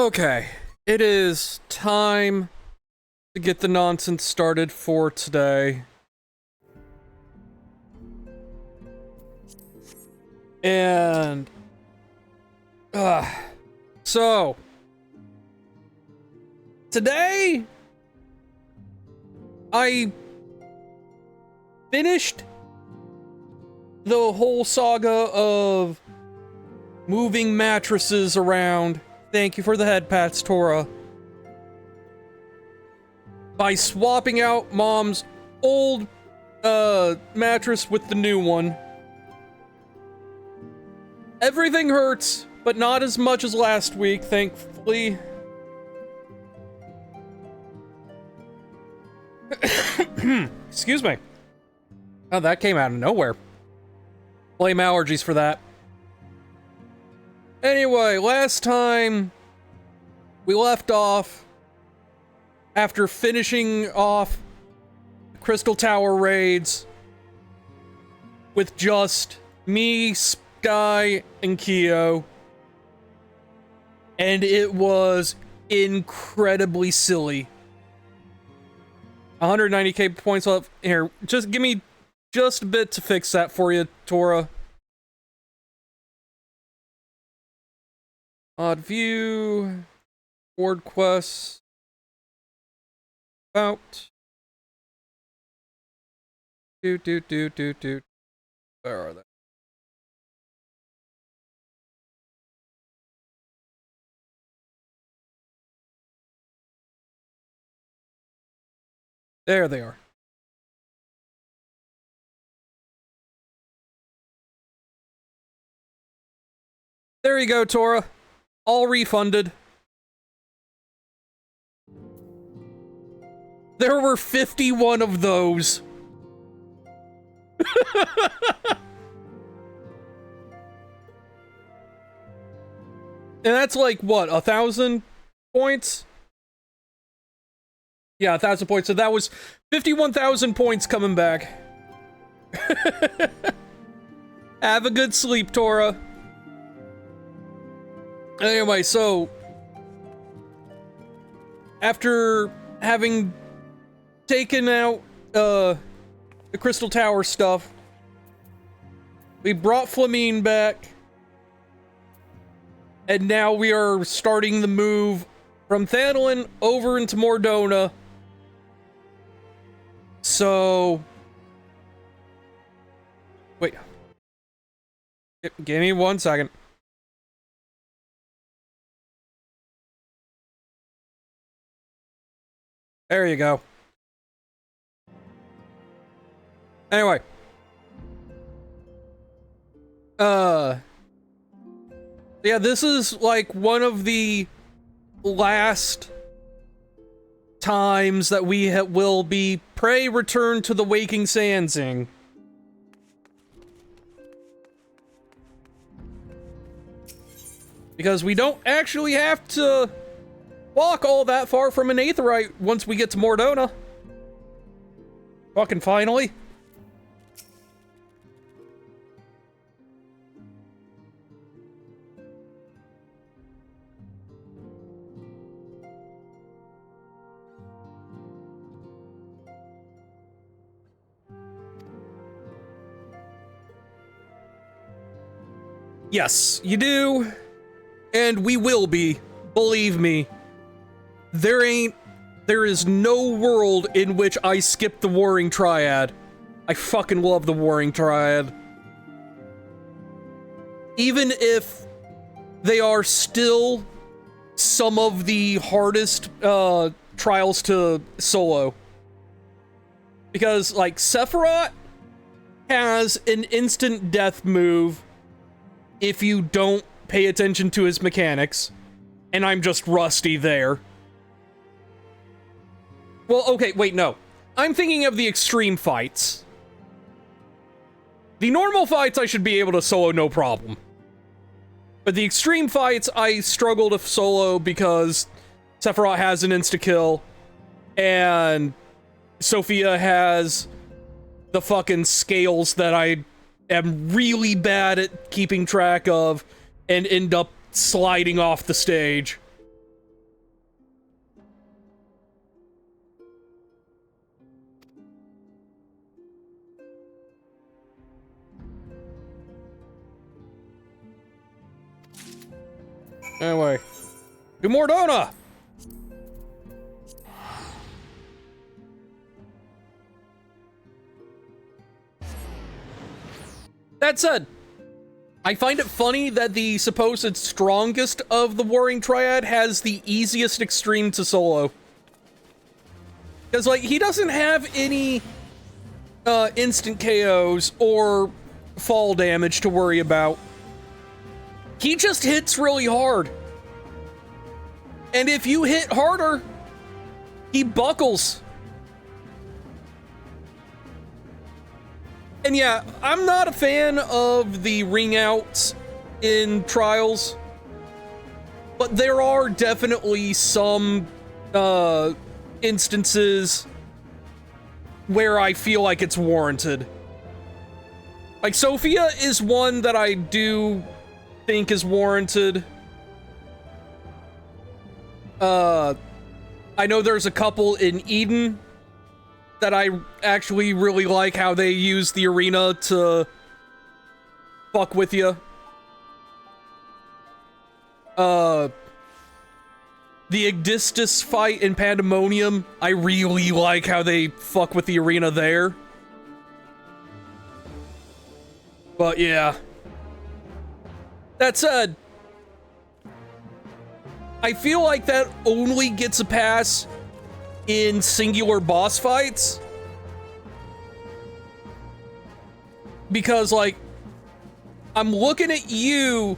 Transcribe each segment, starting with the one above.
Okay, it is time to get the nonsense started for today. And, so, today, I finished the whole saga of moving mattresses around. Thank you for the head pats, Tora. By swapping out Mom's old, mattress with the new one. Everything hurts, but not as much as last week, thankfully. Excuse me. Oh, that came out of nowhere. Blame allergies for that. Anyway, last time we left off after finishing off Crystal Tower raids with just me, Sky, and Kyo. And it was incredibly silly. 190k points left. Here, just give me just a bit to fix that for you, Tora. Odd view. Board quests. About. Where are they? There they are. There you go, Tora. All refunded. There were 51 of those. And that's like, what, 1,000 points? Yeah, 1,000 points. So that was 51,000 points coming back. Have a good sleep, Tora. Anyway, so after having taken out the Crystal Tower stuff, we brought Flamine back, and now we are starting the move from Thanalan over into Mordona. So wait, give me 1 second. There you go. Anyway. Yeah, this is like one of the last times that we will be pray return to the Waking Sansing. Because we don't actually have to walk all that far from an Aetheryte once we get to Mordona. Fucking finally. Yes, you do. And we will be. Believe me. There is no world in which I skip the Warring Triad. I fucking love the Warring Triad. Even if they are still some of the hardest trials to solo. Because, like, Sephiroth has an instant death move if you don't pay attention to his mechanics. And I'm just rusty there. Well, okay, wait, no. I'm thinking of the extreme fights. The normal fights I should be able to solo no problem. But the extreme fights I struggle to solo because Sephiroth has an insta-kill, and Sophia has the fucking scales that I am really bad at keeping track of and end up sliding off the stage. Anyway. To Mordona! That said, I find it funny that the supposed strongest of the Warring Triad has the easiest extreme to solo. Because, like, he doesn't have any instant KOs or fall damage to worry about. He just hits really hard. And if you hit harder, he buckles. And yeah, I'm not a fan of the ring outs in Trials, but there are definitely some instances where I feel like it's warranted. Like, Sophia is one that I do think is warranted. I know there's a couple in Eden that I actually really like how they use the arena to fuck with you. The Igdistus fight in Pandemonium, I really like how they fuck with the arena there. But yeah. That said, I feel like that only gets a pass in singular boss fights. Because, like, I'm looking at you,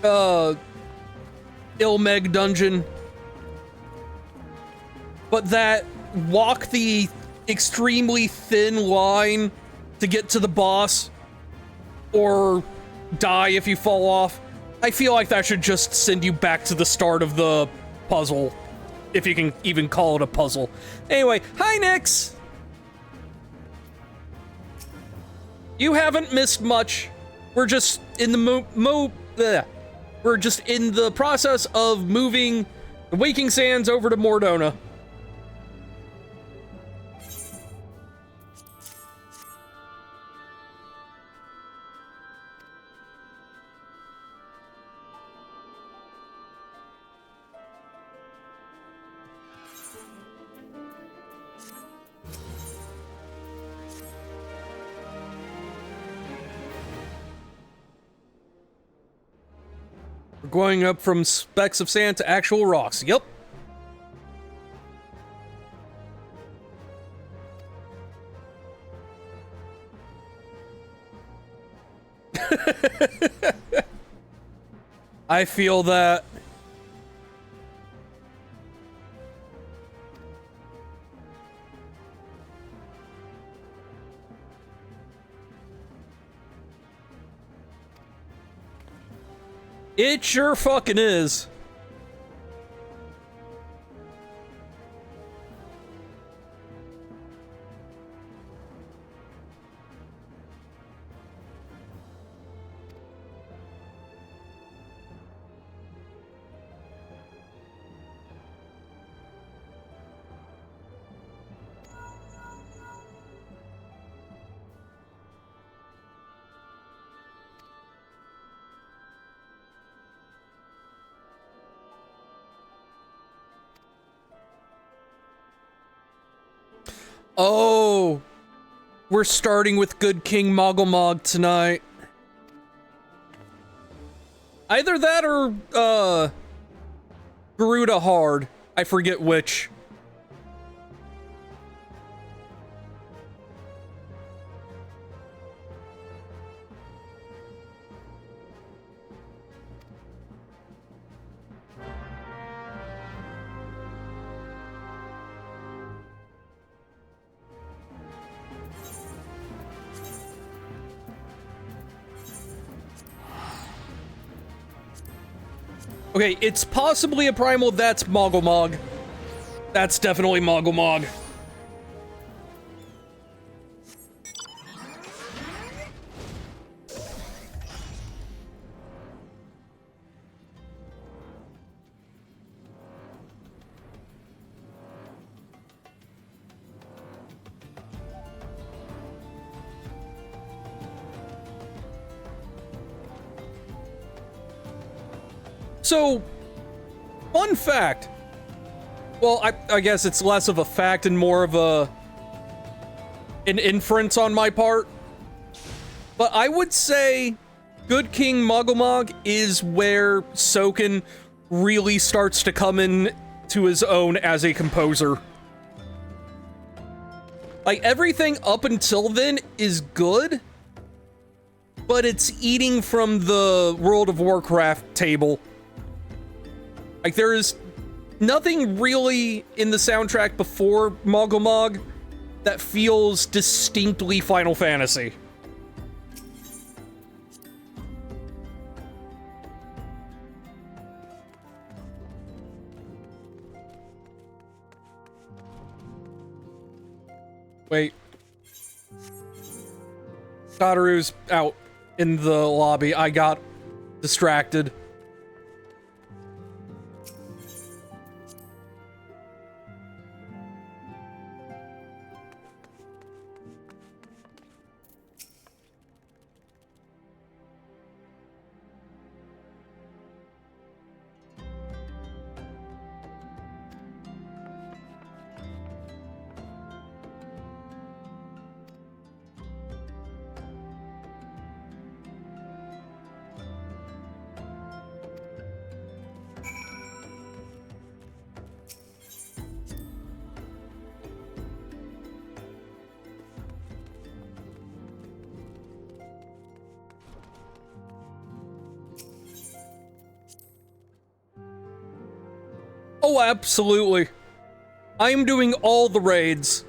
Ilmeg Dungeon, but that walk the extremely thin line to get to the boss, or die if you fall off. I feel like that should just send you back to the start of the puzzle, if you can even call it a puzzle. Anyway, hi Nix! You haven't missed much. We're just in the we're just in the process of moving the Waking Sands over to Mordona. We're going up from specks of sand to actual rocks. Yep. I feel that. It sure fucking is. Oh, we're starting with Good King Mogglemog tonight. Either that or, Garuda Hard. I forget which. Okay, it's possibly a primal. That's Mogglemog. That's definitely Mogglemog. So, fun fact. Well, I guess it's less of a fact and more of an inference on my part. But I would say Good King Mogomog is where Soken really starts to come in to his own as a composer. Like, everything up until then is good, but it's eating from the World of Warcraft table. Like, there is nothing really in the soundtrack before Mogomog that feels distinctly Final Fantasy. Wait. Sadaru's out in the lobby. I got distracted. Oh, absolutely. I am doing all the raids.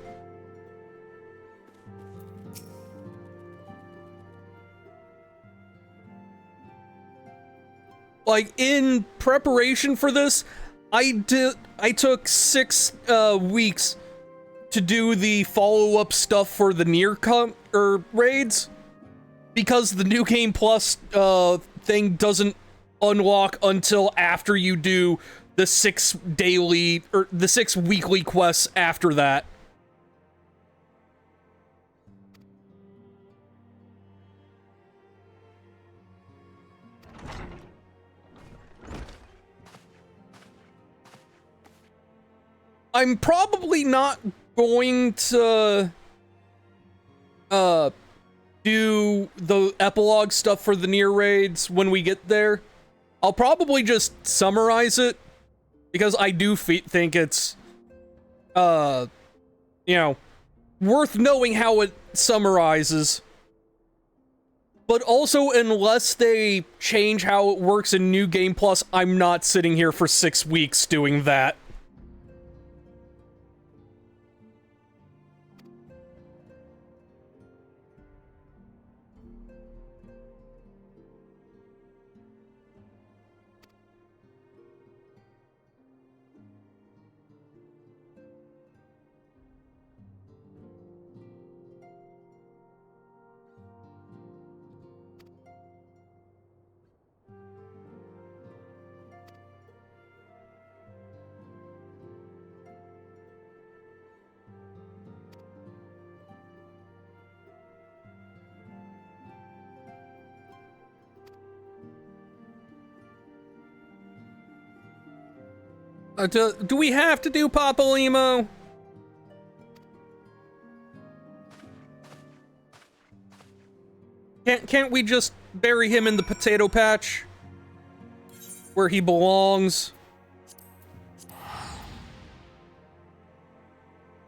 Like, in preparation for this, I took 6 weeks to do the follow-up stuff for the Nier raids, because the New Game Plus thing doesn't unlock until after you do the 6 daily, or the 6 weekly quests after that. I'm probably not going to do the epilogue stuff for the Nier raids when we get there. I'll probably just summarize it, because I do think it's, you know, worth knowing how it summarizes. But also, unless they change how it works in New Game Plus, I'm not sitting here for 6 weeks doing that. Do we have to do Papa Limo? Can't we just bury him in the potato patch where he belongs?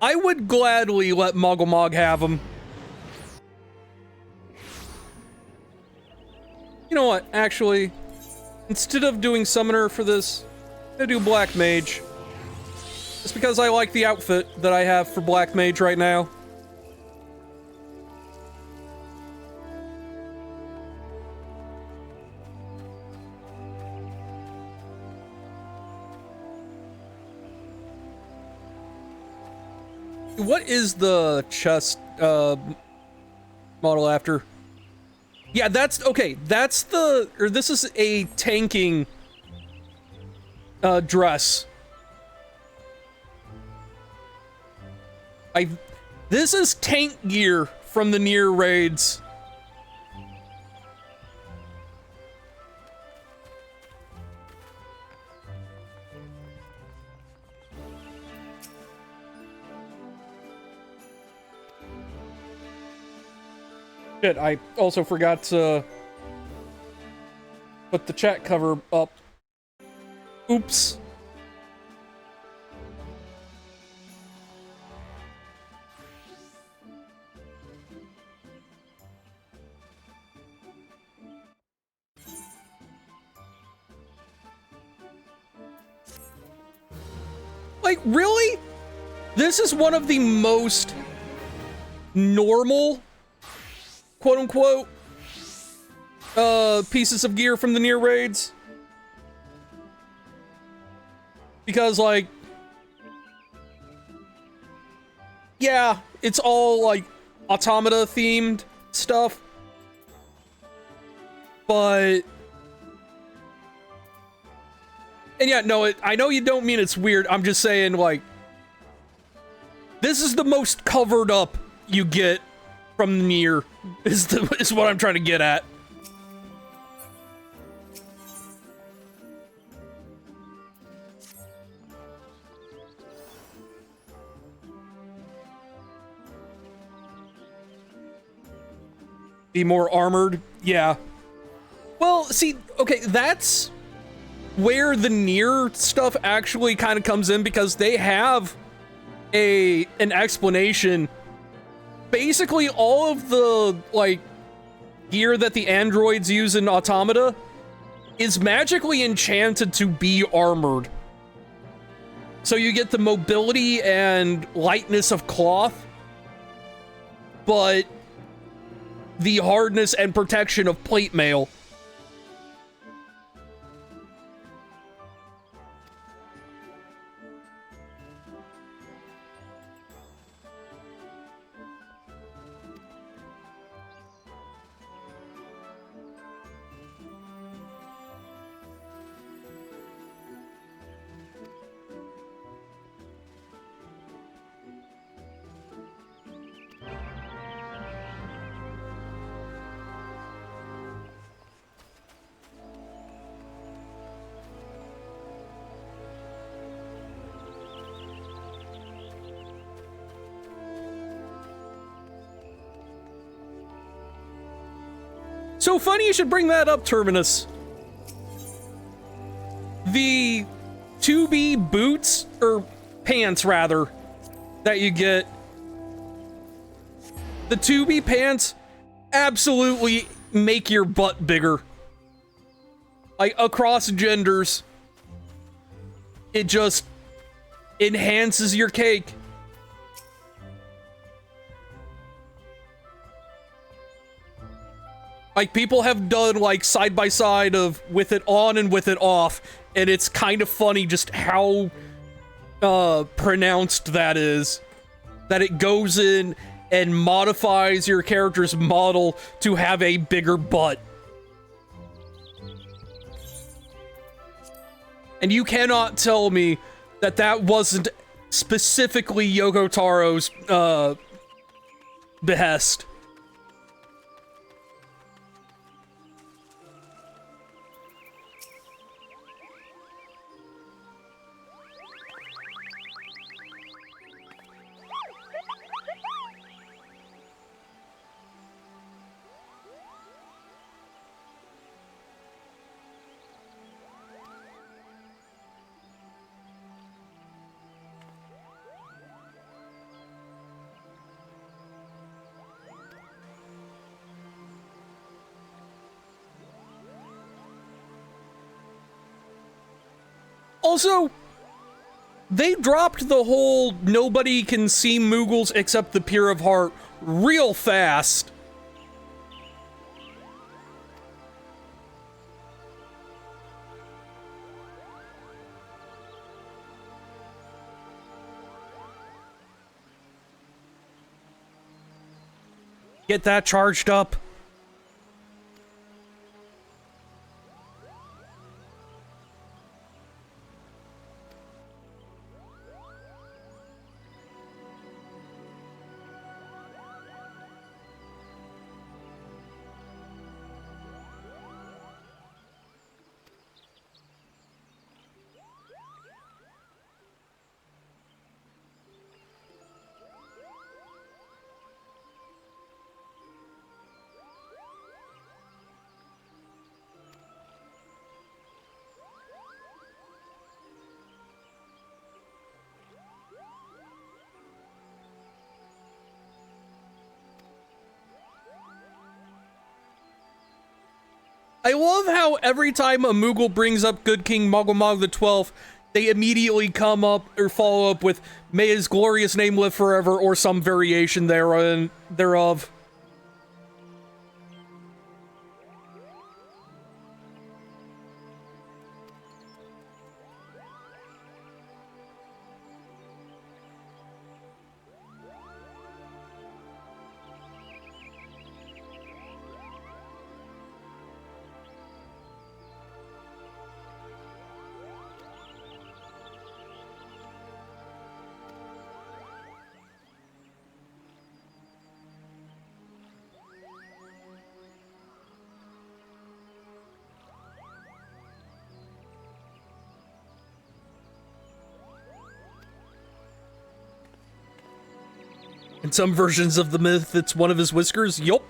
I would gladly let Mogomog have him. You know what, actually, instead of doing Summoner for this, I'm gonna do Black Mage. Just because I like the outfit that I have for Black Mage right now. What is the chest model after? Yeah, that's okay. That's the, or this is a tanking dress. This is tank gear from the Nier raids. Shit, I also forgot to put the chat cover up. Oops. Like, really? This is one of the most normal, quote-unquote, pieces of gear from the near raids? Because, like, yeah, it's all, like, automata-themed stuff. But... And yeah, no, I know you don't mean it's weird. I'm just saying, like, this is the most covered up you get from the Nier, is what I'm trying to get at. Be more armored? Yeah. Well, see, okay, that's where the Nier stuff actually kind of comes in, because they have an explanation. Basically, all of the, like, gear that the androids use in Automata is magically enchanted to be armored. So you get the mobility and lightness of cloth, but the hardness and protection of plate mail. So funny you should bring that up, Terminus. The 2B boots, or pants rather, that you get. The 2B pants absolutely make your butt bigger. Like, across genders. It just enhances your cake. Like, people have done, like, side-by-side of with it on and with it off, and it's kind of funny just how, pronounced that is. That it goes in and modifies your character's model to have a bigger butt. And you cannot tell me that that wasn't specifically Yoko Taro's, behest. Also, they dropped the whole nobody can see Moogles except the Pure of Heart real fast. Get that charged up. I love how every time a Moogle brings up Good King Mogglmog the 12th, they immediately come up or follow up with "May his glorious name live forever" or some variation thereof. In some versions of the myth, it's one of his whiskers. Yup.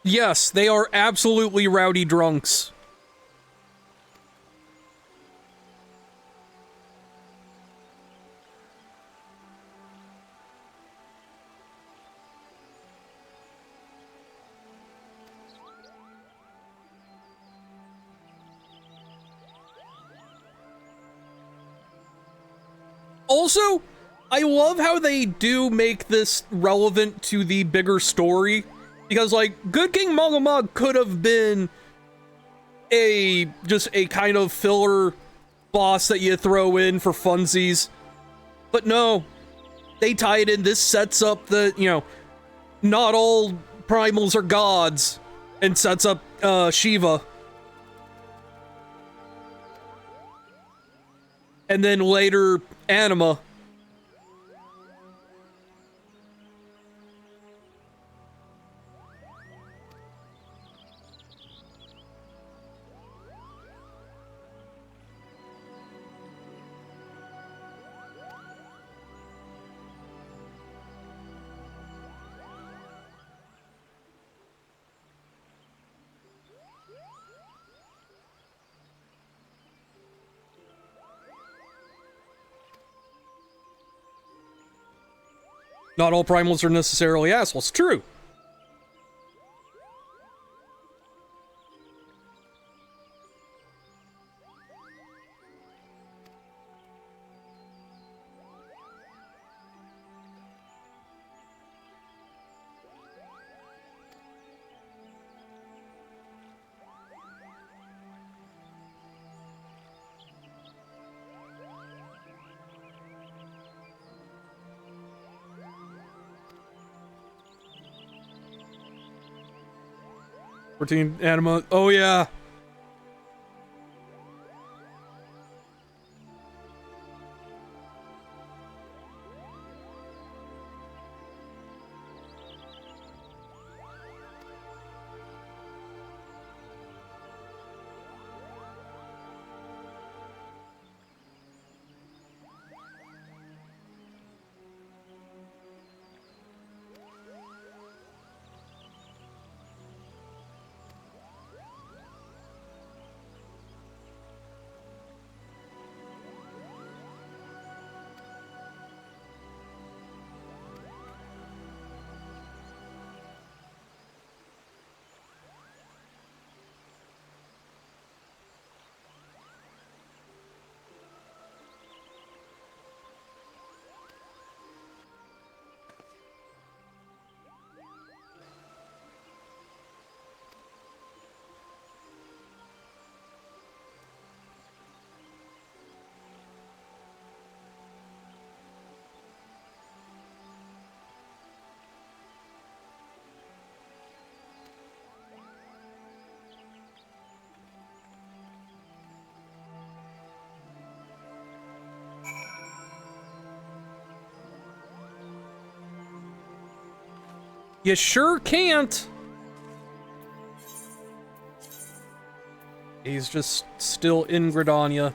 Yes, they are absolutely rowdy drunks. Also, I love how they do make this relevant to the bigger story, because, like, Good King Mogglmog could have been just a kind of filler boss that you throw in for funsies, but no, they tie it in. This sets up the, not all primals are gods, and sets up Shiva. And then later, Anima. Not all primals are necessarily assholes. True. Anima. Oh, yeah. You sure can't. He's just still in Gridania.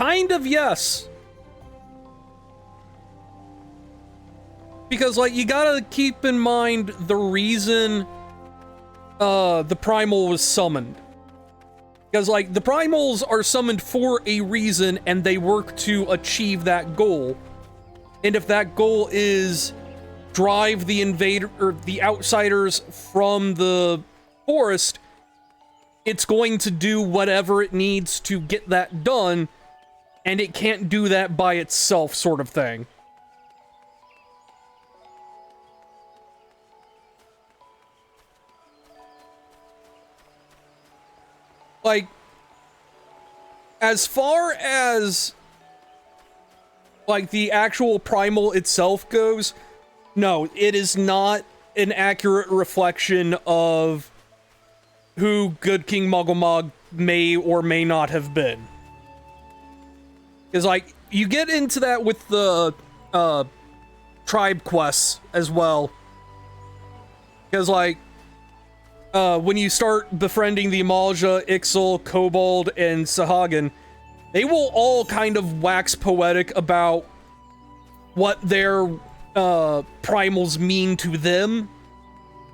Kind of, yes. Because, like, you gotta keep in mind the reason the primal was summoned. Because, like, the primals are summoned for a reason, and they work to achieve that goal. And if that goal is drive the invader or the outsiders from the forest, it's going to do whatever it needs to get that done, and it can't do that by itself, sort of thing. Like, as far as, like, the actual primal itself goes, no, it is not an accurate reflection of who Good King Mugglemog may or may not have been. Because, like, you get into that with the tribe quests as well. Because, like, when you start befriending the Amalja, Ixal, Kobold, and Sahagin, they will all kind of wax poetic about what their primals mean to them,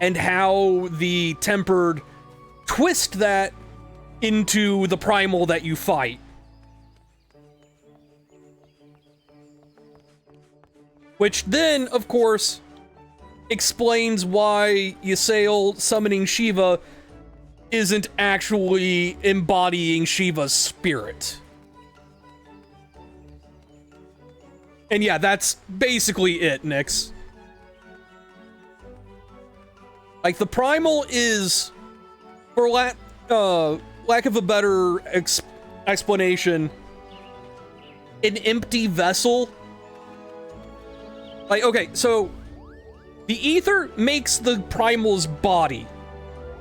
and how the Tempered twist that into the primal that you fight. Which then, of course, explains why Ysael summoning Shiva isn't actually embodying Shiva's spirit. And yeah, that's basically it, Nyx. Like, the primal is, for lack of a better explanation, an empty vessel. Like, okay, so the ether makes the primal's body.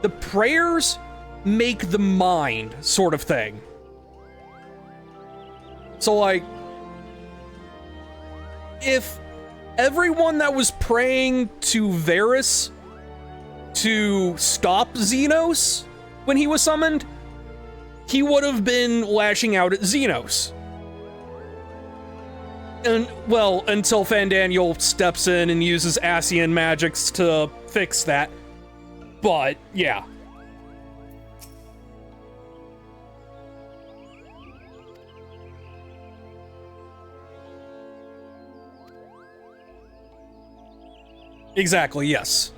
The prayers make the mind, sort of thing. So, like, if everyone that was praying to Varys to stop Xenos when he was summoned, he would have been lashing out at Xenos. And, well, until Fandaniel steps in and uses Ascian magics to fix that. But, yeah. Exactly, yes.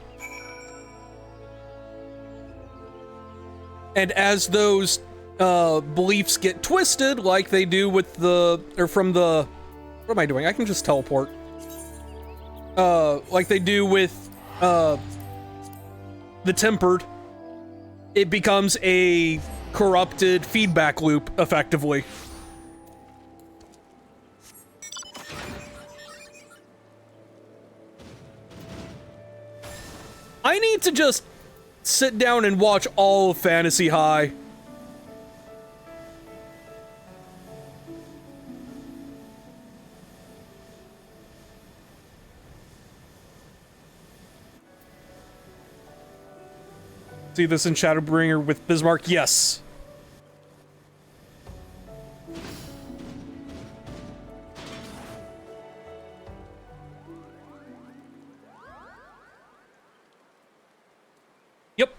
And as those beliefs get twisted, like they do with the, or from the, what am I doing? I can just teleport. Like they do with the Tempered, it becomes a corrupted feedback loop, effectively. I need to just sit down and watch all of Fantasy High. See this in Shadowbringer with Bismarck? Yes. Yep.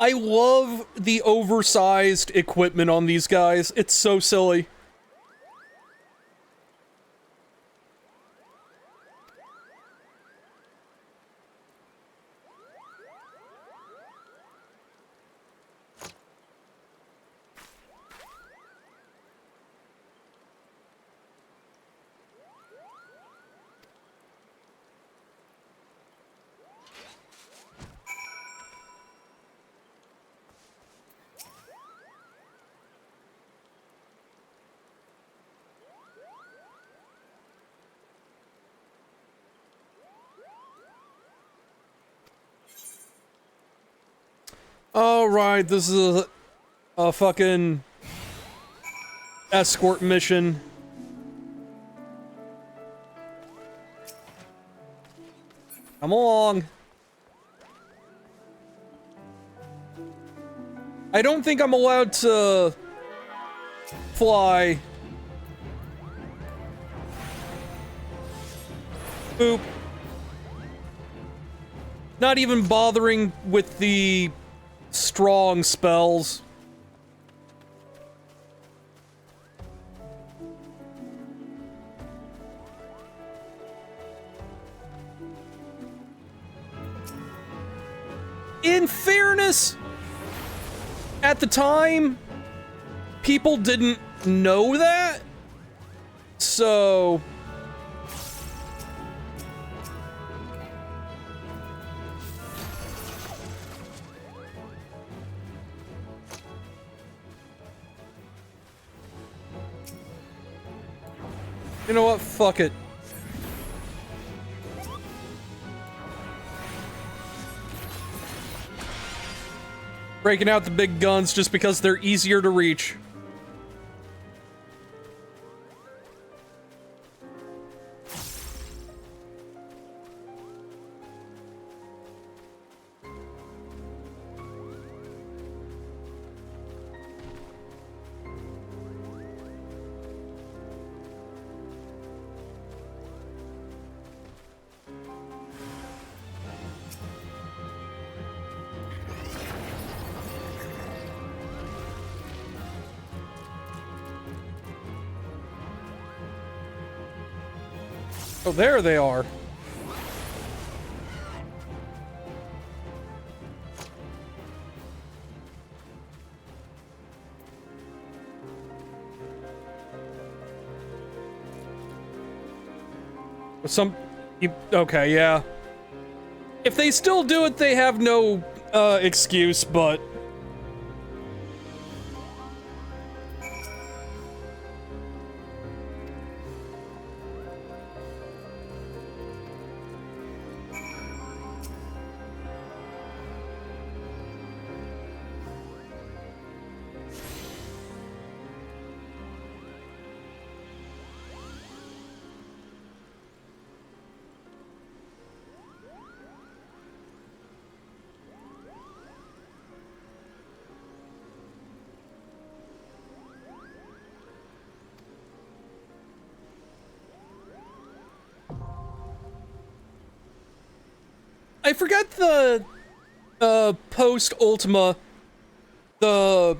I love the oversized equipment on these guys. It's so silly. Alright, this is a fucking escort mission. Come along. I don't think I'm allowed to fly. Boop. Not even bothering with the strong spells. In fairness, at the time, people didn't know that, so... You know what? Fuck it. Breaking out the big guns just because they're easier to reach. Oh, there they are. Okay, yeah. If they still do it, they have no, excuse, but... I forgot the, post-Ultima, the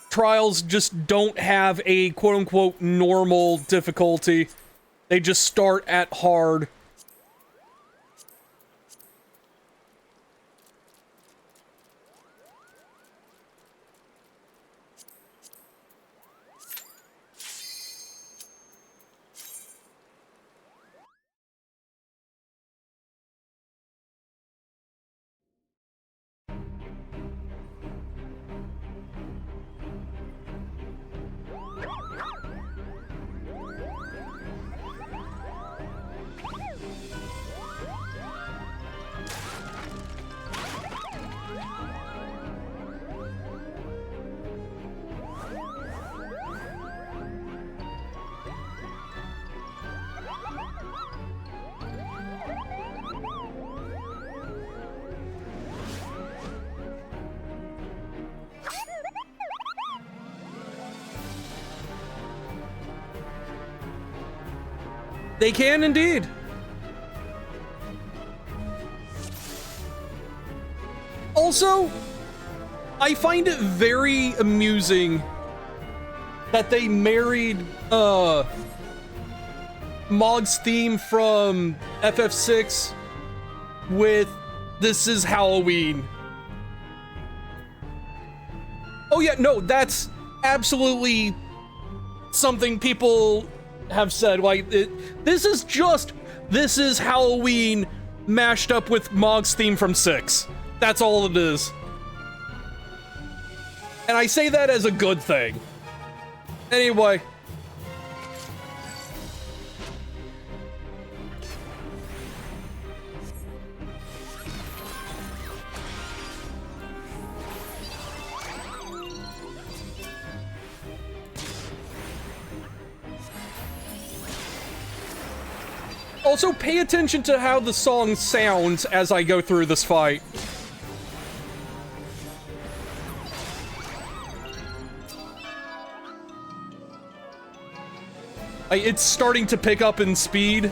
trials just don't have a quote-unquote normal difficulty. They just start at hard. They can indeed. Also, I find it very amusing that they married Mog's theme from FF6 with This Is Halloween. Oh yeah, no, that's absolutely something people have said, like, this is Halloween mashed up with Mog's theme from 6. That's all it is. And I say that as a good thing. Anyway. Also, pay attention to how the song sounds as I go through this fight. It's starting to pick up in speed.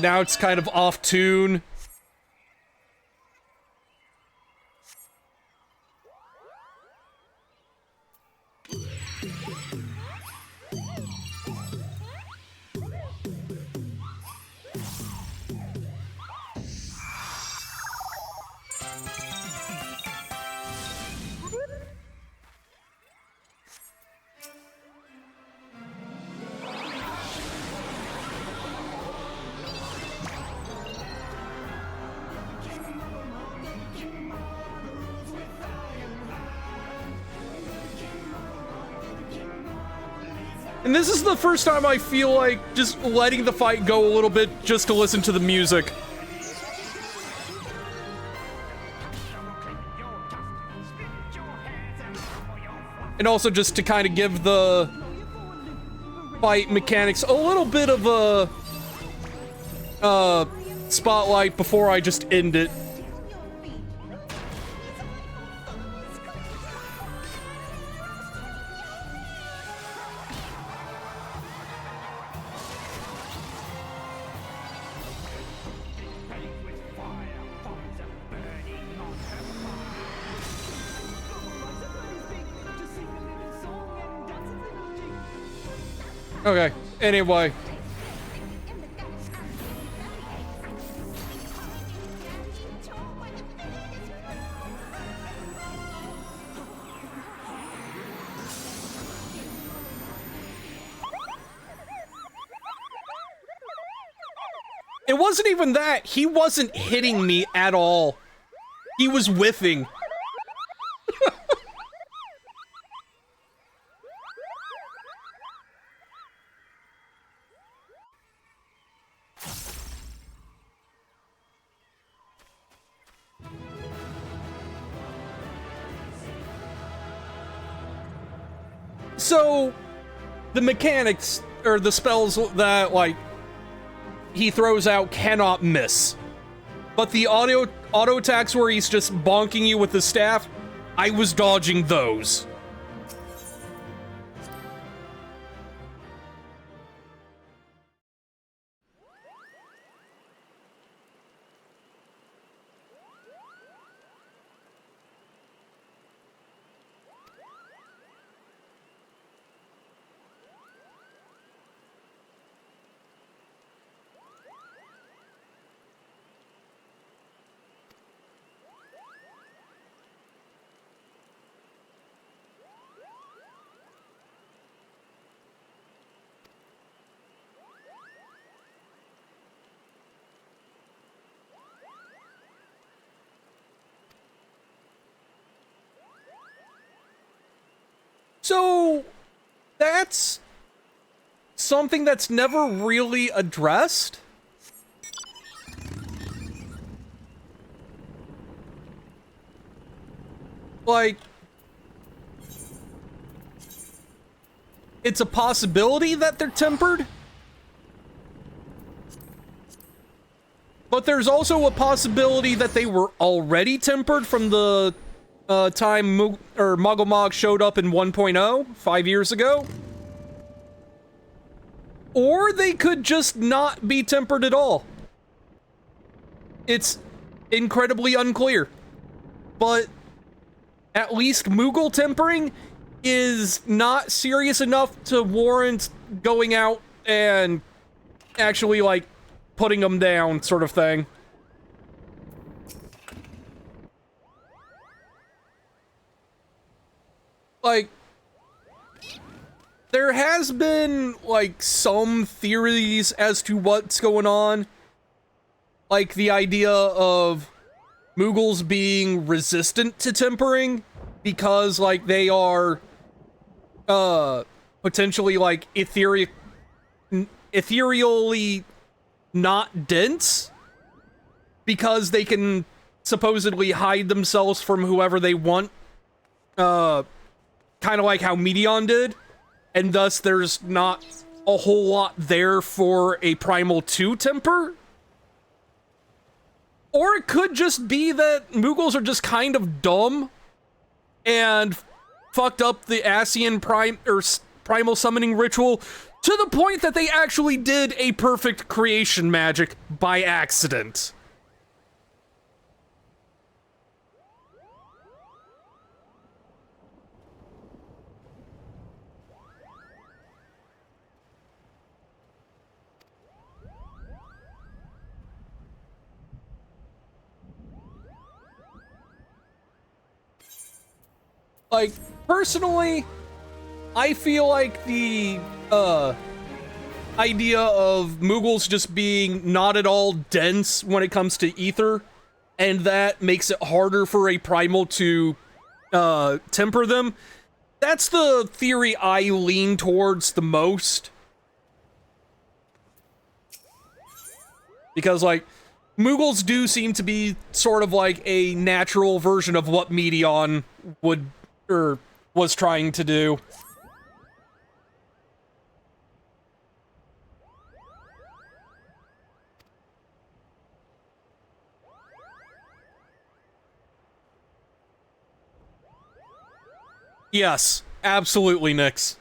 Now it's kind of off tune. And this is the first time I feel like just letting the fight go a little bit just to listen to the music. And also just to kind of give the fight mechanics a little bit of a spotlight before I just end it. Okay, anyway. It wasn't even that. He wasn't hitting me at all. He was whiffing. So, the mechanics, or the spells that, like, he throws out cannot miss. But the auto attacks where he's just bonking you with the staff, I was dodging those. So, that's something that's never really addressed. Like, it's a possibility that they're tempered, but there's also a possibility that they were already tempered from the time Moggle Mog showed up in 1.0 5 years ago. Or they could just not be tempered at all. It's incredibly unclear. But at least Moogle tempering is not serious enough to warrant going out and actually, like, putting them down, sort of thing. Like, there has been, like, some theories as to what's going on. Like, the idea of Moogles being resistant to tempering because, like, they are, potentially, like, etheric ethereally not dense because they can supposedly hide themselves from whoever they want, kind of like how Meteon did, and thus there's not a whole lot there for a Primal 2 temper. Or it could just be that Moogles are just kind of dumb and fucked up the Ascian primal summoning ritual to the point that they actually did a perfect creation magic by accident. Like, personally, I feel like the idea of Moogles just being not at all dense when it comes to ether, and that makes it harder for a primal to temper them, that's the theory I lean towards the most. Because, like, Moogles do seem to be sort of like a natural version of what Meteon would, or was trying to do. Yes, absolutely, Nyx.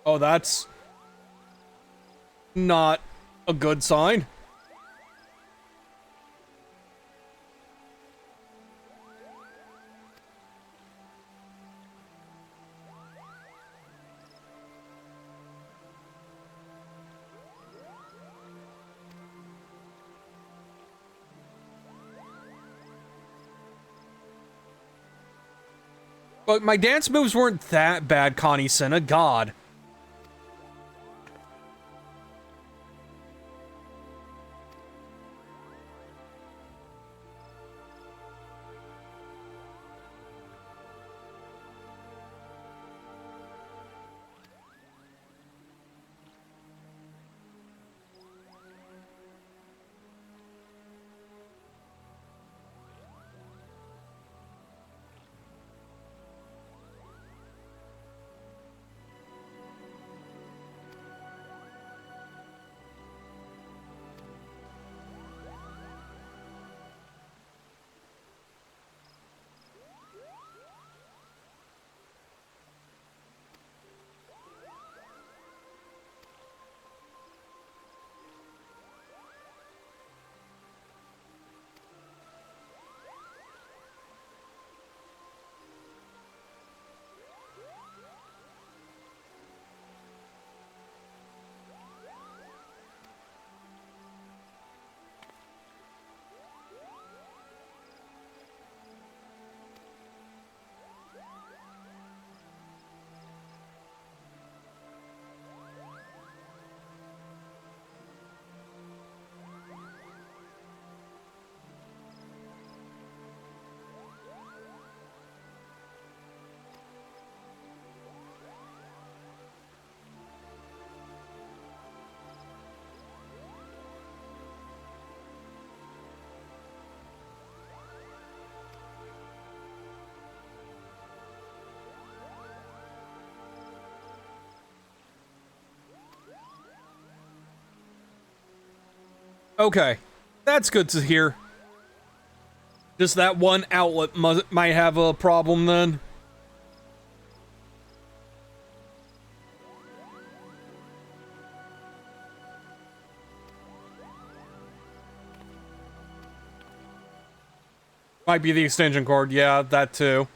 Oh, that's not a good sign. But my dance moves weren't that bad, Connie Senna, God. Okay, that's good to hear. Just that one outlet might have a problem then. Might be the extension cord, yeah, that too.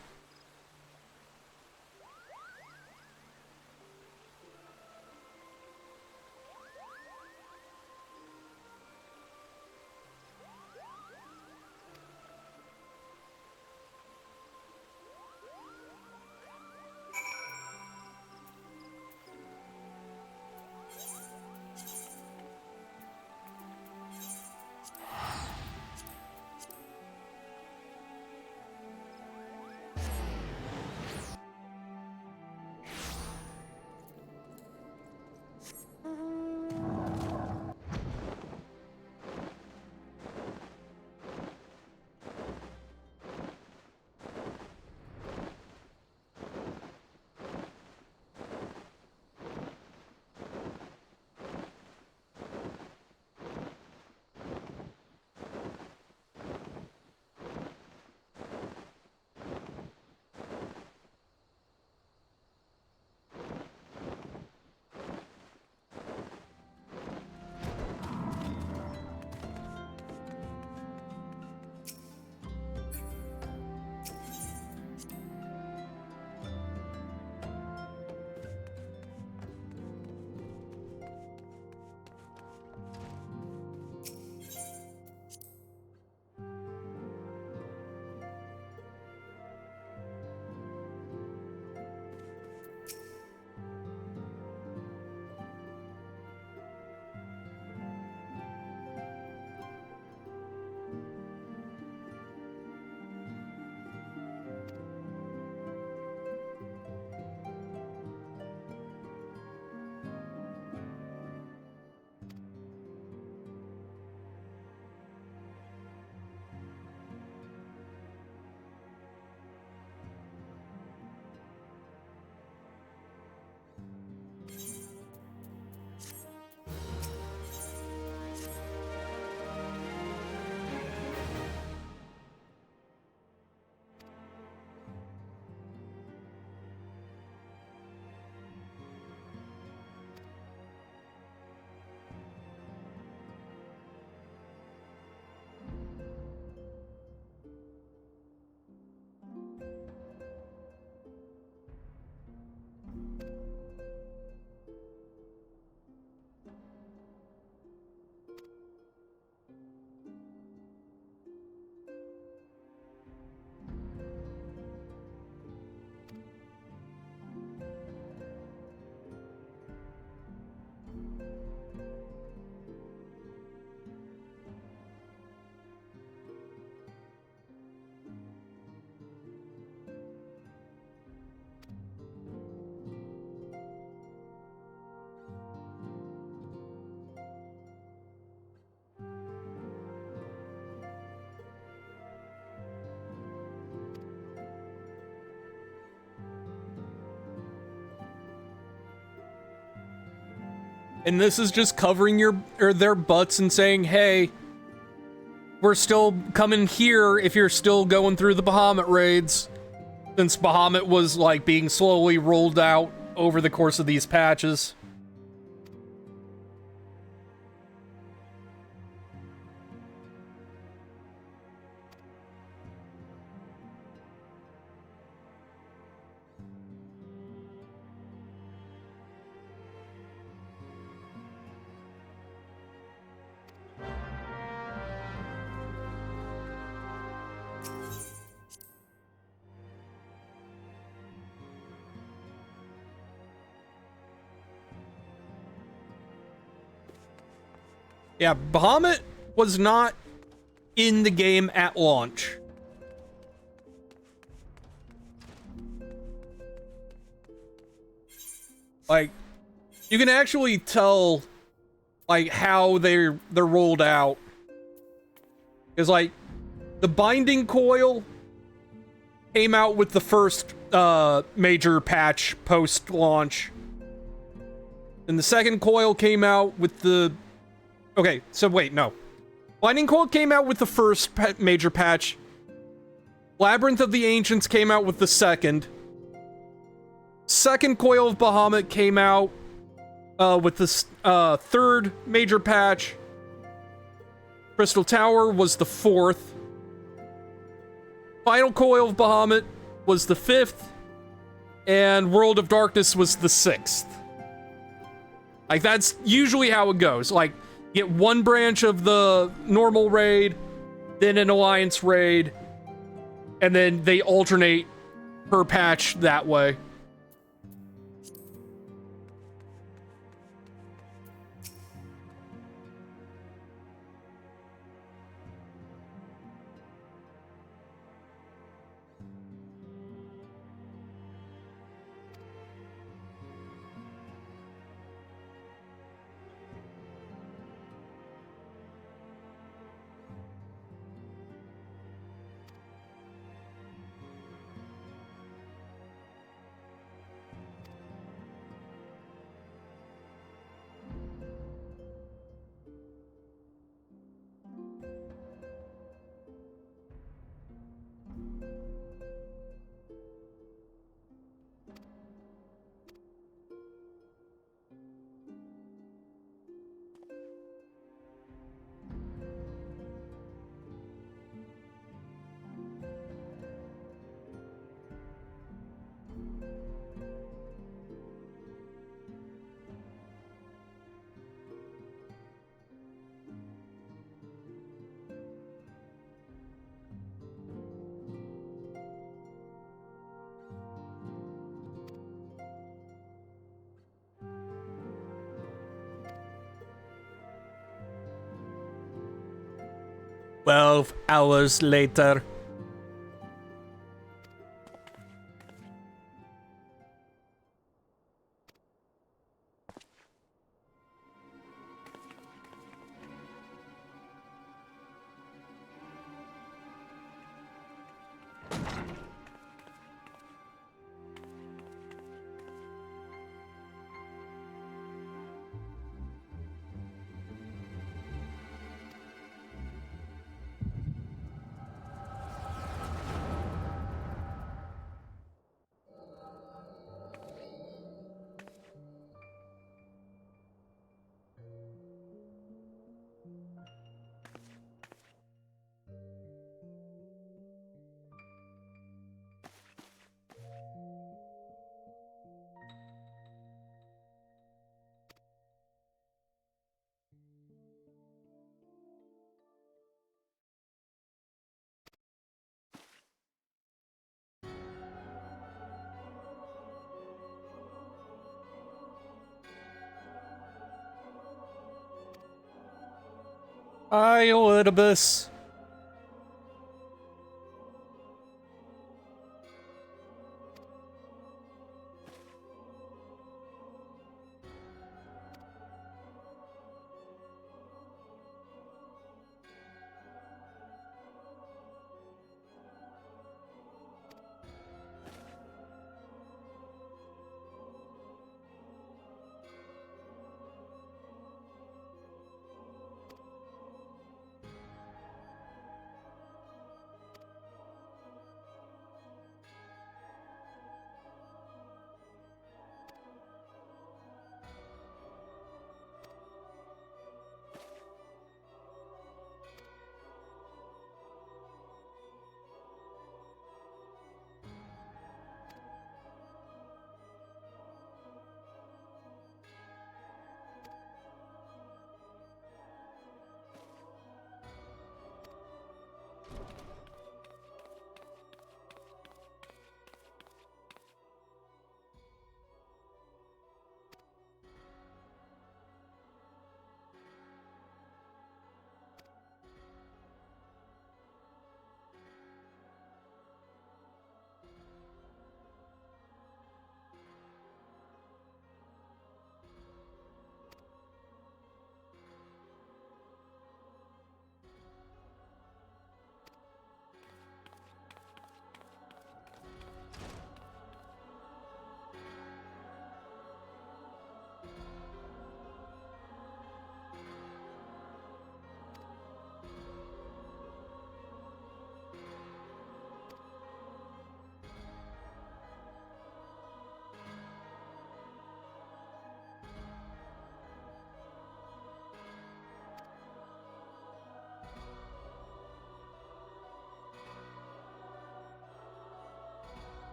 And this is just covering their butts and saying, hey, we're still coming here if you're still going through the Bahamut raids. Since Bahamut was, like, being slowly rolled out over the course of these patches. Yeah, Bahamut was not in the game at launch. Like, you can actually tell, like, how they're rolled out. Because, like, the binding coil came out with the first major patch post-launch. And the second coil came out with the... Okay, so wait, no. Binding coil came out with the first major patch, Labyrinth of the Ancients came out with the second. Second Coil of Bahamut came out with the third major patch. Crystal Tower was the fourth. Final Coil of Bahamut was the fifth. And World of Darkness was the sixth. Like, that's usually how it goes. Like, get one branch of the normal raid, then an Alliance raid, and then they alternate per patch that way. "12 hours later." Hi, Elidibus.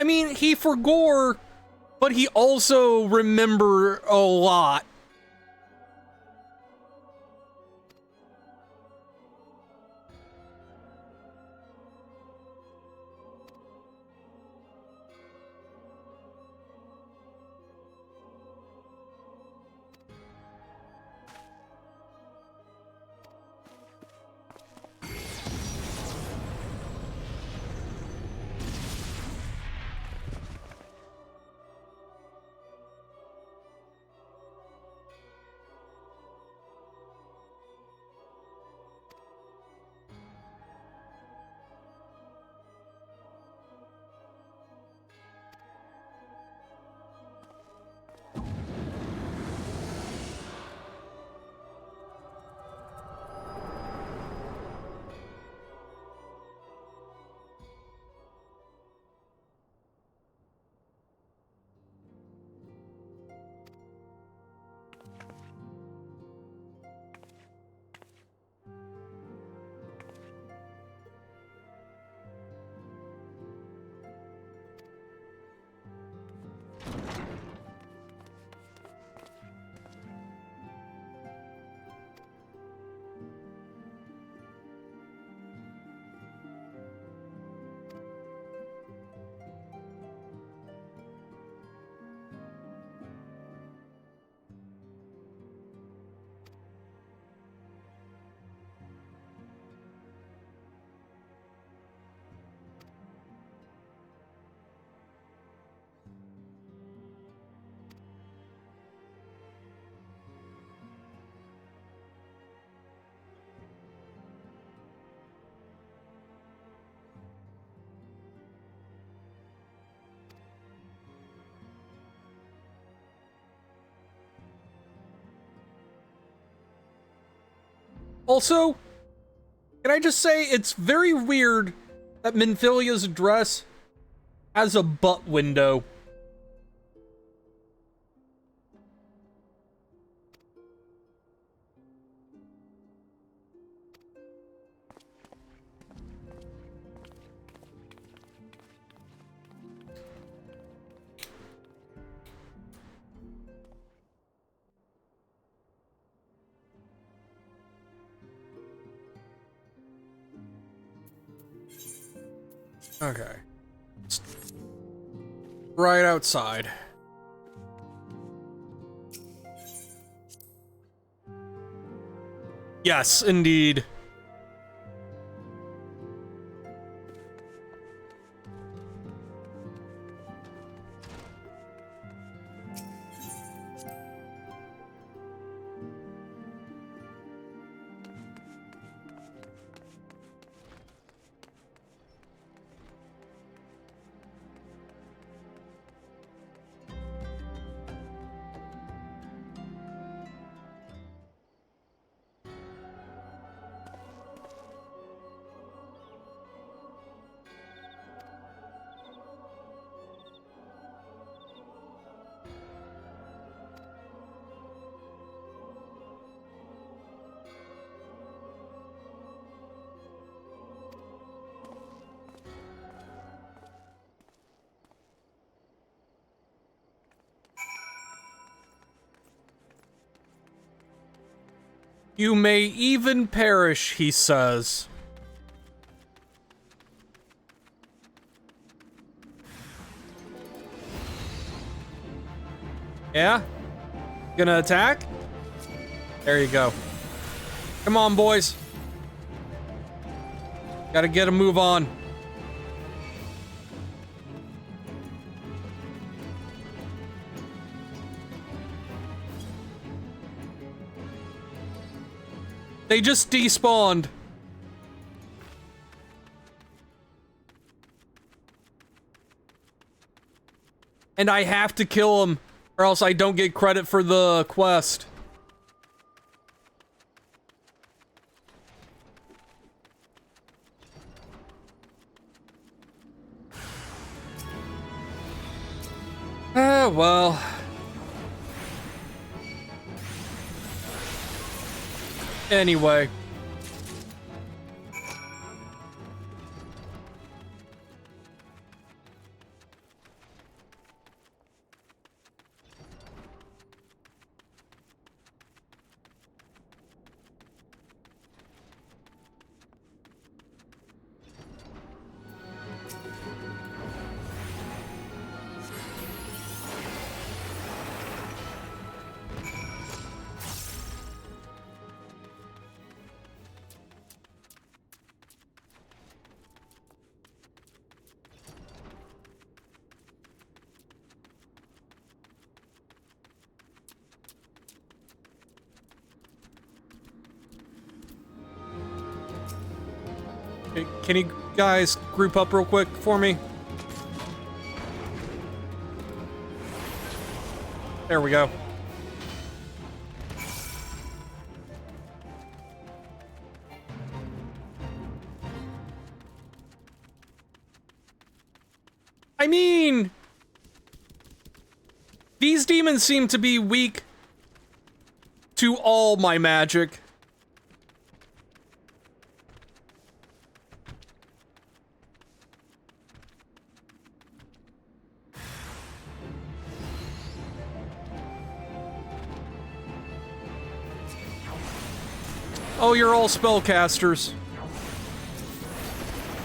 I mean, he forgore, but he also remember a lot. Also, can I just say it's very weird that Minfilia's dress has a butt window. Okay. Right outside. Yes, indeed. You may even perish, he says. Yeah? Gonna attack? There you go. Come on, boys. Gotta get a move on. They just despawned. And I have to kill them, or else I don't get credit for the quest. Ah, well. Anyway. Can you guys group up real quick for me? There we go. I mean, these demons seem to be weak to all my magic. Oh, you're all spellcasters.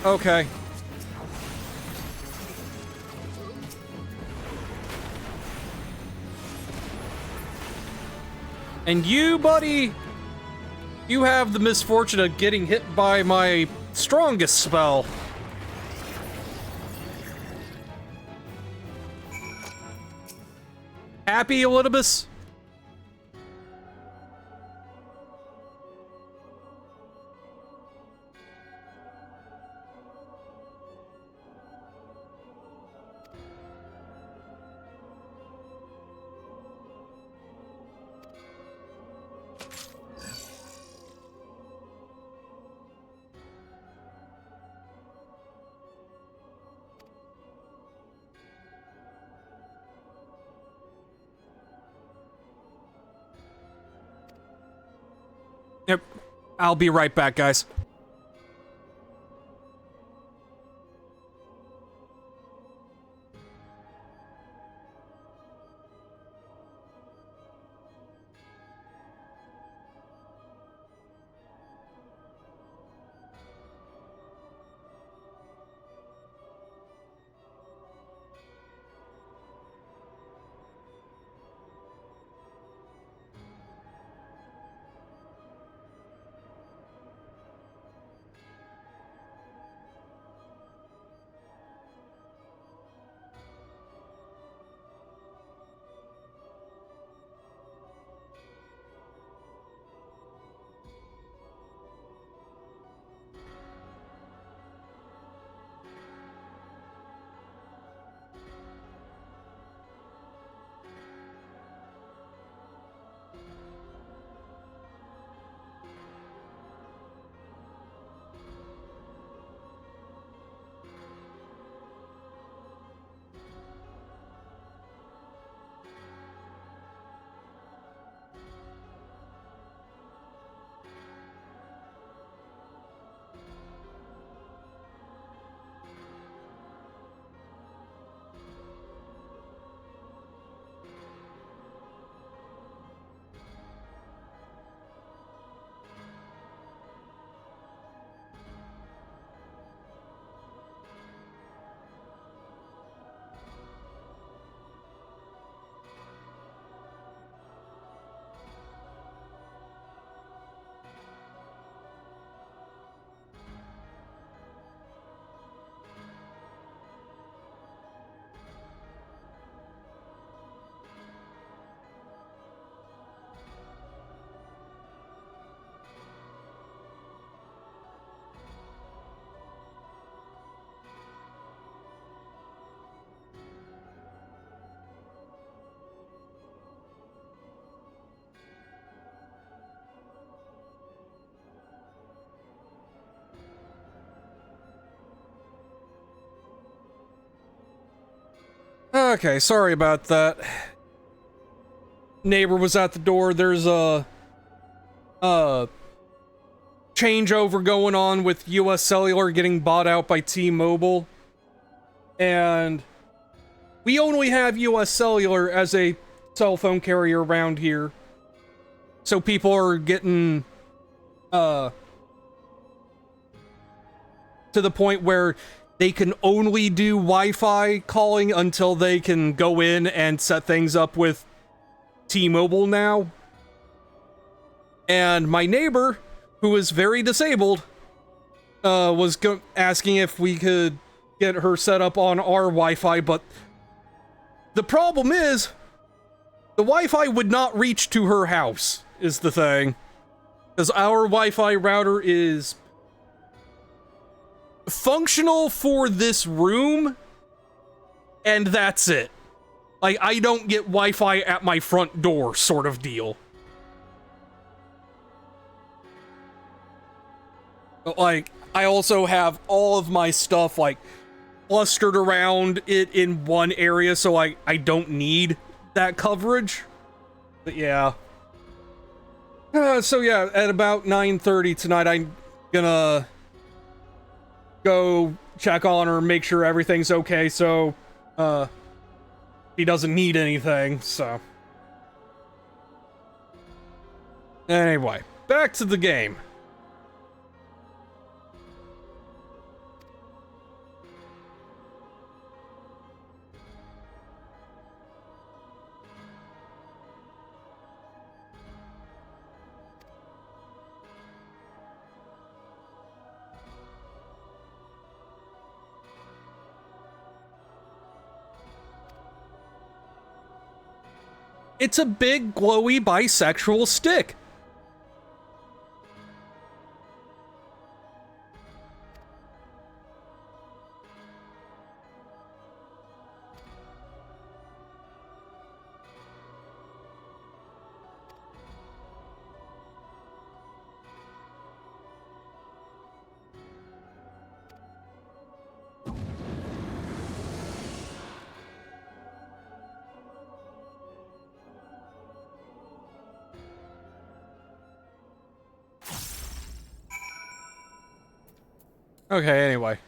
Okay. And you, buddy, you have the misfortune of getting hit by my strongest spell. Happy, Elidibus? Yep. I'll be right back, guys. Okay, sorry about that. Neighbor was at the door. There's a changeover going on with US Cellular getting bought out by T-Mobile. And we only have US Cellular as a cell phone carrier around here. So people are getting to the point where they can only do Wi-Fi calling until they can go in and set things up with T-Mobile now. And my neighbor, who is very disabled, was asking if we could get her set up on our Wi-Fi, but the problem is, the Wi-Fi would not reach to her house, is the thing. Because our Wi-Fi router is functional for this room, and that's it. Like, I don't get Wi-Fi at my front door sort of deal. But, like, I also have all of my stuff, like, clustered around it in one area, so I don't need that coverage. But yeah. So yeah, at about 9:30 tonight, I'm gonna go check on her, make sure everything's okay, so, he doesn't need anything, so. Anyway, back to the game. It's a big, glowy, bisexual stick. Okay, anyway.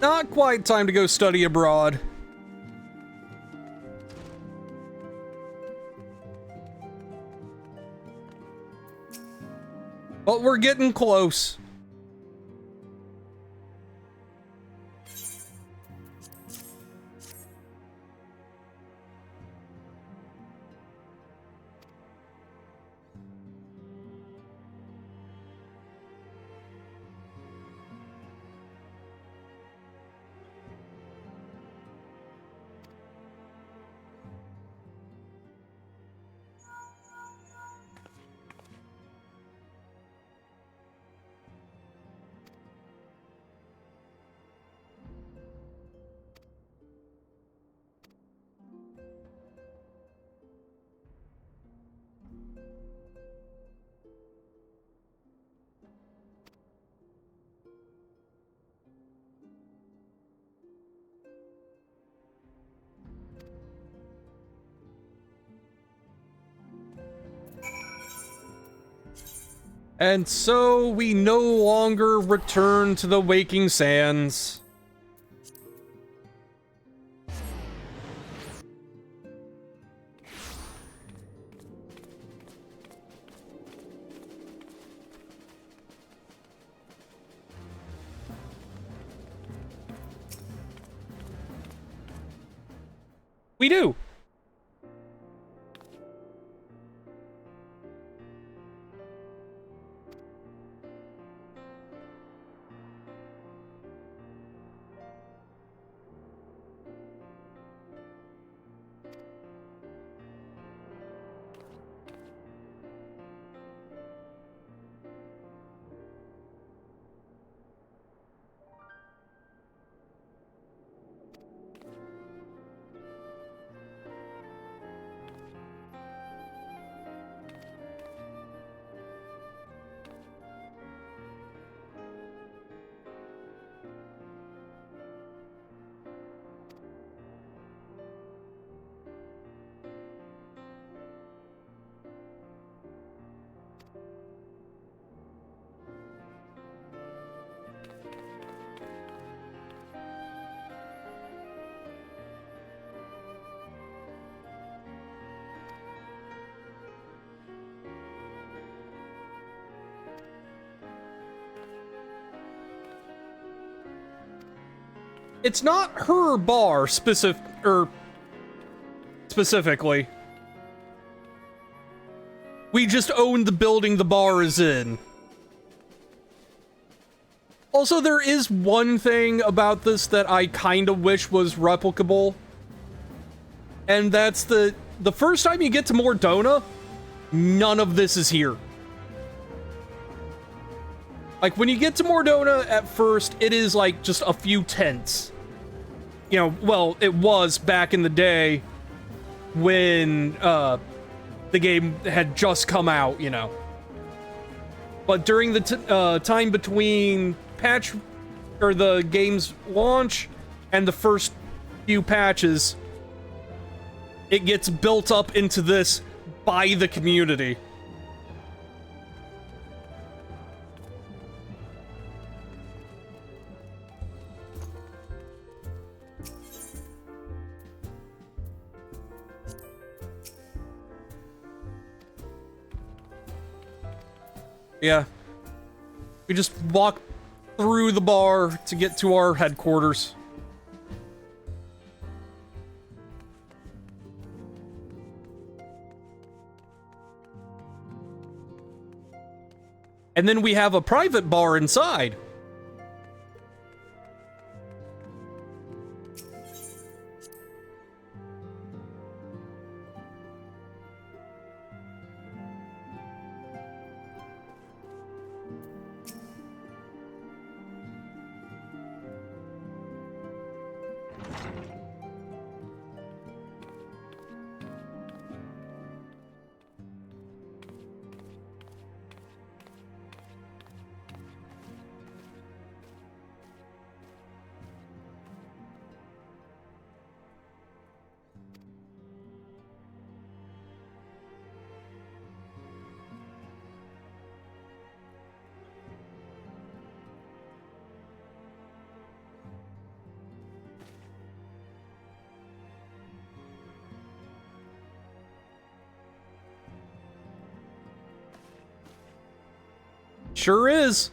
Not quite time to go study abroad. But we're getting close. And so we no longer return to the Waking Sands. We do. It's not her bar specifically. We just own the building the bar is in. Also, there is one thing about this that I kind of wish was replicable. And that's the first time you get to Mordona, none of this is here. Like, when you get to Mordona at first, it is like just a few tents. You know, well, it was back in the day when the game had just come out, you know. But during the time between the game's launch and the first few patches, it gets built up into this by the community. Yeah. We just walk through the bar to get to our headquarters. And then we have a private bar inside. Sure is.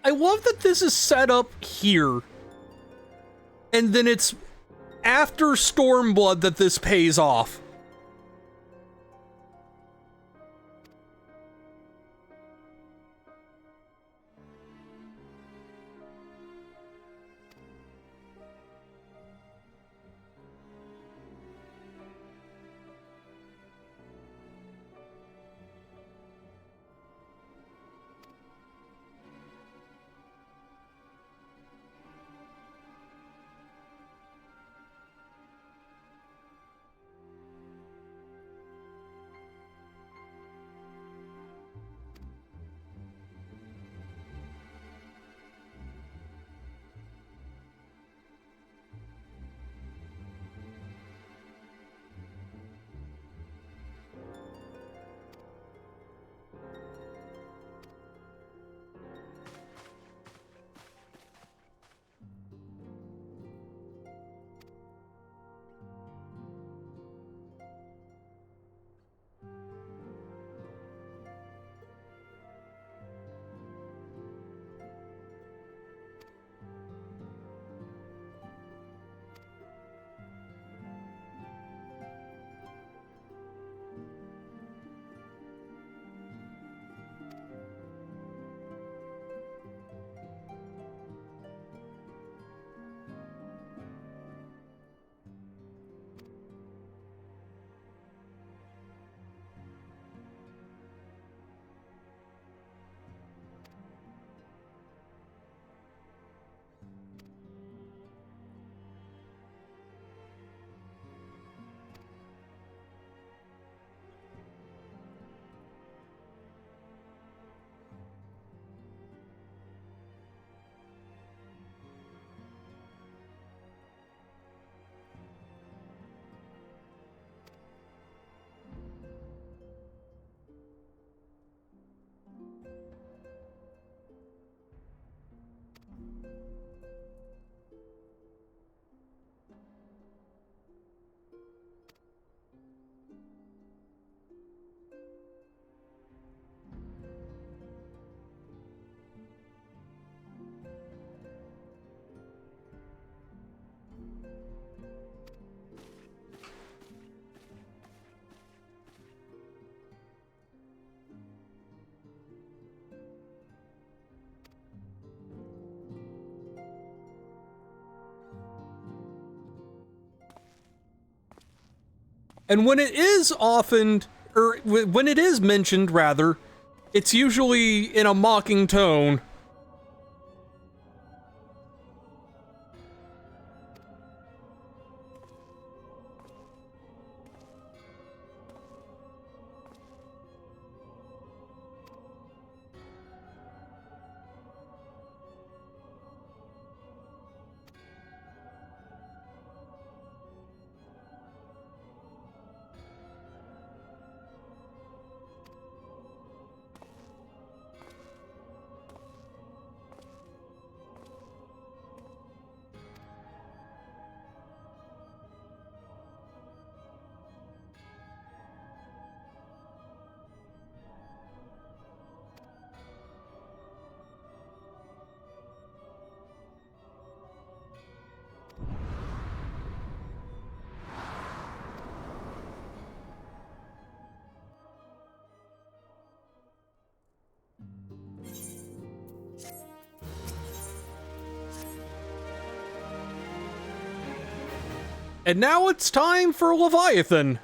I love that this is set up here. And then it's after Stormblood that this pays off. And when it is often, or when it is mentioned, rather, it's usually in a mocking tone. And now it's time for Leviathan.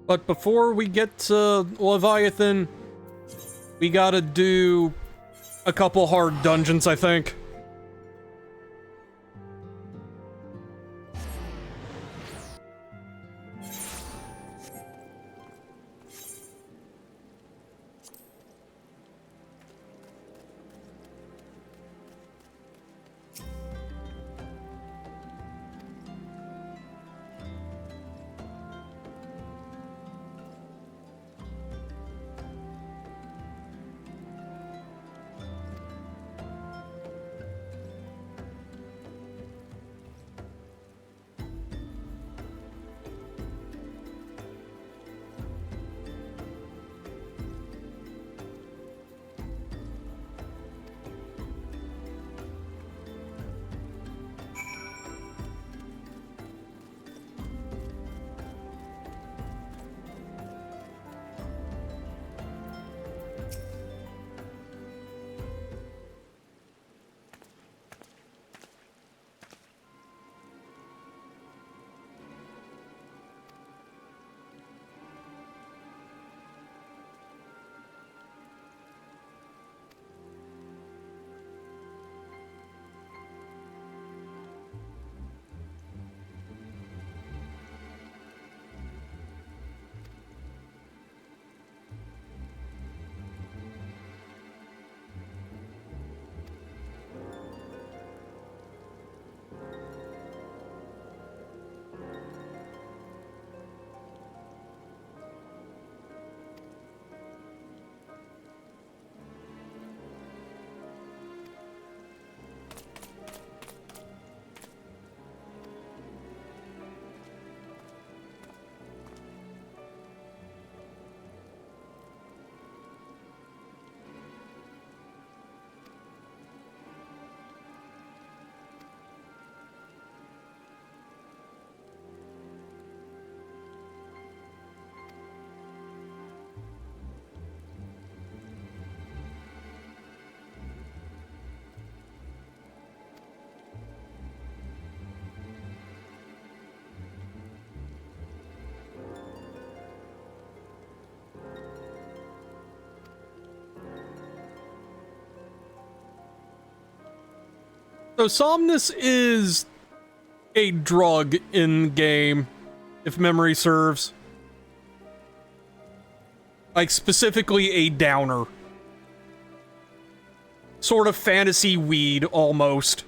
But before we get to Leviathan, we gotta do a couple hard dungeons, I think. So Somnus is a drug in game, if memory serves. Like, specifically a downer. Sort of fantasy weed, almost.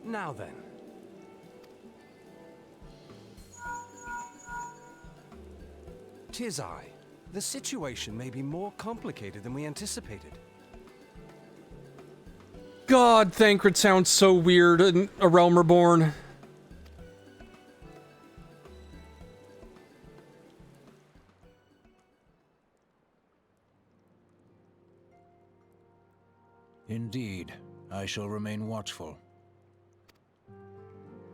Now then. Tis I. The situation may be more complicated than we anticipated. God, Thancred sounds so weird in A Realm Reborn. Indeed, I shall remain watchful.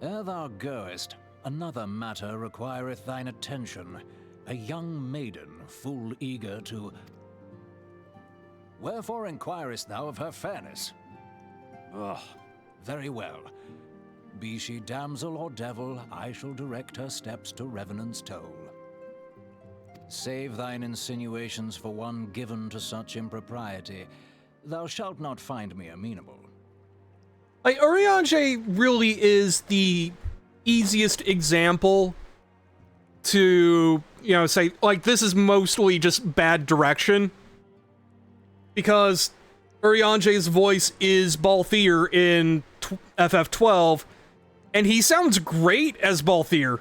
Ere thou goest, another matter requireth thine attention. A young maiden, full eager to... Wherefore inquirest thou of her fairness? Ugh, very well. Be she damsel or devil, I shall direct her steps to Revenant's Toll. Save thine insinuations for one given to such impropriety. Thou shalt not find me amenable. Like, Urianger really is the easiest example to, you know, say, like, this is mostly just bad direction. Because Urianger's voice is Balthier in FF12, and he sounds great as Balthier.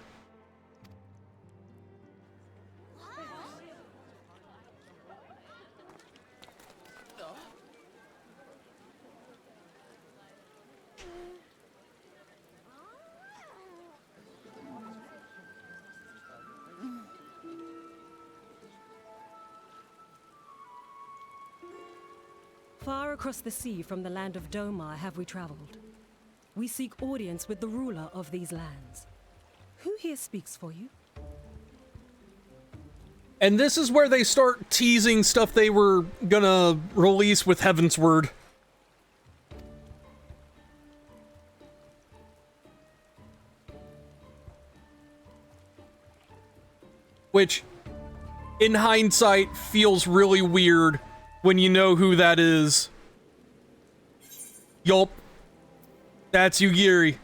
Far across the sea from the land of Domar have we traveled. We seek audience with the ruler of these lands. Who here speaks for you? And this is where they start teasing stuff they were gonna release with Heavensward. Which, in hindsight, feels really weird when you know who that is. Yup. That's Yugiri.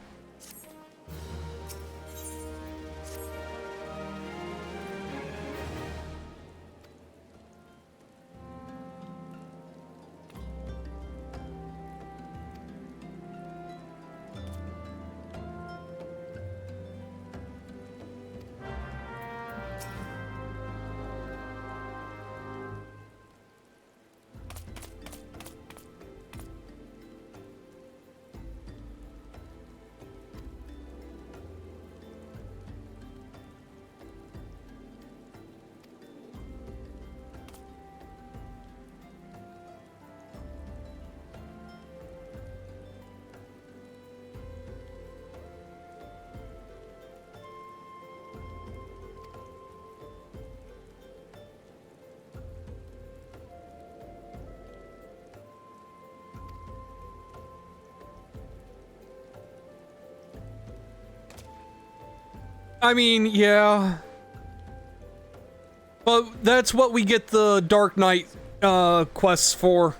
I mean, yeah. But that's what we get the Dark Knight quests for.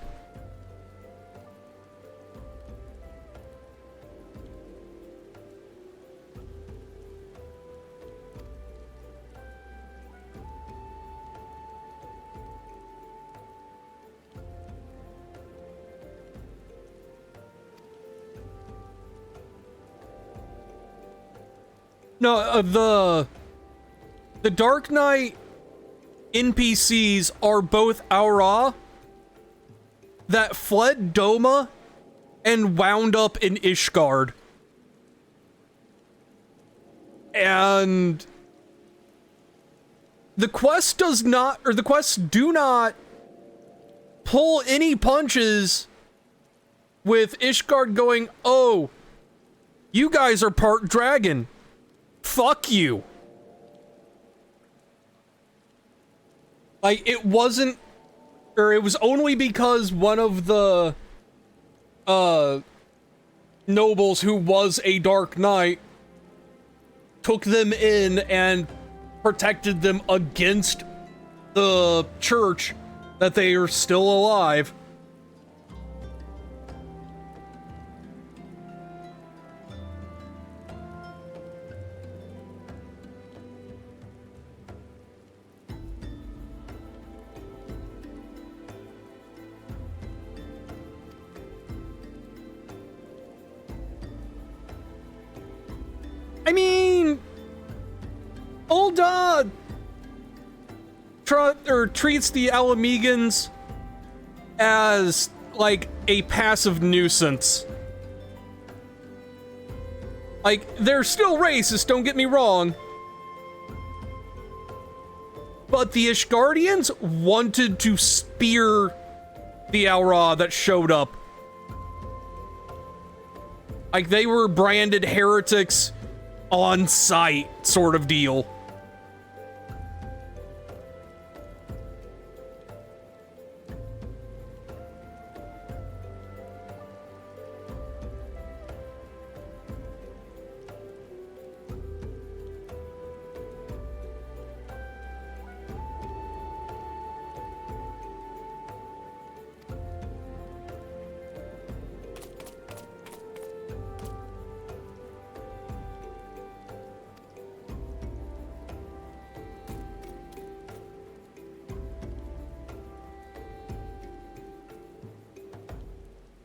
No, the Dark Knight NPCs are both Aura that fled Doma and wound up in Ishgard. And the quest does not, or the quests do not pull any punches with Ishgard going, oh, you guys are part dragon. Fuck you. Like, it wasn't, or it was only because one of the nobles who was a Dark Knight took them in and protected them against the church that they are still alive. I mean, Ul'dah treats the Alamegans as like a passive nuisance. Like, they're still racist, don't get me wrong. But the Ishgardians wanted to spear the Aura that showed up. Like, they were branded heretics on site, sort of deal.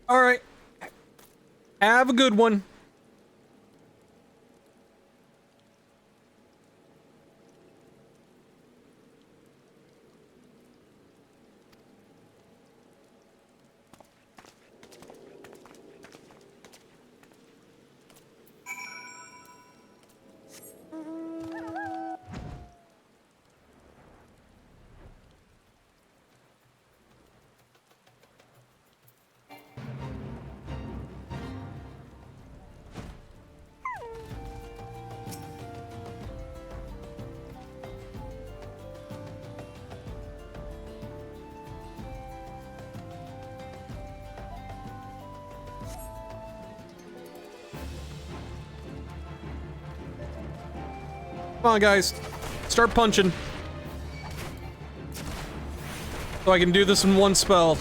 Alright. Have a good one. Come on, guys. Start punching. So I can do this in one spell.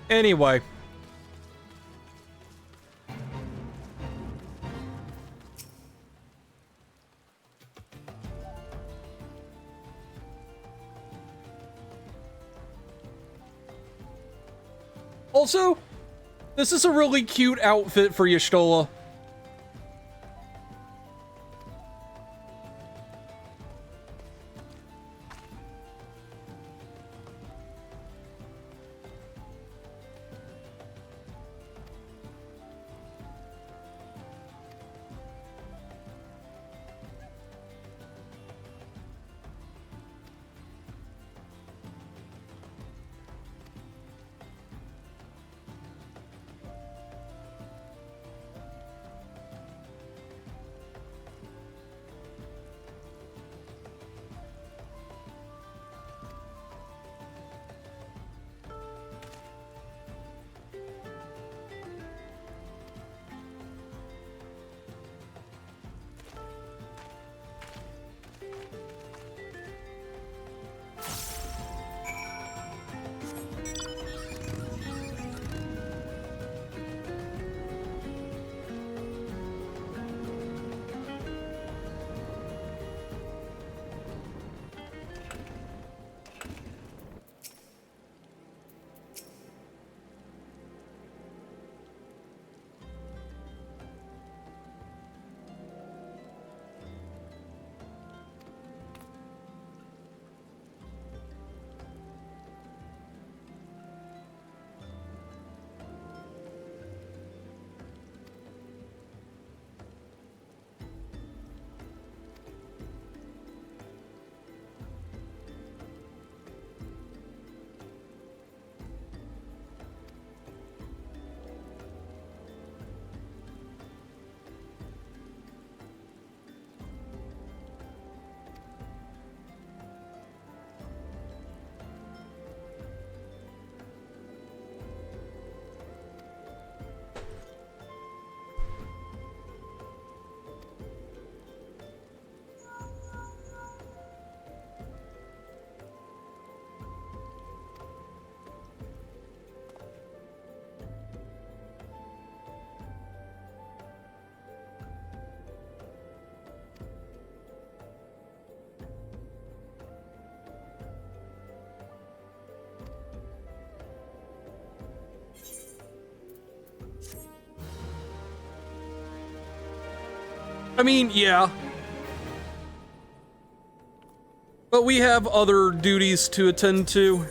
Anyway. Also, this is a really cute outfit for Y'shtola. I mean, yeah. But we have other duties to attend to.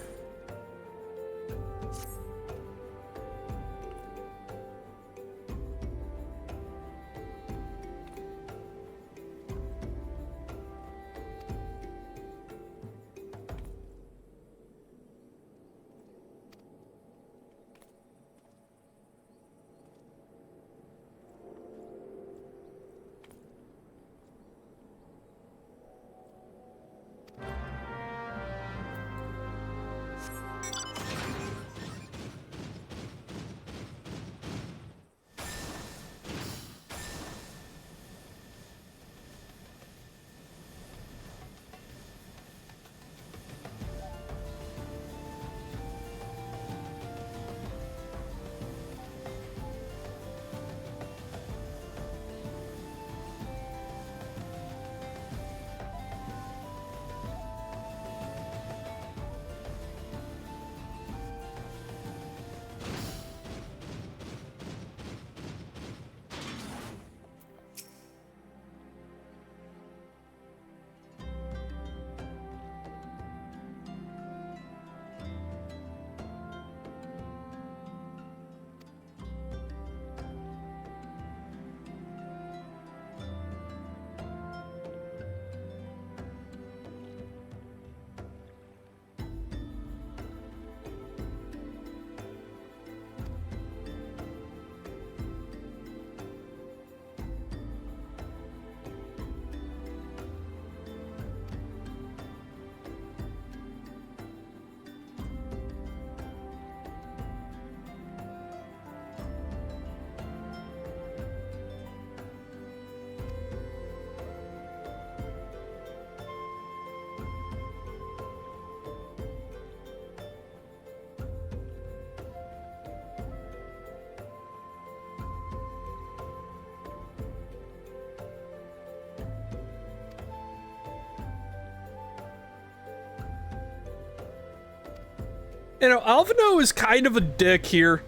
You know, Alvino is kind of a dick here,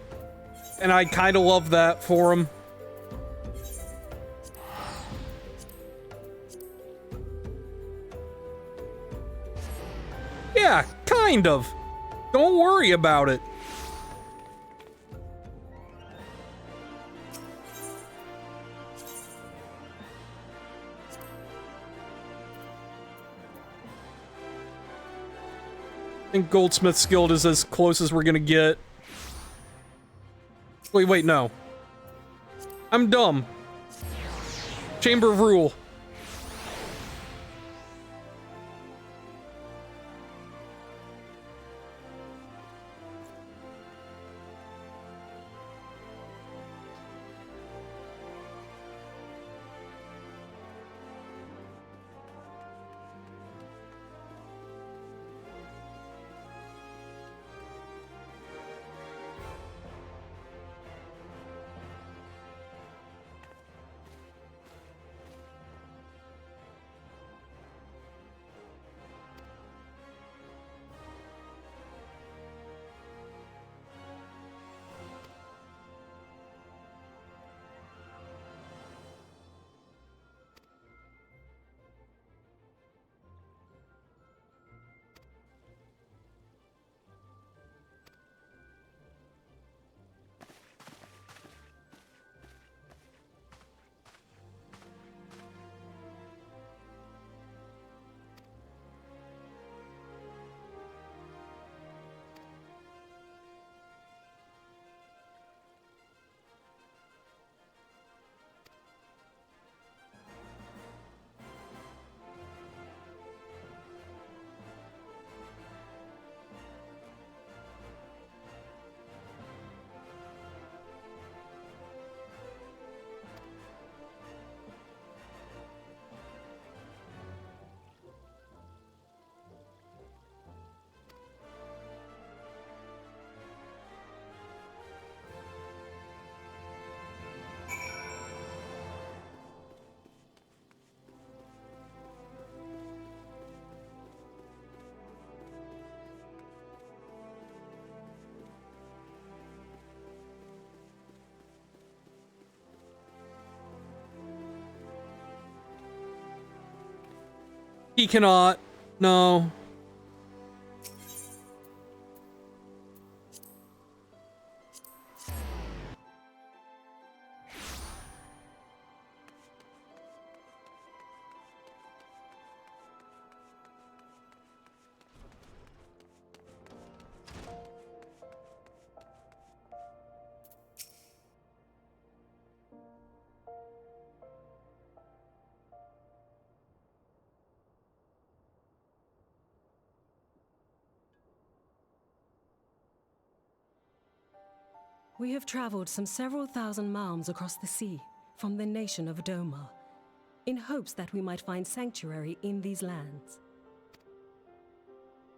and I kind of love that for him. Yeah, kind of. Don't worry about it. I think Goldsmith's Guild is as close as we're gonna get. Wait, no. I'm dumb. Chamber of Rule. He cannot. No. We have traveled some several thousand miles across the sea from the nation of Doma, in hopes that we might find sanctuary in these lands.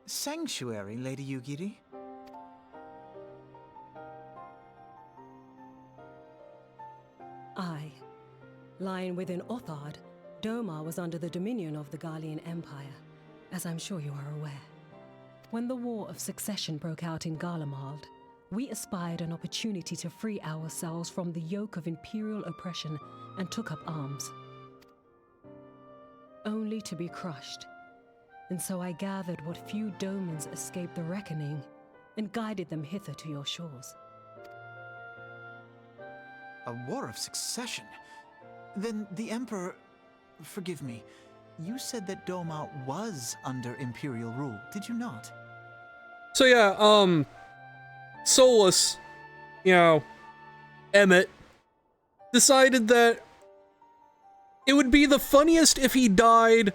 Sanctuary, Lady Yugiri? Aye. Lying within Othard, Doma was under the dominion of the Garlean Empire, as I'm sure you are aware. When the War of Succession broke out in Garlemald, we espied an opportunity to free ourselves from the yoke of imperial oppression and took up arms. Only to be crushed. And so I gathered what few Domans escaped the reckoning and guided them hither to your shores. A war of succession? Then the Emperor... Forgive me. You said that Doma was under Imperial rule, did you not? So yeah, Solus, you know, Emmett, decided that it would be the funniest if he died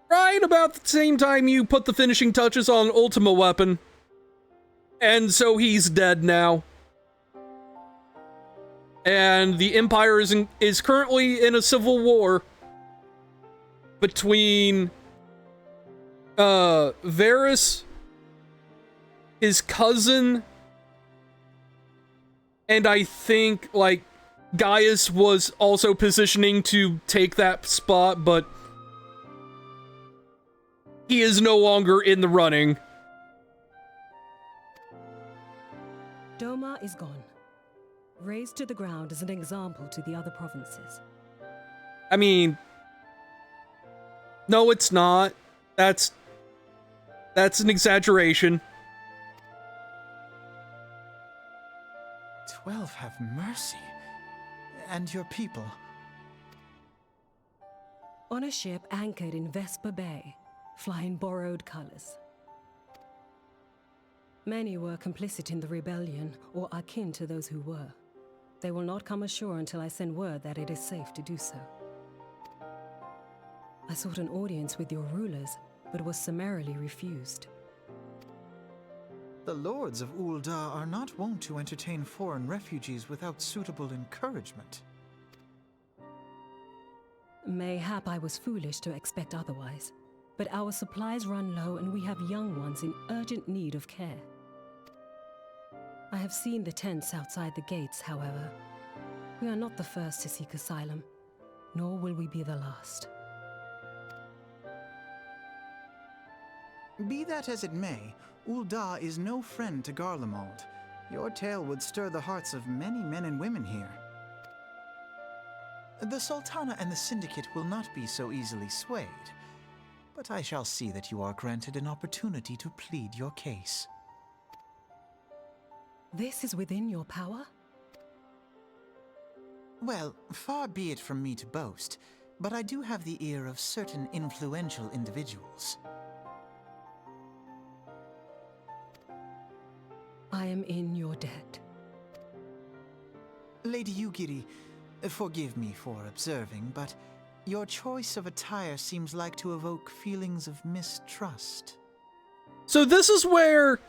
right about the same time you put the finishing touches on Ultima Weapon. And so he's dead now. And the Empire is currently in a civil war between Varys, his cousin, and I think, like, Gaius was also positioning to take that spot, but he is no longer in the running. Doma is gone. Razed to the ground as an example to the other provinces. I mean, no, it's not. That's an exaggeration. 12 have mercy. And your people? On a ship anchored in Vesper Bay, flying borrowed colors. Many were complicit in the rebellion, or akin to those who were. They will not come ashore until I send word that it is safe to do so. I sought an audience with your rulers, but was summarily refused. The lords of Ul'dah are not wont to entertain foreign refugees without suitable encouragement. Mayhap I was foolish to expect otherwise, but our supplies run low and we have young ones in urgent need of care. I have seen the tents outside the gates, however. We are not the first to seek asylum, nor will we be the last. Be that as it may, Ul'dah is no friend to Garlemald. Your tale would stir the hearts of many men and women here. The Sultana and the Syndicate will not be so easily swayed, but I shall see that you are granted an opportunity to plead your case. This is within your power? Well, far be it from me to boast, but I do have the ear of certain influential individuals. I am in your debt. Lady Yugiri, forgive me for observing, but your choice of attire seems like to evoke feelings of mistrust. So this is where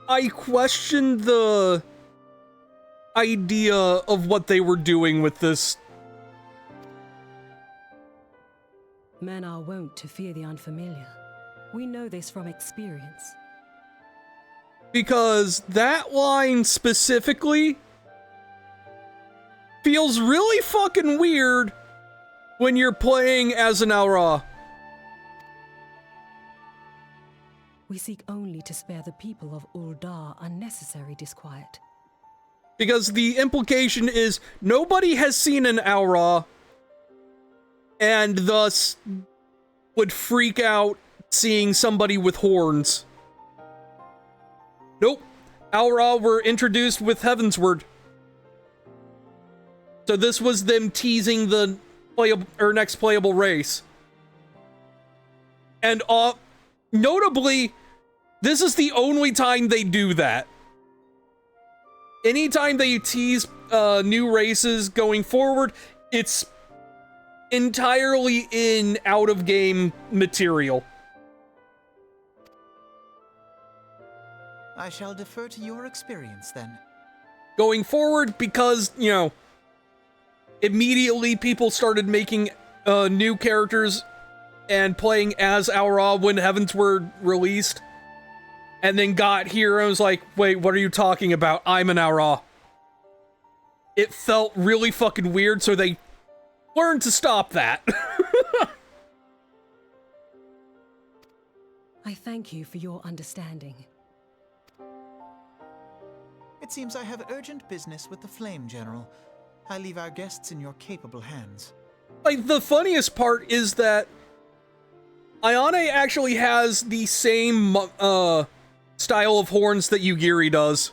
I question the idea of what they were doing with this. Men are wont to fear the unfamiliar. We know this from experience. Because that line specifically feels really fucking weird when you're playing as an Aura. We seek only to spare the people of Ul'dah unnecessary disquiet. Because the implication is nobody has seen an Aura and thus would freak out seeing somebody with horns. Nope. Aura were introduced with Heavensward. So this was them teasing the next playable race. And notably, this is the only time they do that. Anytime they tease new races going forward, it's entirely in out-of-game material. I shall defer to your experience then. Going forward, because, you know, immediately people started making new characters and playing as Aura when Heavens were released, and then got here and was like, wait, what are you talking about? I'm an Aura. It felt really fucking weird, so they learned to stop that. I thank you for your understanding. It seems I have urgent business with the Flame General. I leave our guests in your capable hands. Like, the funniest part is that Ayane actually has the same style of horns that Yugiri does.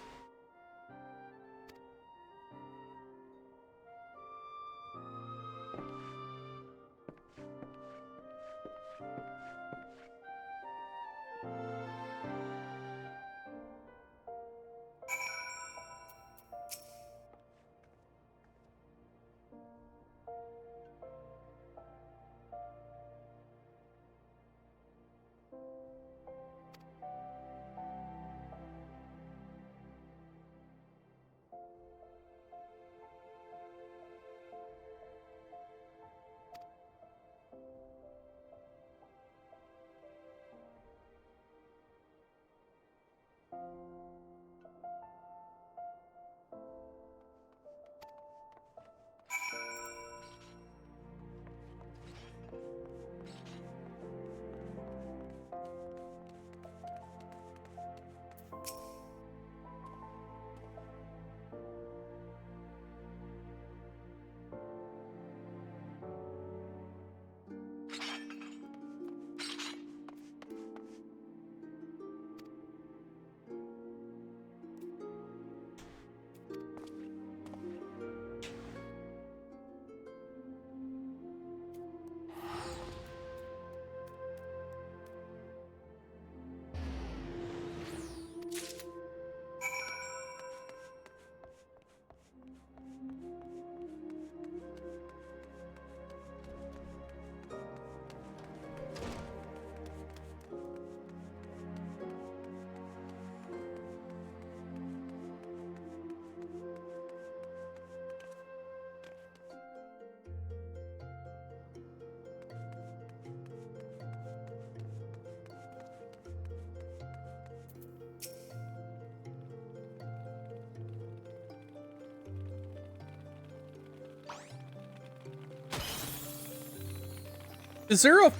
Is there a...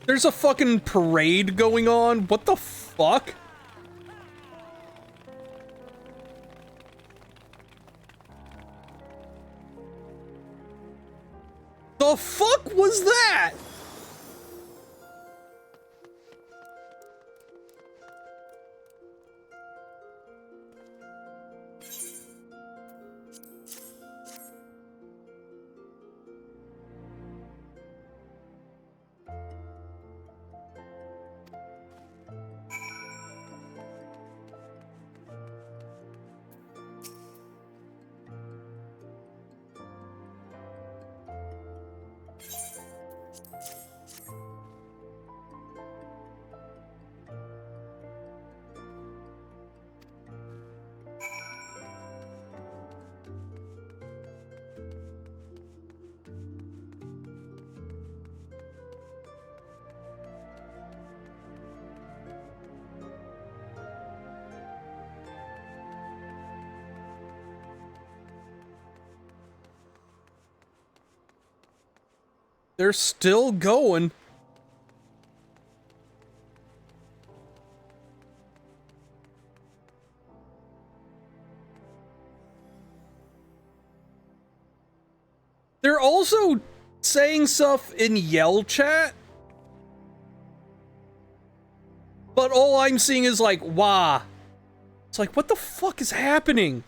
There's a fucking parade going on? What the fuck? The fuck was that? They're still going. They're also saying stuff in yell chat. But all I'm seeing is like, wah. It's like, what the fuck is happening?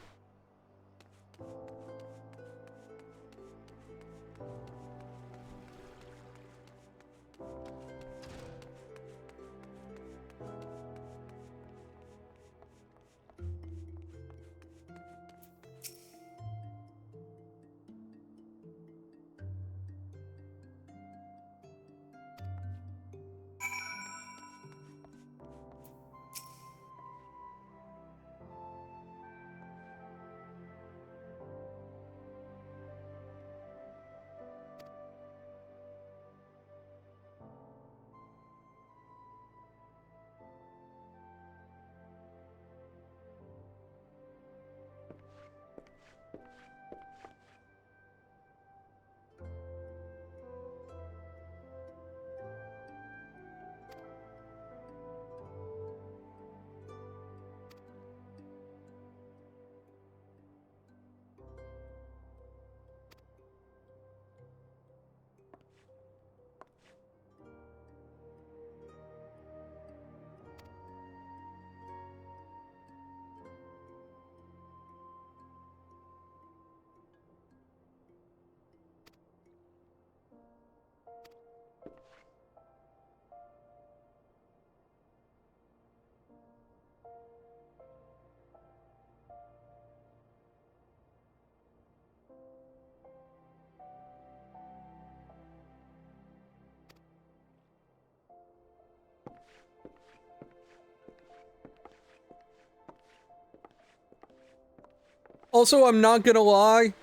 Also, I'm not gonna lie.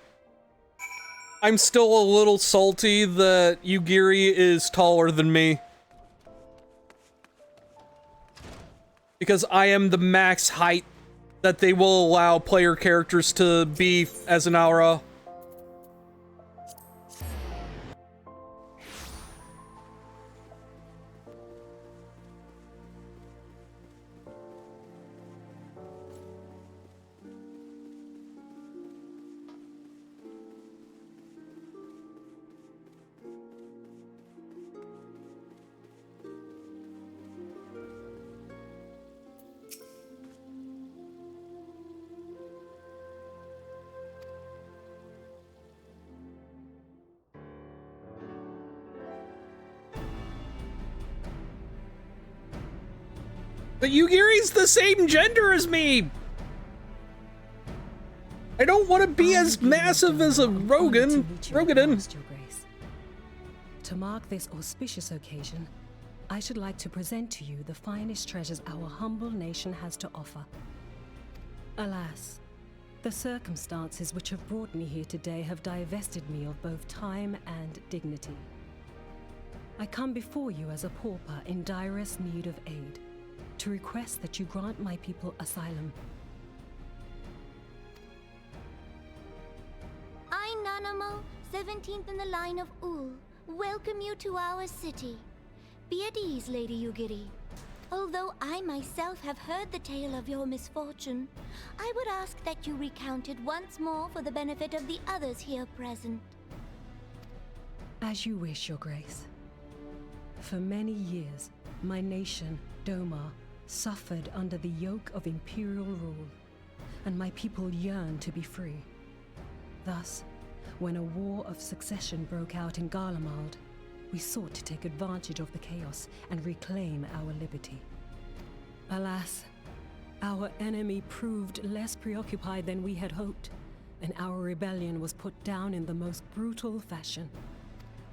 I'm still a little salty that Yugiri is taller than me. Because I am the max height that they will allow player characters to be as an aura. But Yugiri's the same gender as me! I don't want to be as massive as a Rogan. Rogadin. To mark this auspicious occasion, I should like to present to you the finest treasures our humble nation has to offer. Alas, the circumstances which have brought me here today have divested me of both time and dignity. I come before you as a pauper in direst need of aid, to request that you grant my people asylum. I, Nanamo, 17th in the line of Ul, welcome you to our city. Be at ease, Lady Yugiri. Although I myself have heard the tale of your misfortune, I would ask that you recount it once more for the benefit of the others here present. As you wish, Your Grace. For many years, my nation, Domar, suffered under the yoke of imperial rule, and my people yearned to be free. Thus, when a war of succession broke out in Garlemald, we sought to take advantage of the chaos and reclaim our liberty. Alas, our enemy proved less preoccupied than we had hoped, and our rebellion was put down in the most brutal fashion.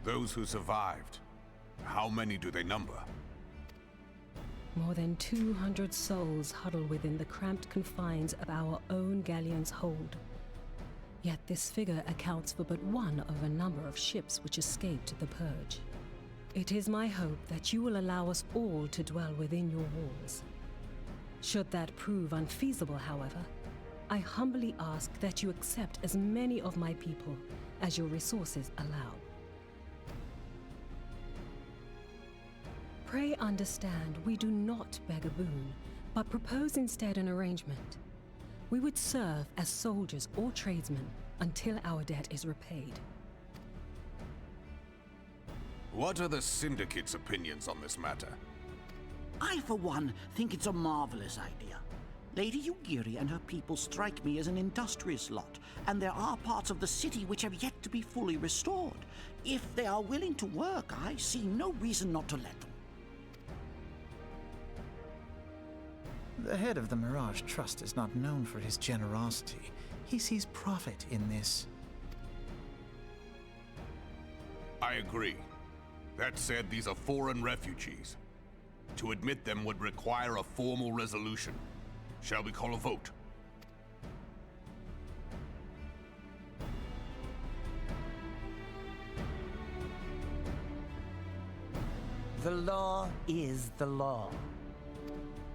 Those who survived, how many do they number? More than 200 souls huddle within the cramped confines of our own galleon's hold. Yet this figure accounts for but one of a number of ships which escaped the purge. It is my hope that you will allow us all to dwell within your walls. Should that prove unfeasible, however, I humbly ask that you accept as many of my people as your resources allow. Pray understand, we do not beg a boon, but propose instead an arrangement. We would serve as soldiers or tradesmen until our debt is repaid. What are the Syndicate's opinions on this matter? I, for one, think it's a marvelous idea. Lady Yugiri and her people strike me as an industrious lot, and there are parts of the city which have yet to be fully restored. If they are willing to work, I see no reason not to let them. The head of the Mirage Trust is not known for his generosity. He sees profit in this. I agree. That said, these are foreign refugees. To admit them would require a formal resolution. Shall we call a vote? The law is the law.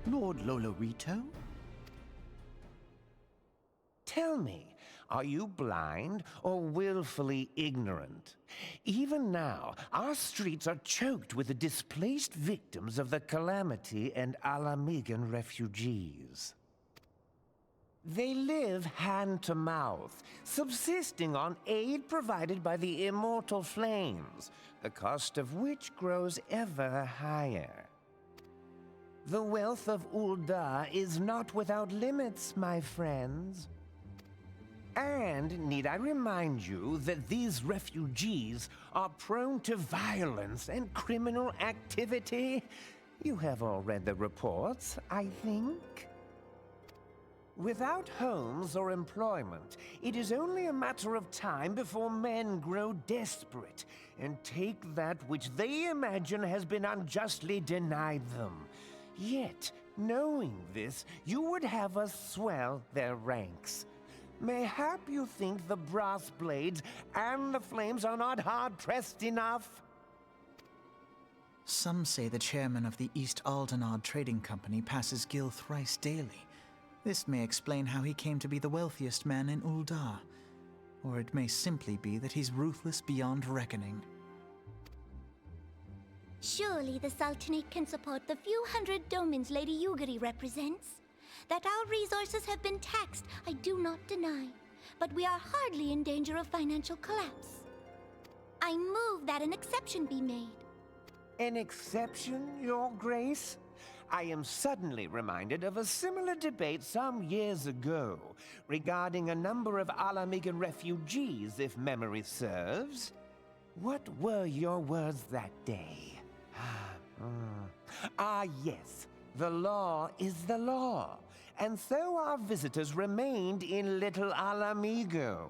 Lord Lolorito? Tell me, are you blind or willfully ignorant? Even now, our streets are choked with the displaced victims of the Calamity and Alamigan refugees. They live hand to mouth, subsisting on aid provided by the immortal flames, the cost of which grows ever higher. The wealth of Ul'dah is not without limits, my friends. And need I remind you that these refugees are prone to violence and criminal activity? You have all read the reports, I think. Without homes or employment, it is only a matter of time before men grow desperate and take that which they imagine has been unjustly denied them. Yet, knowing this, you would have us swell their ranks. Mayhap you think the brass blades and the flames are not hard-pressed enough? Some say the chairman of the East Aldenard Trading Company passes Gil thrice daily. This may explain how he came to be the wealthiest man in Ul'dah. Or it may simply be that he's ruthless beyond reckoning. Surely the Sultanate can support the few hundred domins Lady Yugiri represents. That our resources have been taxed, I do not deny. But we are hardly in danger of financial collapse. I move that an exception be made. An exception, Your Grace? I am suddenly reminded of a similar debate some years ago regarding a number of Alamigan refugees, if memory serves. What were your words that day? Yes. The law is the law, and so our visitors remained in Little Alamigo.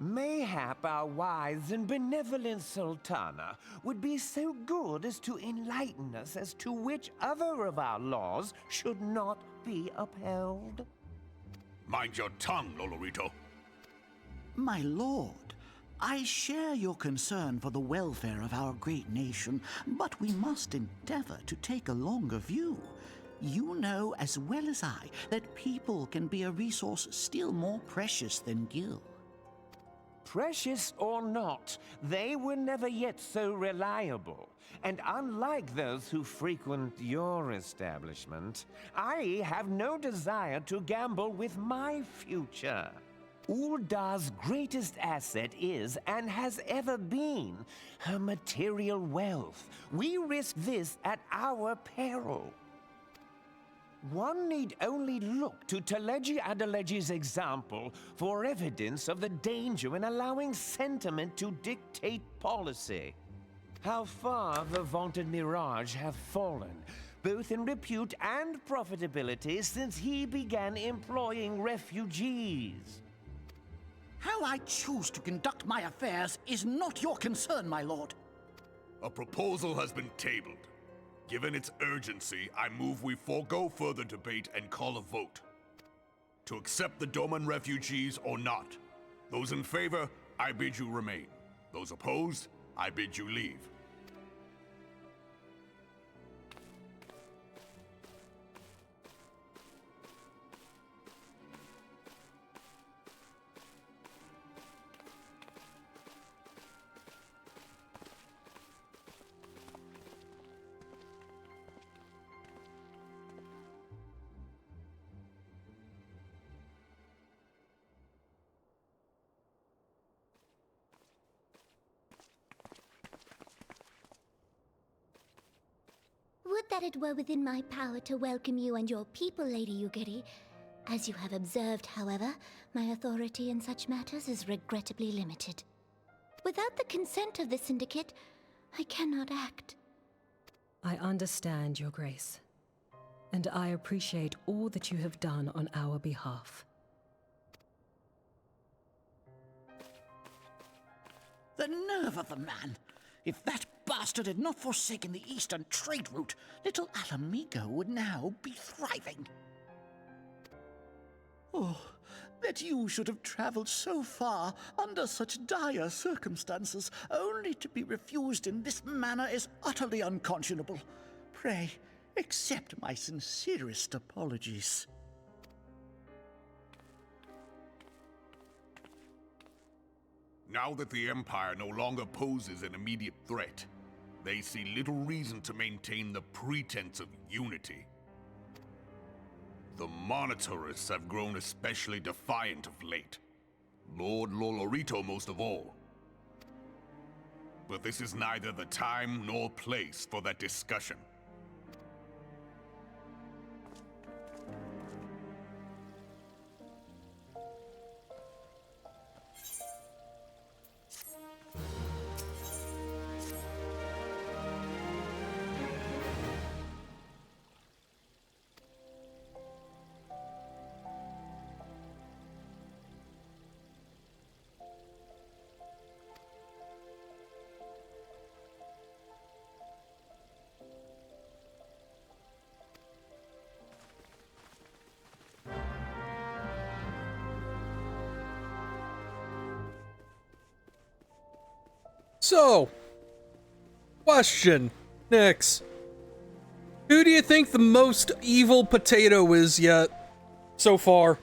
Mayhap our wise and benevolent Sultana would be so good as to enlighten us as to which other of our laws should not be upheld. Mind your tongue, Lolorito. My lord, I share your concern for the welfare of our great nation, but we must endeavor to take a longer view. You know as well as I that people can be a resource still more precious than Gil. Precious or not, they were never yet so reliable. And unlike those who frequent your establishment, I have no desire to gamble with my future. Uldar's greatest asset is, and has ever been, her material wealth. We risk this at our peril. One need only look to Teleji Adeleji's example for evidence of the danger in allowing sentiment to dictate policy. How far the vaunted Mirage have fallen, both in repute and profitability, since he began employing refugees. How I choose to conduct my affairs is not your concern, my lord. A proposal has been tabled. Given its urgency, I move we forego further debate and call a vote. To accept the Doman refugees or not. Those in favor, I bid you remain. Those opposed, I bid you leave. Would that it were within my power to welcome you and your people, Lady Yugiri. As you have observed, however, my authority in such matters is regrettably limited. Without the consent of the Syndicate, I cannot act. I understand, Your Grace, and I appreciate all that you have done on our behalf. The nerve of the man! If that bastard had not forsaken the eastern trade route, little Alamigo would now be thriving. Oh, that you should have traveled so far under such dire circumstances, only to be refused in this manner is utterly unconscionable. Pray, accept my sincerest apologies. Now that the Empire no longer poses an immediate threat, they see little reason to maintain the pretense of unity. The Monitorists have grown especially defiant of late. Lord Lolorito most of all. But this is neither the time nor place for that discussion. So, question, Nix. Who do you think the most evil potato is yet, so far?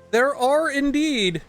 There are indeed.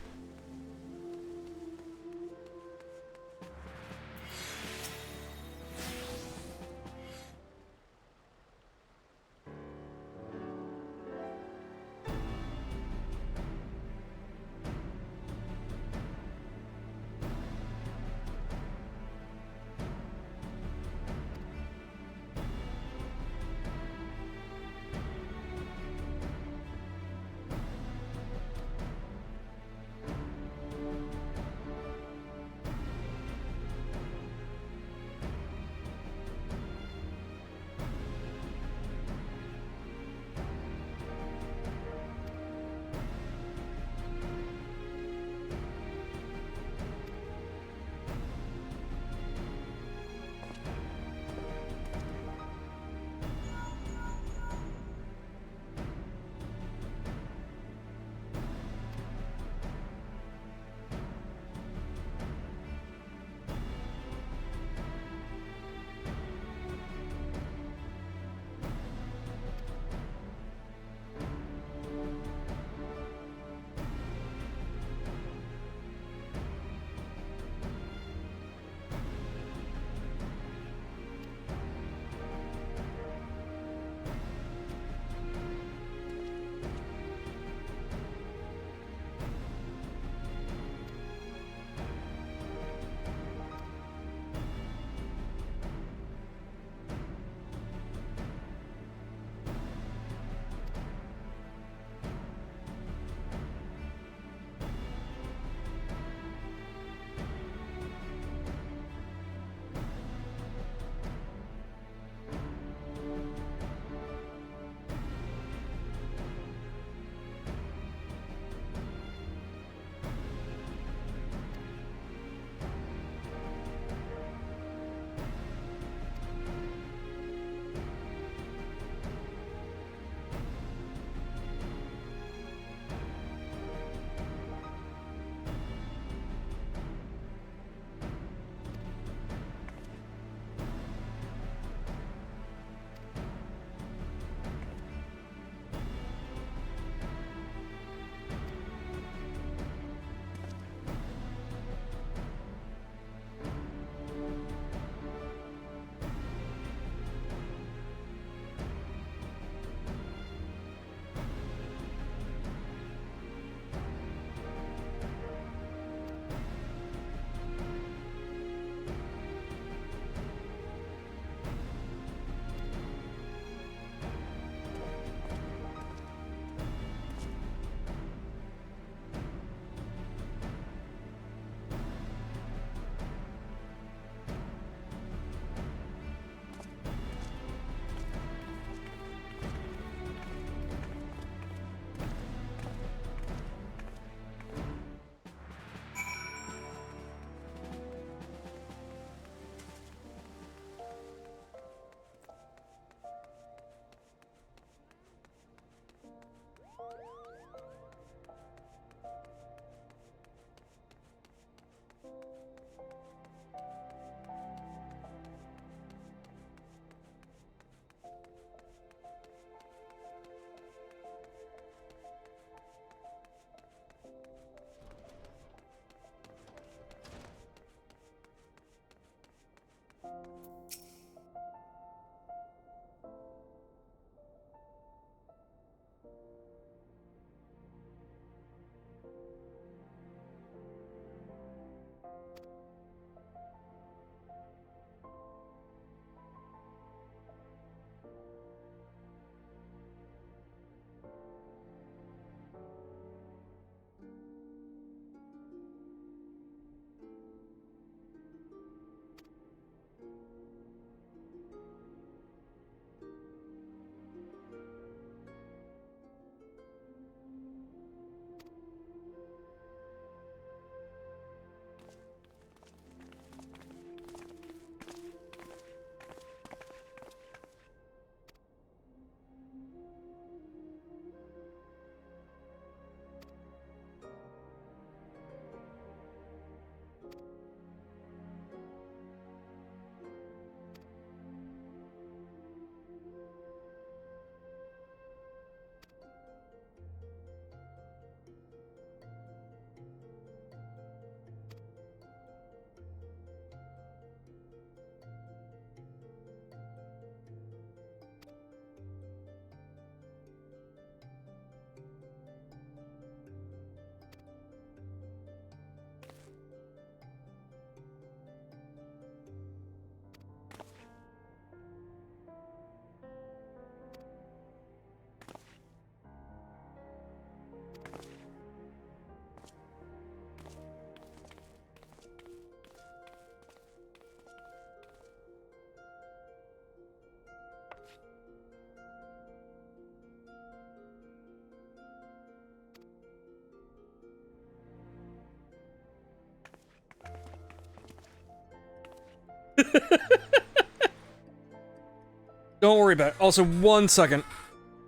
Don't worry about it. Also, 1 second.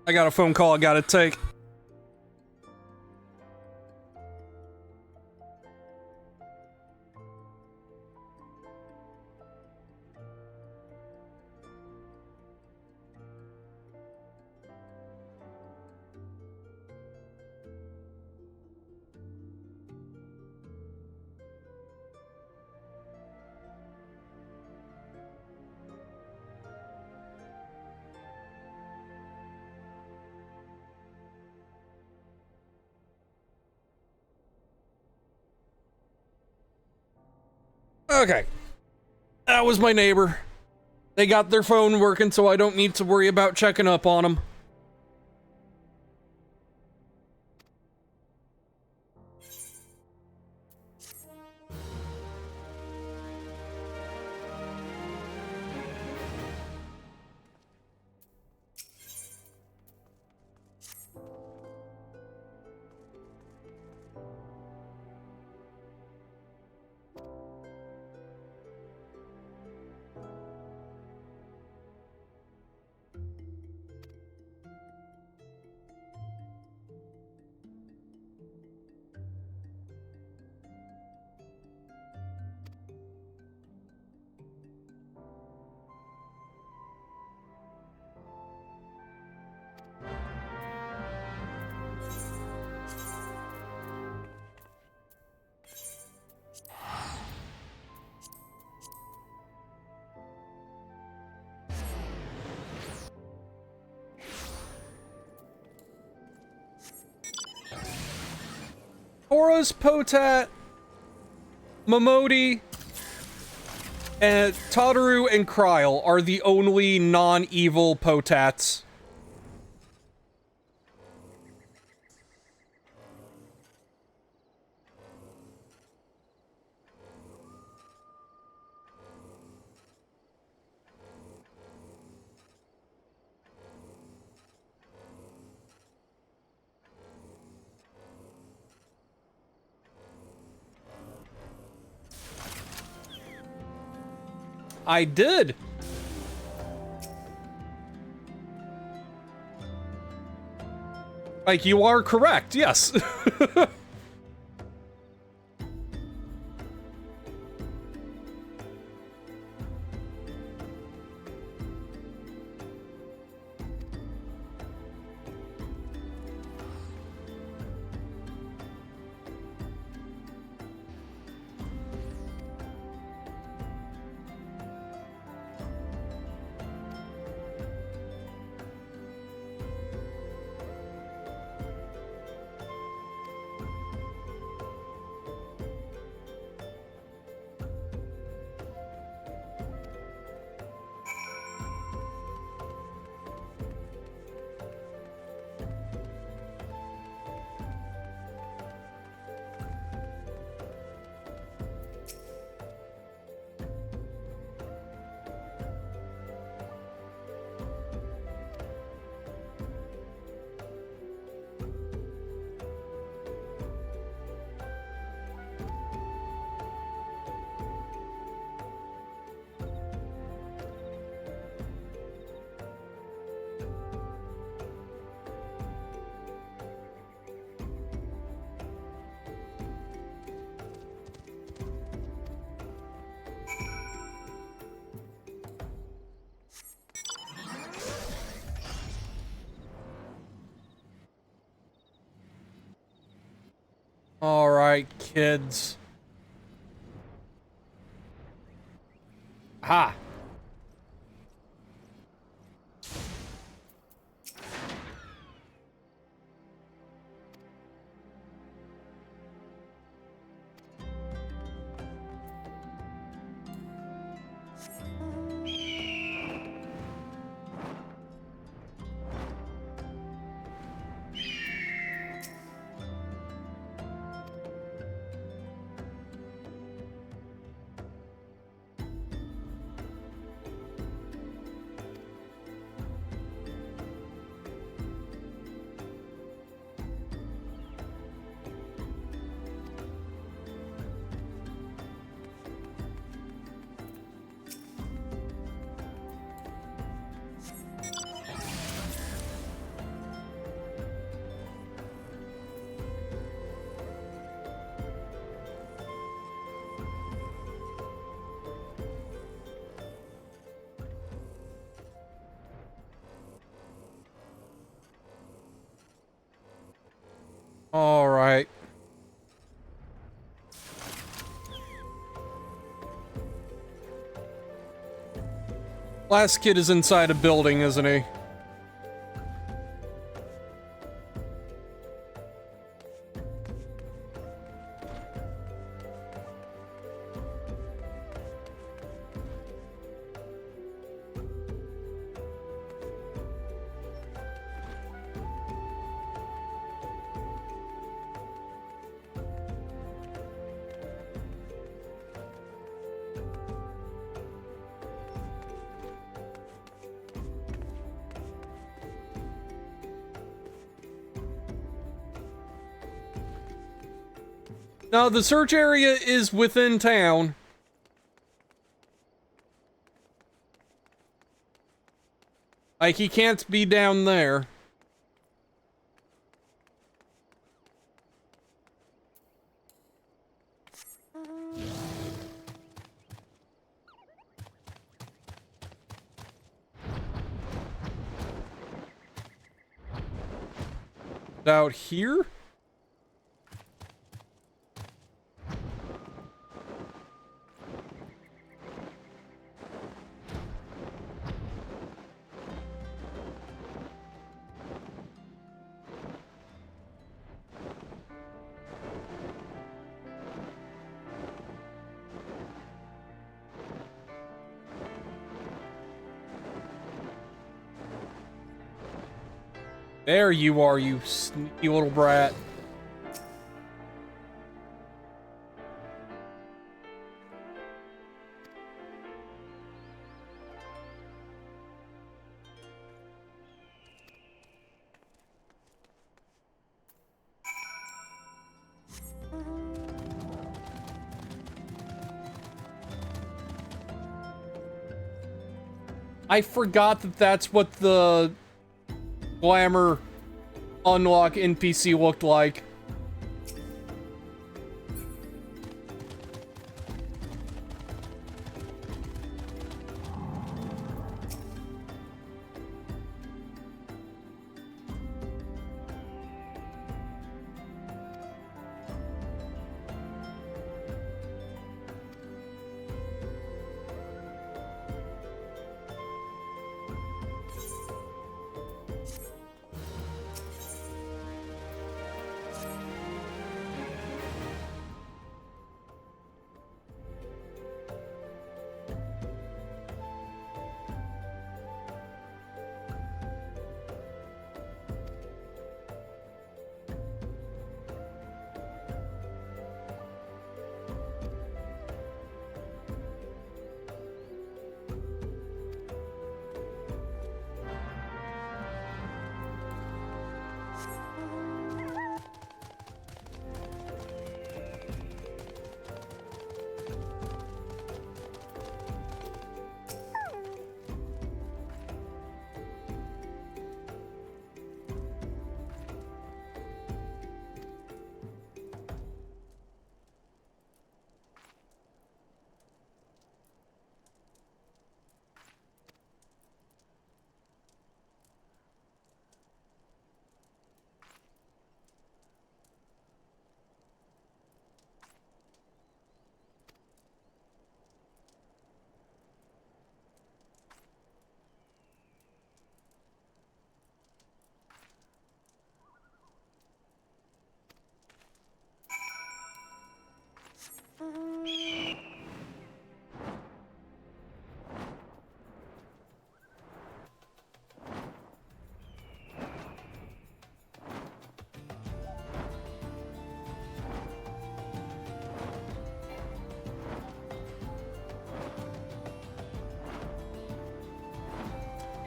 I got a phone call I gotta take. Okay. That was my neighbor. They got their phone working, so I don't need to worry about checking up on them. Horus, Potat, Momodi, and Tataru and Kryl are the only non-evil Potats. I did. Like, you are correct, yes. All right, kids. Ha! Last kid is inside a building, isn't he? No, the search area is within town. Like, he can't be down there. Out here? There you are, you sneaky little brat. I forgot that that's what the glamour unlock NPC looked like.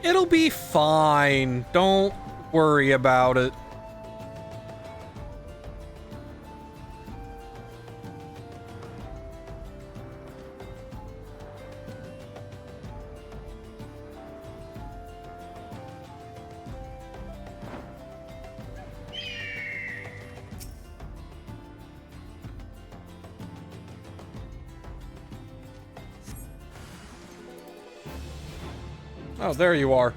It'll be fine. Don't worry about it. Oh, there you are.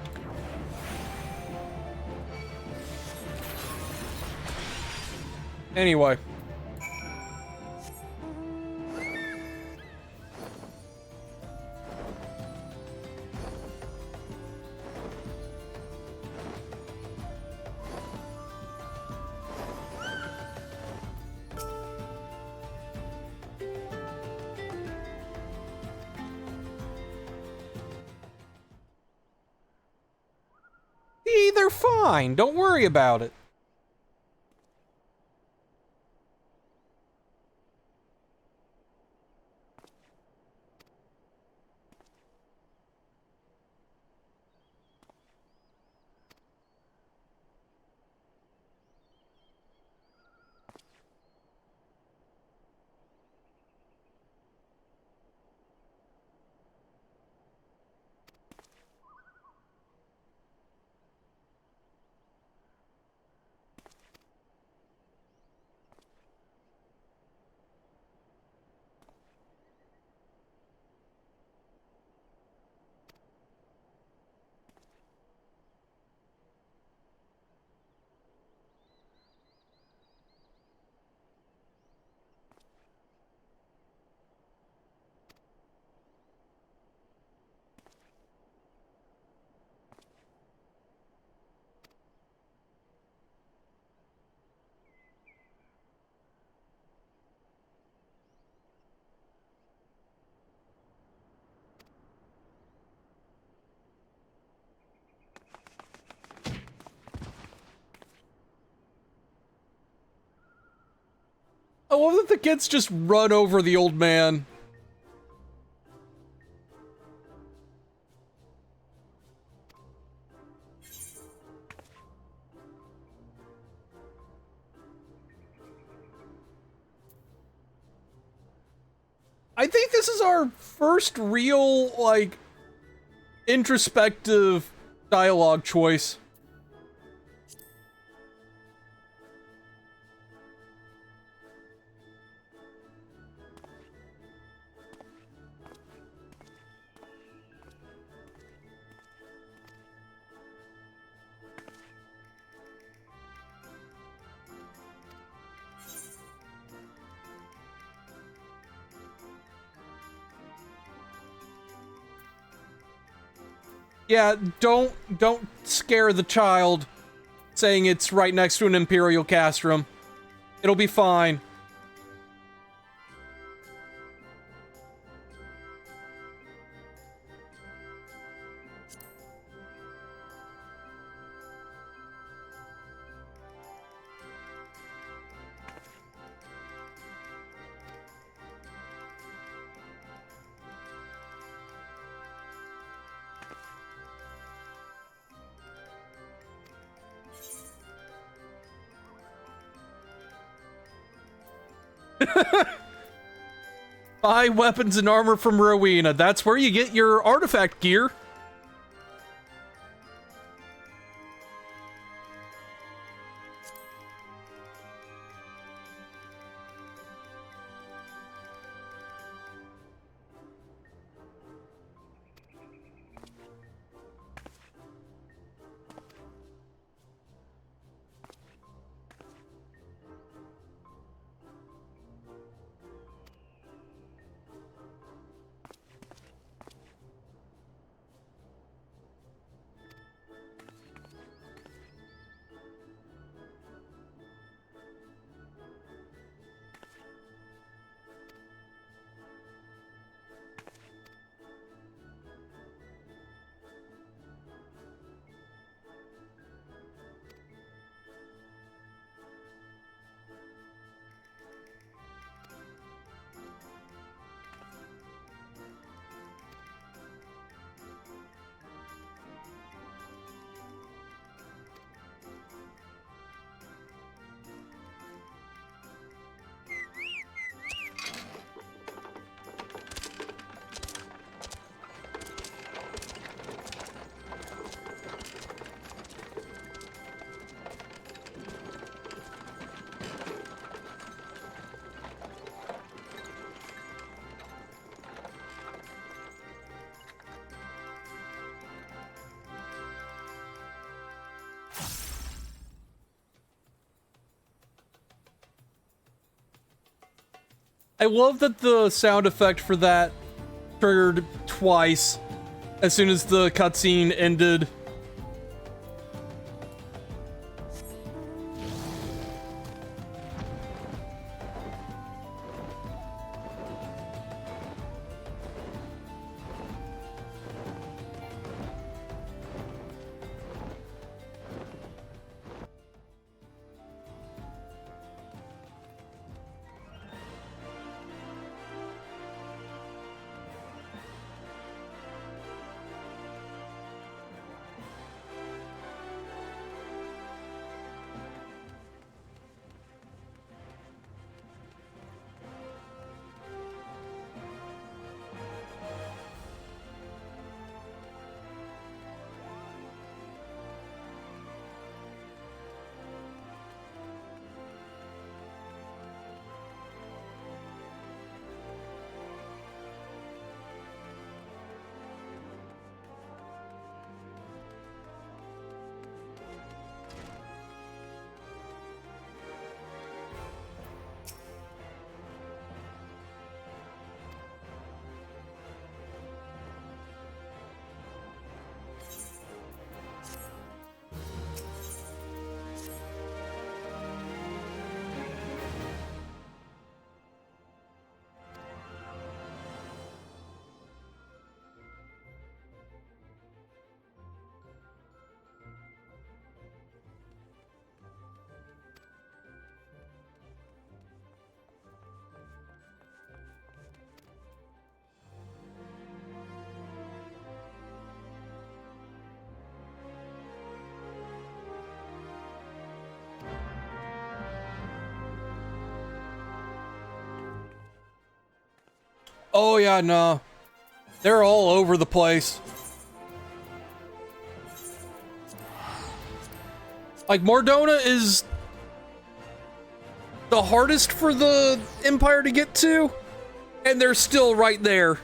Anyway. They're fine. Don't worry about it. I love that the kids just run over the old man. I think this is our first real, like, introspective dialogue choice. Yeah, don't scare the child saying it's right next to an Imperial castrum. It'll be fine. Buy weapons and armor from Rowena. That's where you get your artifact gear. I love that the sound effect for that triggered twice as soon as the cutscene ended. Oh yeah, no. They're all over the place. Like, Mordona is the hardest for the Empire to get to, and they're still right there.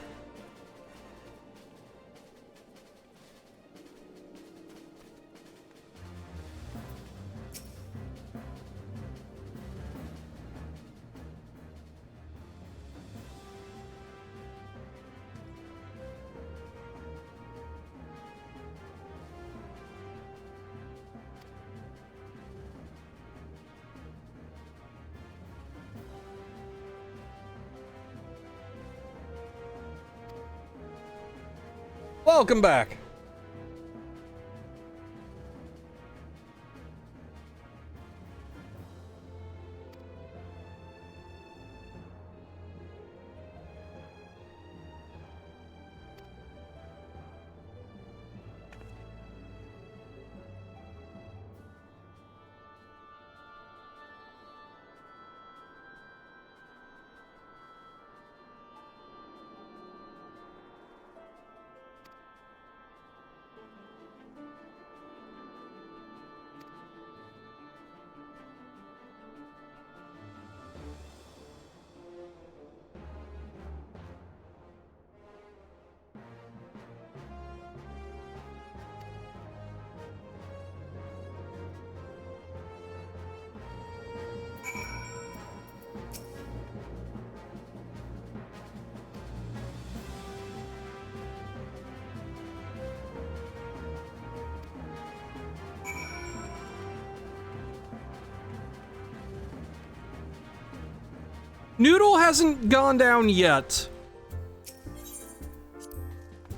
Welcome back. Noodle hasn't gone down yet.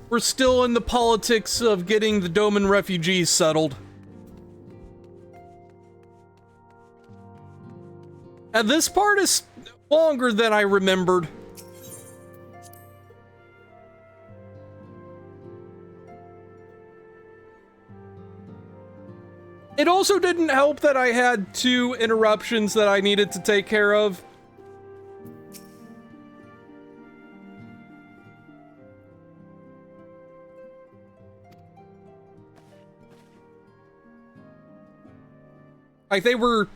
We're still in the politics of getting the Doman refugees settled. And this part is longer than I remembered. It also didn't help that I had 2 interruptions that I needed to take care of. Like, they were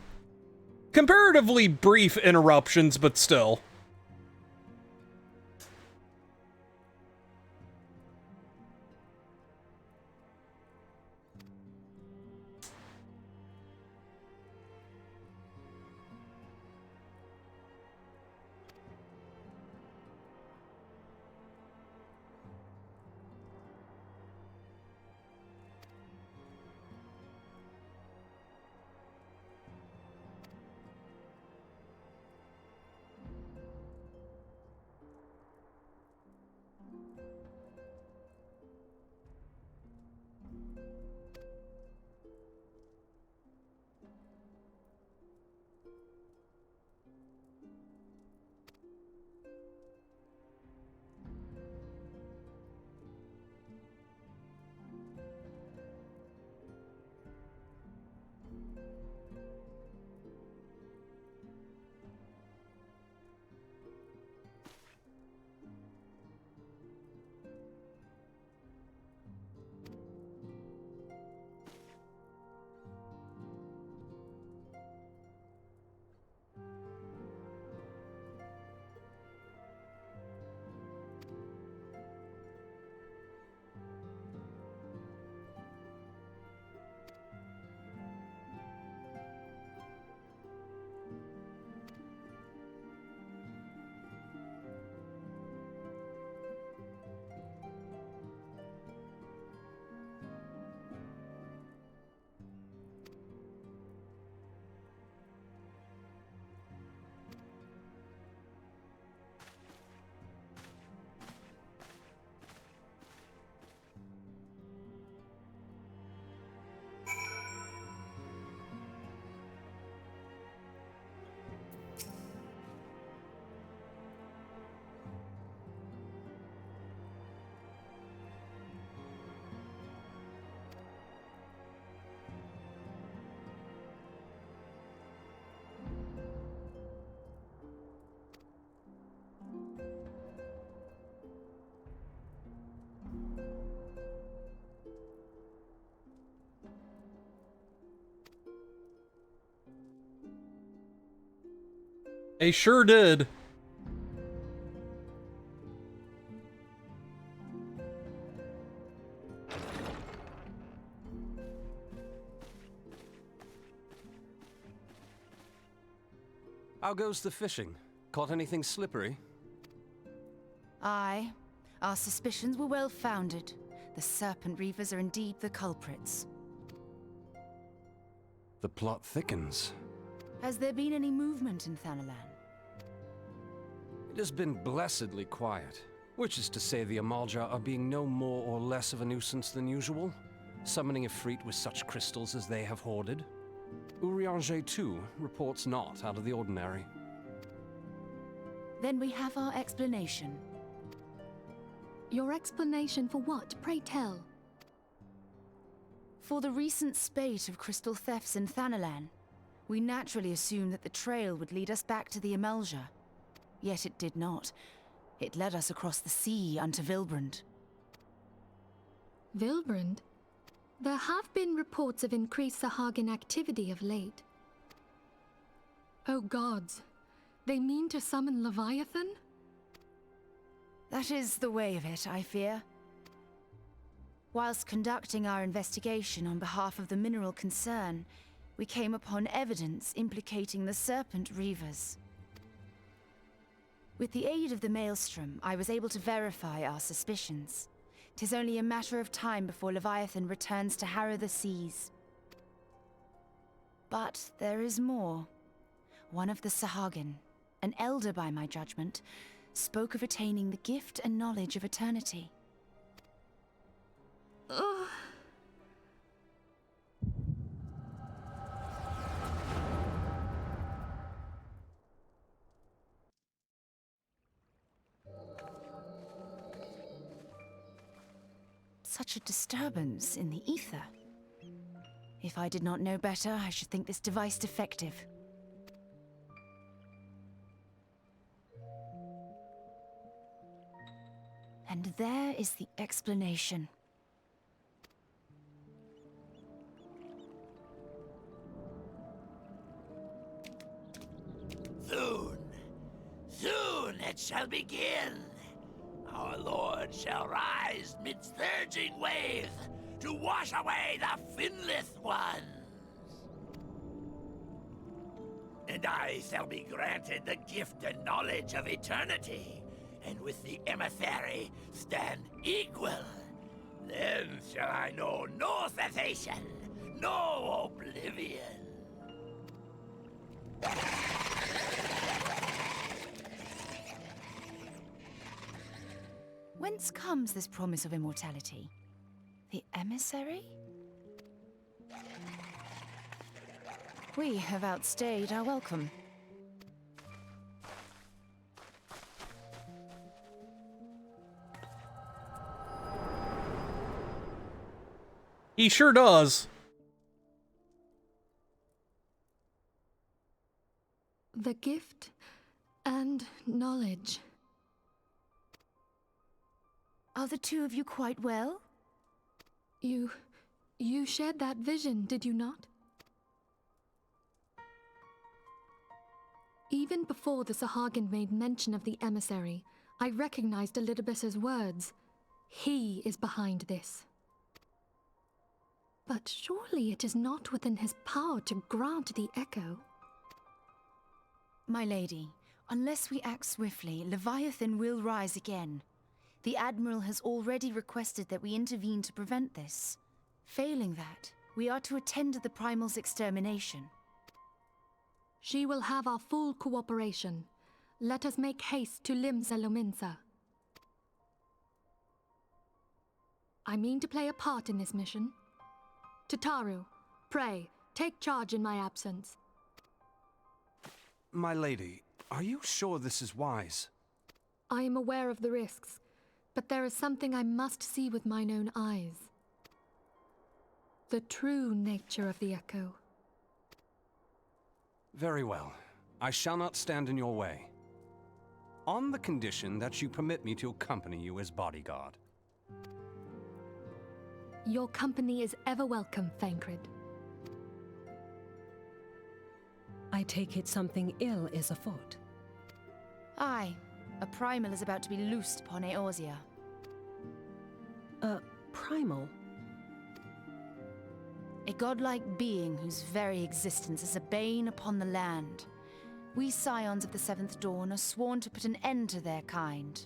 comparatively brief interruptions, but still. They sure did. How goes the fishing? Caught anything slippery? Aye. Our suspicions were well founded. The Serpent Reavers are indeed the culprits. The plot thickens. Has there been any movement in Thanalan? It has been blessedly quiet, which is to say the Amalja are being no more or less of a nuisance than usual, summoning Ifrit with such crystals as they have hoarded. Urianger, too, reports not out of the ordinary. Then we have our explanation. Your explanation for what, pray tell? For the recent spate of crystal thefts in Thanalan, we naturally assumed that the trail would lead us back to the Amalja. Yet it did not. It led us across the sea unto Vilbrand. Vilbrand? There have been reports of increased Sahagin activity of late. Oh gods, they mean to summon Leviathan? That is the way of it, I fear. Whilst conducting our investigation on behalf of the mineral concern, we came upon evidence implicating the Serpent Reavers. With the aid of the Maelstrom, I was able to verify our suspicions. 'Tis only a matter of time before Leviathan returns to harrow the seas. But there is more. One of the Sahagin, an elder by my judgment, spoke of attaining the gift and knowledge of eternity. Ugh. Such a disturbance in the ether. If I did not know better, I should think this device defective. And there is the explanation. Soon it shall begin. Our Lord shall rise midst surging waves to wash away the finless ones. And I shall be granted the gift and knowledge of eternity, and with the emissary stand equal. Then shall I know no cessation, no oblivion. Whence comes this promise of immortality? The emissary? We have outstayed our welcome. He sure does. The gift and knowledge. Are the two of you quite well? You shared that vision, did you not? Even before the Sahagin made mention of the emissary, I recognized Elidibus's words. He is behind this. But surely it is not within his power to grant the echo. My lady, unless we act swiftly, Leviathan will rise again. The Admiral has already requested that we intervene to prevent this. Failing that, we are to attend to the primal's extermination. She will have our full cooperation. Let us make haste to Limsa Lominsa. I mean to play a part in this mission. Tataru, pray, take charge in my absence. My lady, are you sure this is wise? I am aware of the risks, but there is something I must see with mine own eyes. The true nature of the echo. Very well. I shall not stand in your way. On the condition that you permit me to accompany you as bodyguard. Your company is ever welcome, Thancred. I take it something ill is afoot. Aye, a primal is about to be loosed upon Eorzea. Primal? A godlike being whose very existence is a bane upon the land. We scions of the Seventh Dawn are sworn to put an end to their kind.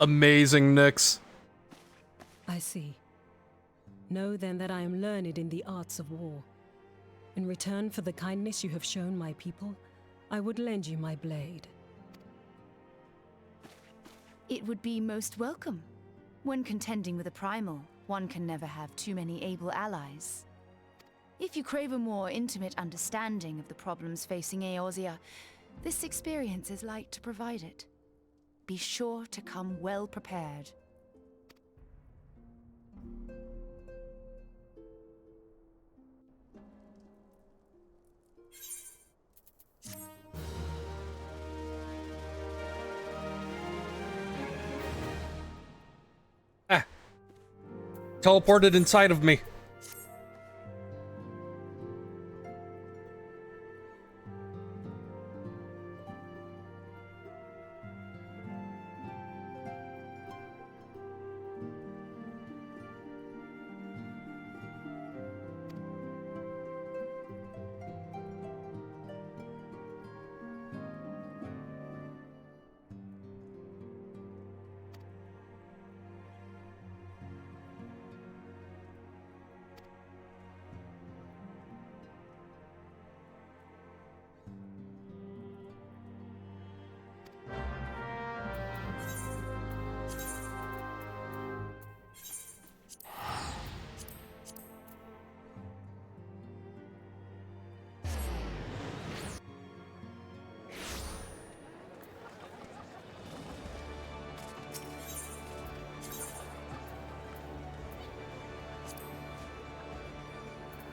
Amazing, Nyx. I see. Know then that I am learned in the arts of war. In return for the kindness you have shown my people, I would lend you my blade. It would be most welcome. When contending with a primal, one can never have too many able allies. If you crave a more intimate understanding of the problems facing Eorzea, this experience is like to provide it. Be sure to come well prepared. Teleported inside of me.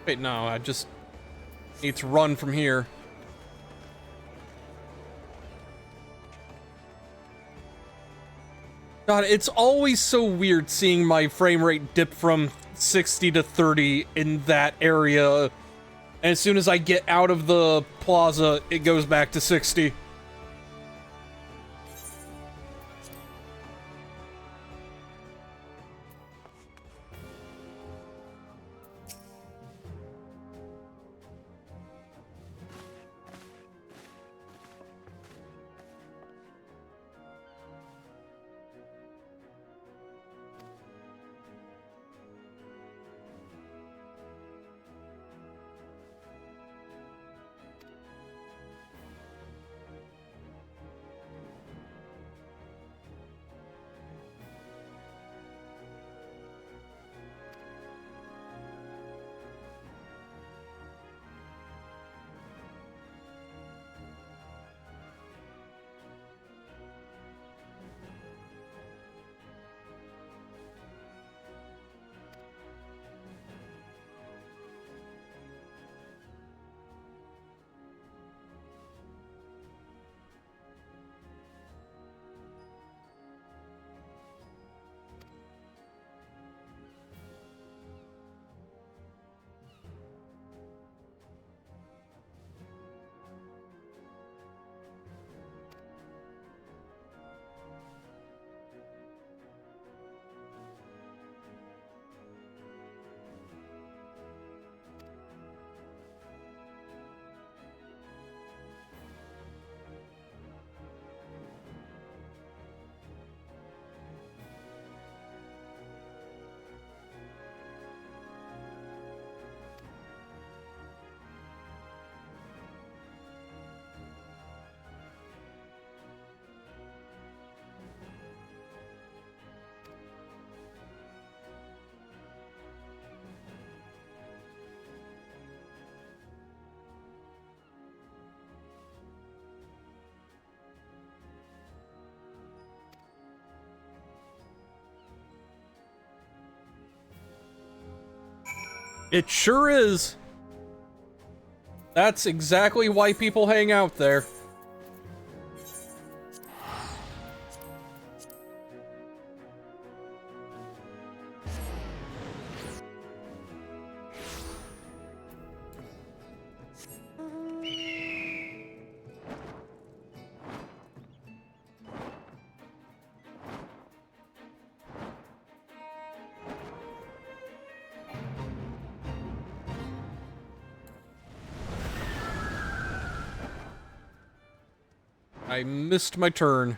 Wait, no, I just need to run from here. God, it's always so weird seeing my frame rate dip from 60 to 30 in that area. And as soon as I get out of the plaza, it goes back to 60. It sure is. That's exactly why people hang out there. I missed my turn.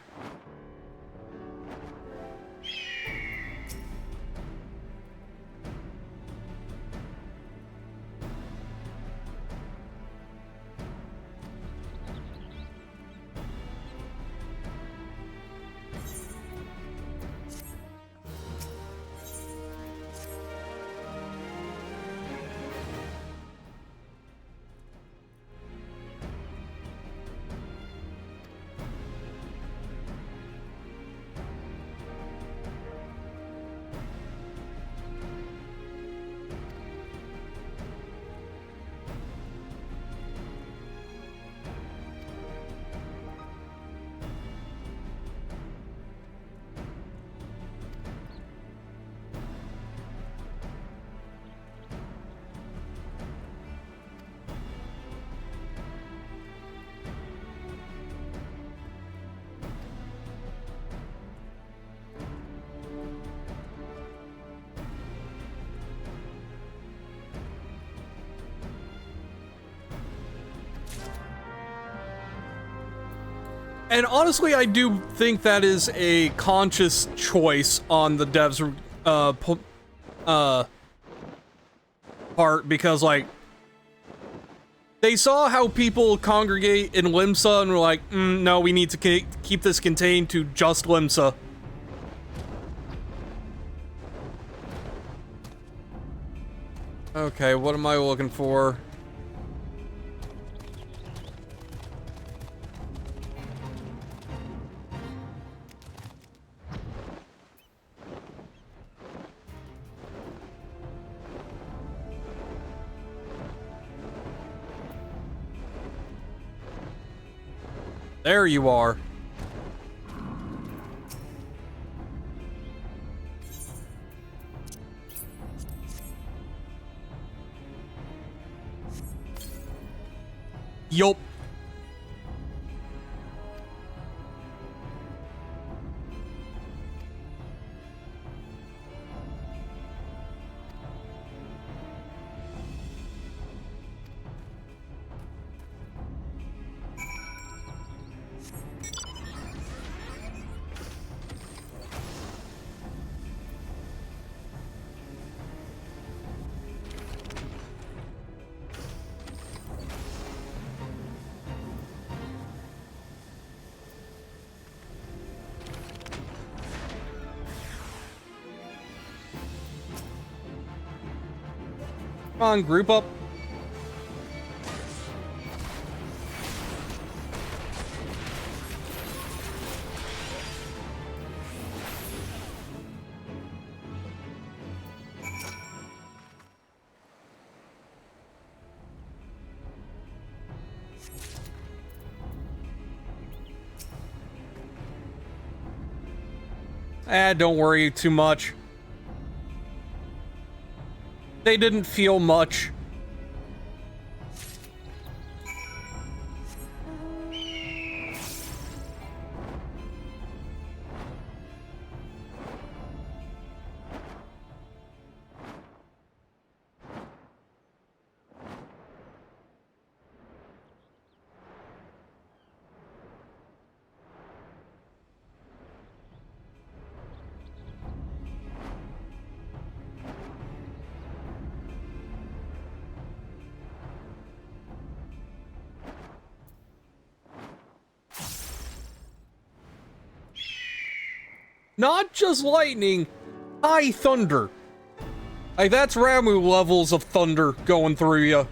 And honestly, I do think that is a conscious choice on the devs' part, because, like, they saw how people congregate in Limsa and were like, no, we need to keep this contained to just Limsa. Okay, what am I looking for? There you are. Yup. Come on, group up. Don't worry too much. They didn't feel much. Not just lightning, high thunder. Like, that's Ramu levels of thunder going through you.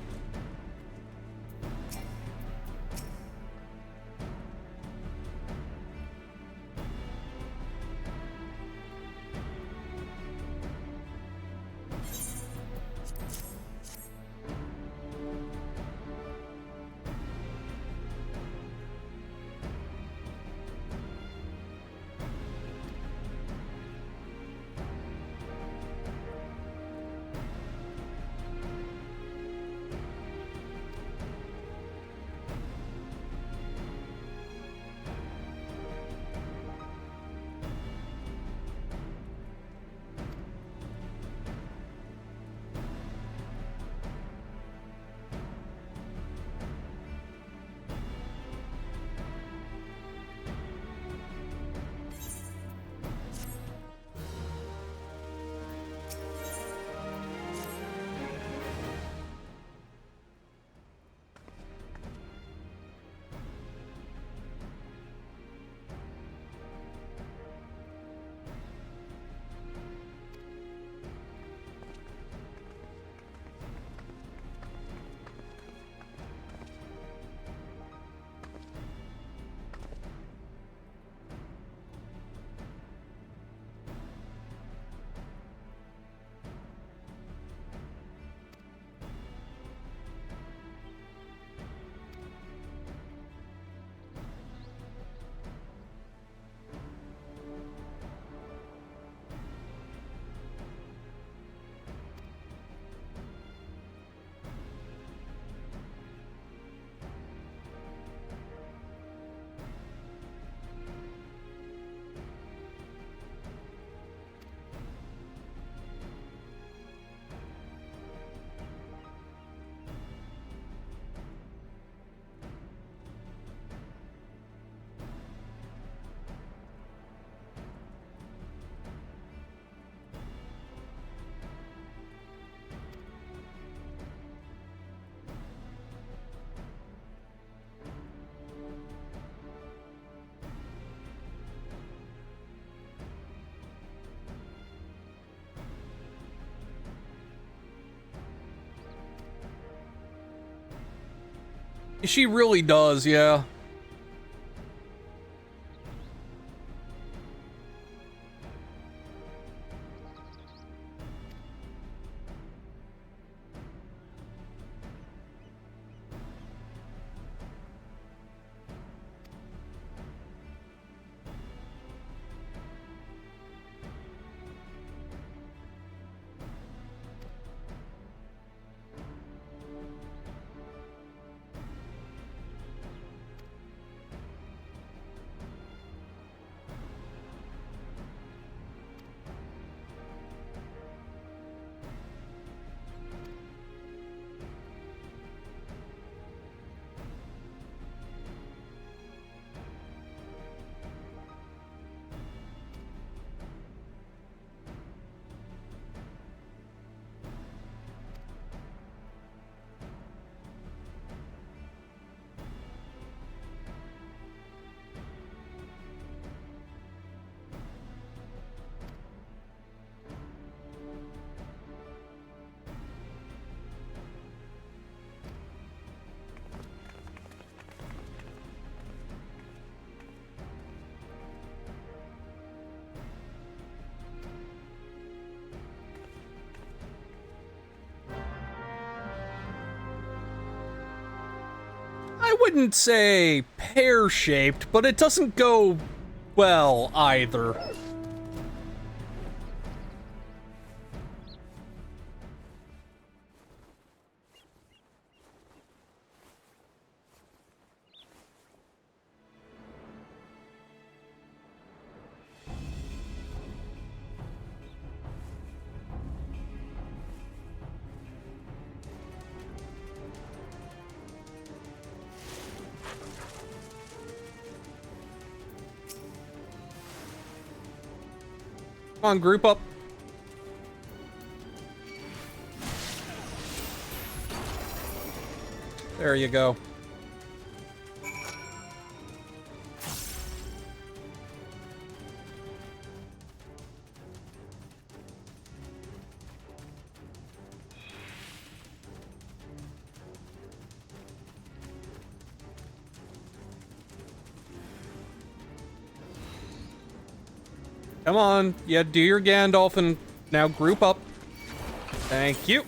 She really does, yeah. I wouldn't say pear-shaped, but it doesn't go well either. Come on, group up. There you go. Come on, yeah, do your Gandalf and now group up. Thank you.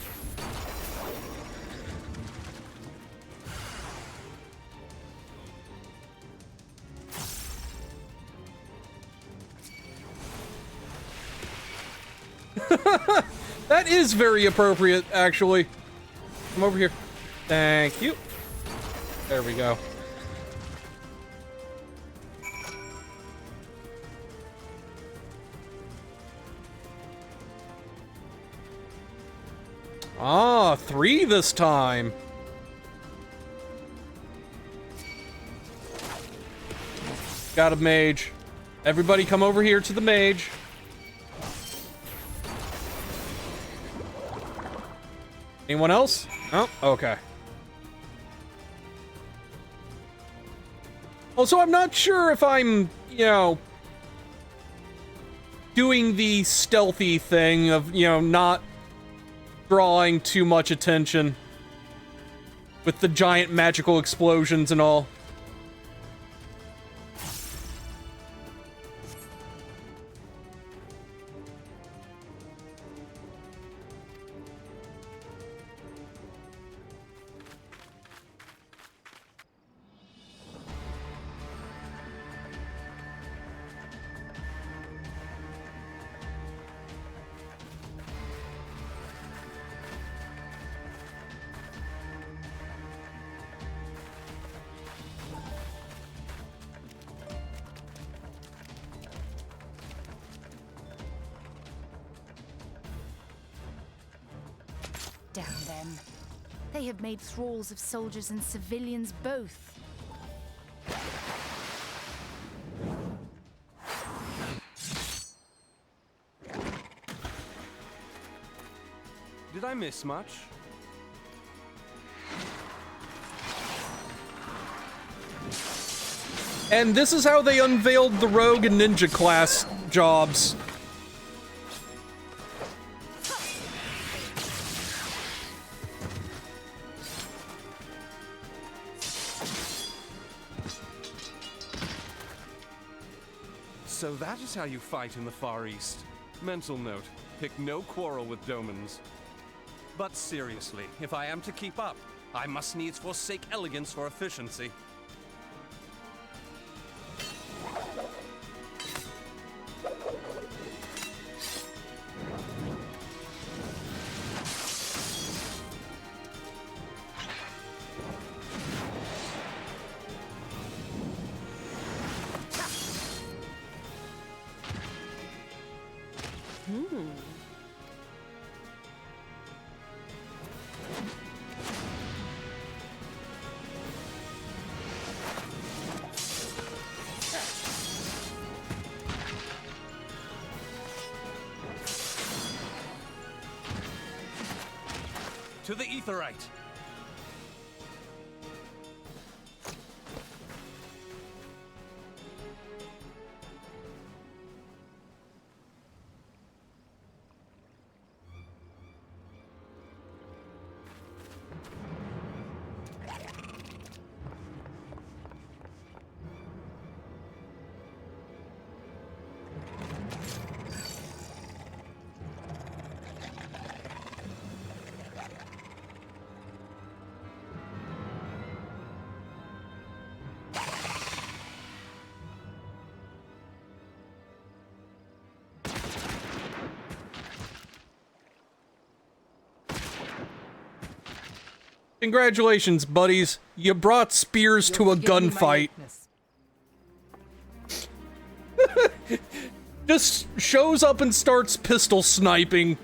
That is very appropriate, actually. Come over here. Thank you. There we go. Ah, 3 this time. Got a mage. Everybody come over here to the mage. Anyone else? Oh, okay. Also, I'm not sure if I'm, you know, doing the stealthy thing of, you know, not drawing too much attention with the giant magical explosions and all. Damn them. They have made thralls of soldiers and civilians both. Did I miss much? And this is how they unveiled the rogue and ninja class jobs. So that is how you fight in the Far East. Mental note, pick no quarrel with Domans. But seriously, if I am to keep up, I must needs forsake elegance for efficiency. To the Aetheryte! Congratulations, buddies. You brought spears to a gunfight. Just shows up and starts pistol sniping.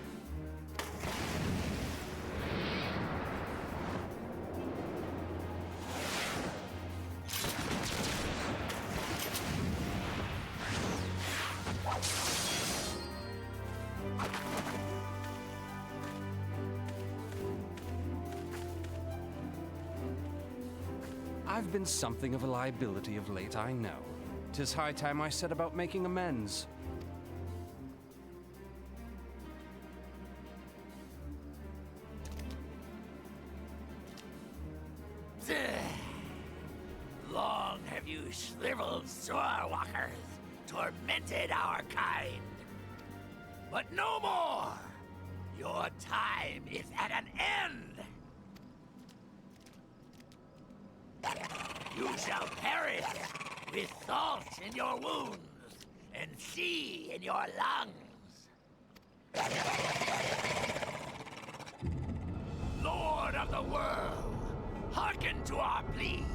I've been something of a liability of late, I know. 'Tis high time I set about making amends. Long have you shriveled Sorewalkers tormented our kind. But no more! Your time is at an end! You shall perish with salt in your wounds and sea in your lungs. Lord of the world, hearken to our plea.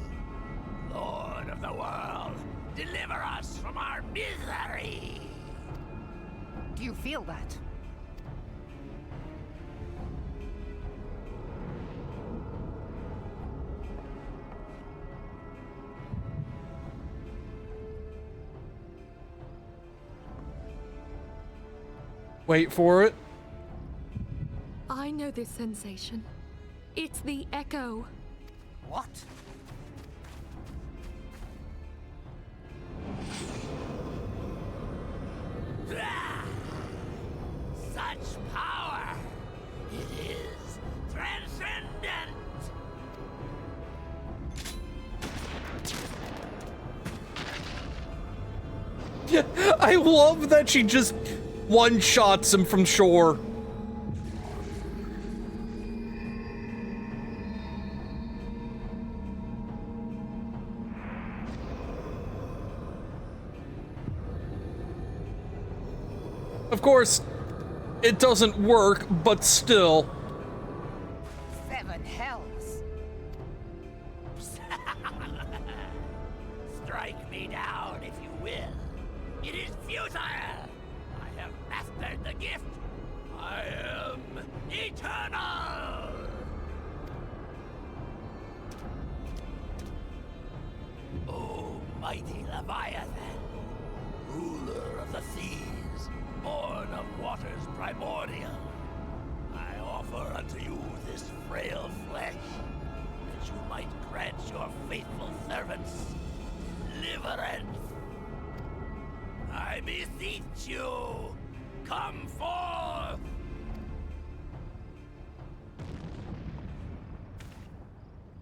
Lord of the world, deliver us from our misery. Do you feel that? Wait for it. I know this sensation. It's the echo. What? Such power! It is transcendent! I love that she just one-shots him from shore. Of course, it doesn't work, but still. Seven hells. Strike me down if you will. It is futile! I have mastered the gift. I am eternal! O mighty Leviathan, ruler of the seas, born of waters primordial, I offer unto you this frail flesh, that you might grant your faithful servants deliverance. I beseech you, come forth!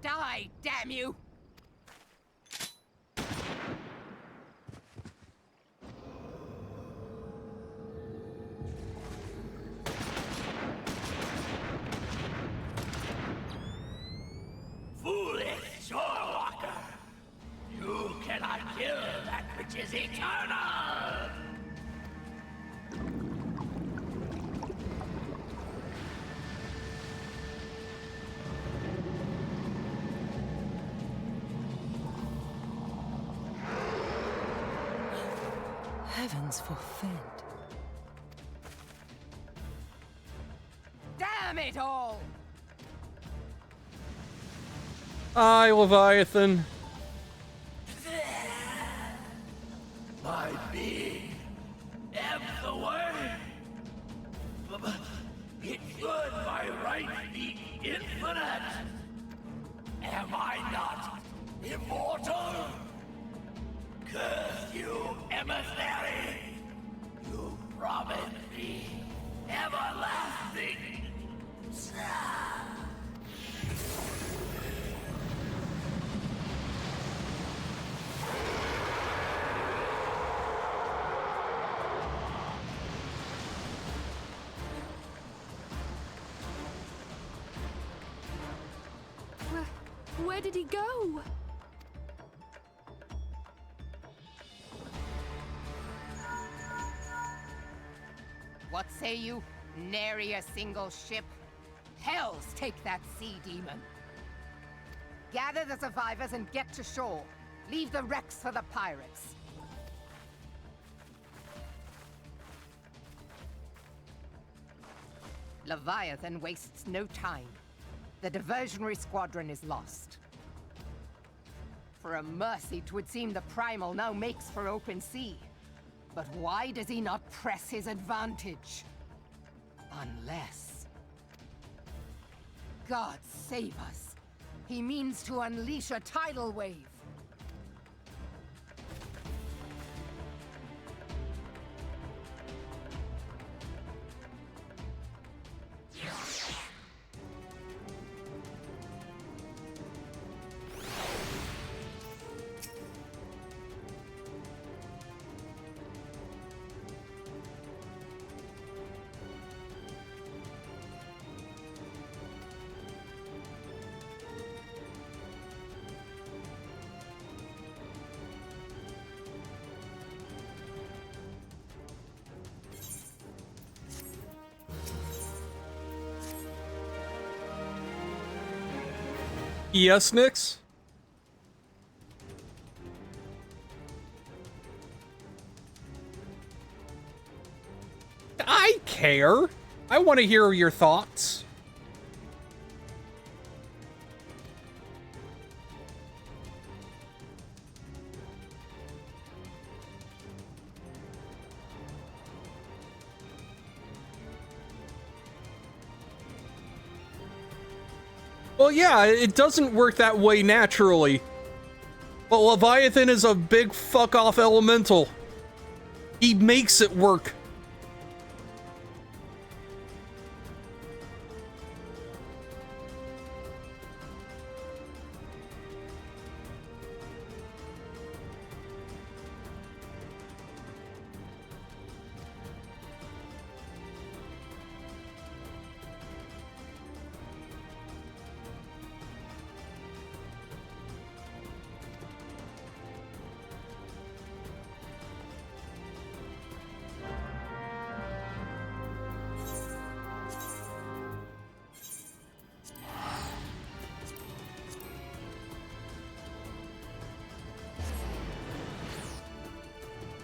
Die, damn you! Heavens forfend. Damn it all! Aye, Leviathan. My being ebbs away. But it should by right be infinite. Am I not immortal? Curse you, emissary! You promised me everlasting. Where did he go? What say you? Nary a single ship? Hells take that sea demon. Gather the survivors and get to shore. Leave the wrecks for the pirates. Leviathan wastes no time. The diversionary squadron is lost. For a mercy, 'twould seem the primal now makes for open sea. But why does he not press his advantage? Unless... God save us. He means to unleash a tidal wave. Yes, Nix? I care. I want to hear your thoughts. Well, yeah, it doesn't work that way naturally. But Leviathan is a big fuck-off elemental. He makes it work.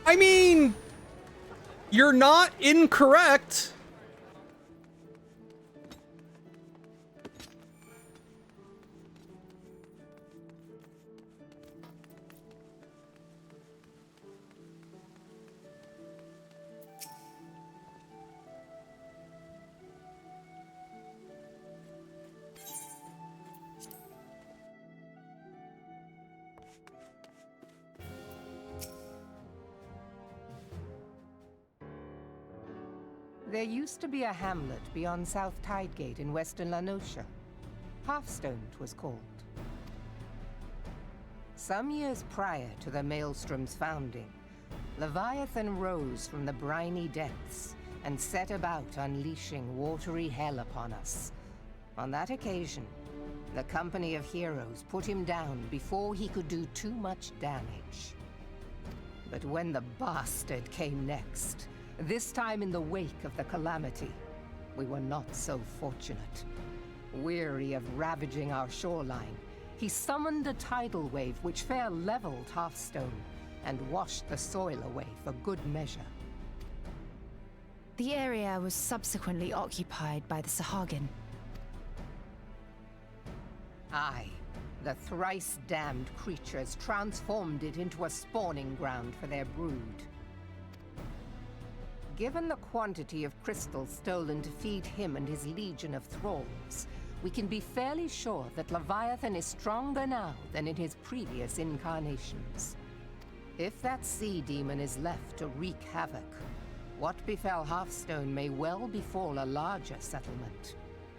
I mean, you're not incorrect. There used to be a hamlet beyond South Tidegate in western Lanosha. Hearthstone 'twas called. Some years prior to the Maelstrom's founding, Leviathan rose from the briny depths and set about unleashing watery hell upon us. On that occasion, the company of heroes put him down before he could do too much damage. But when the bastard came next, this time in the wake of the calamity, we were not so fortunate. Weary of ravaging our shoreline, he summoned a tidal wave which fair leveled Hearthstone, and washed the soil away for good measure. The area was subsequently occupied by the Sahagin. Aye, the thrice-damned creatures transformed it into a spawning ground for their brood. Given the quantity of crystals stolen to feed him and his legion of thralls, we can be fairly sure that Leviathan is stronger now than in his previous incarnations. If that sea demon is left to wreak havoc, what befell Hearthstone may well befall a larger settlement,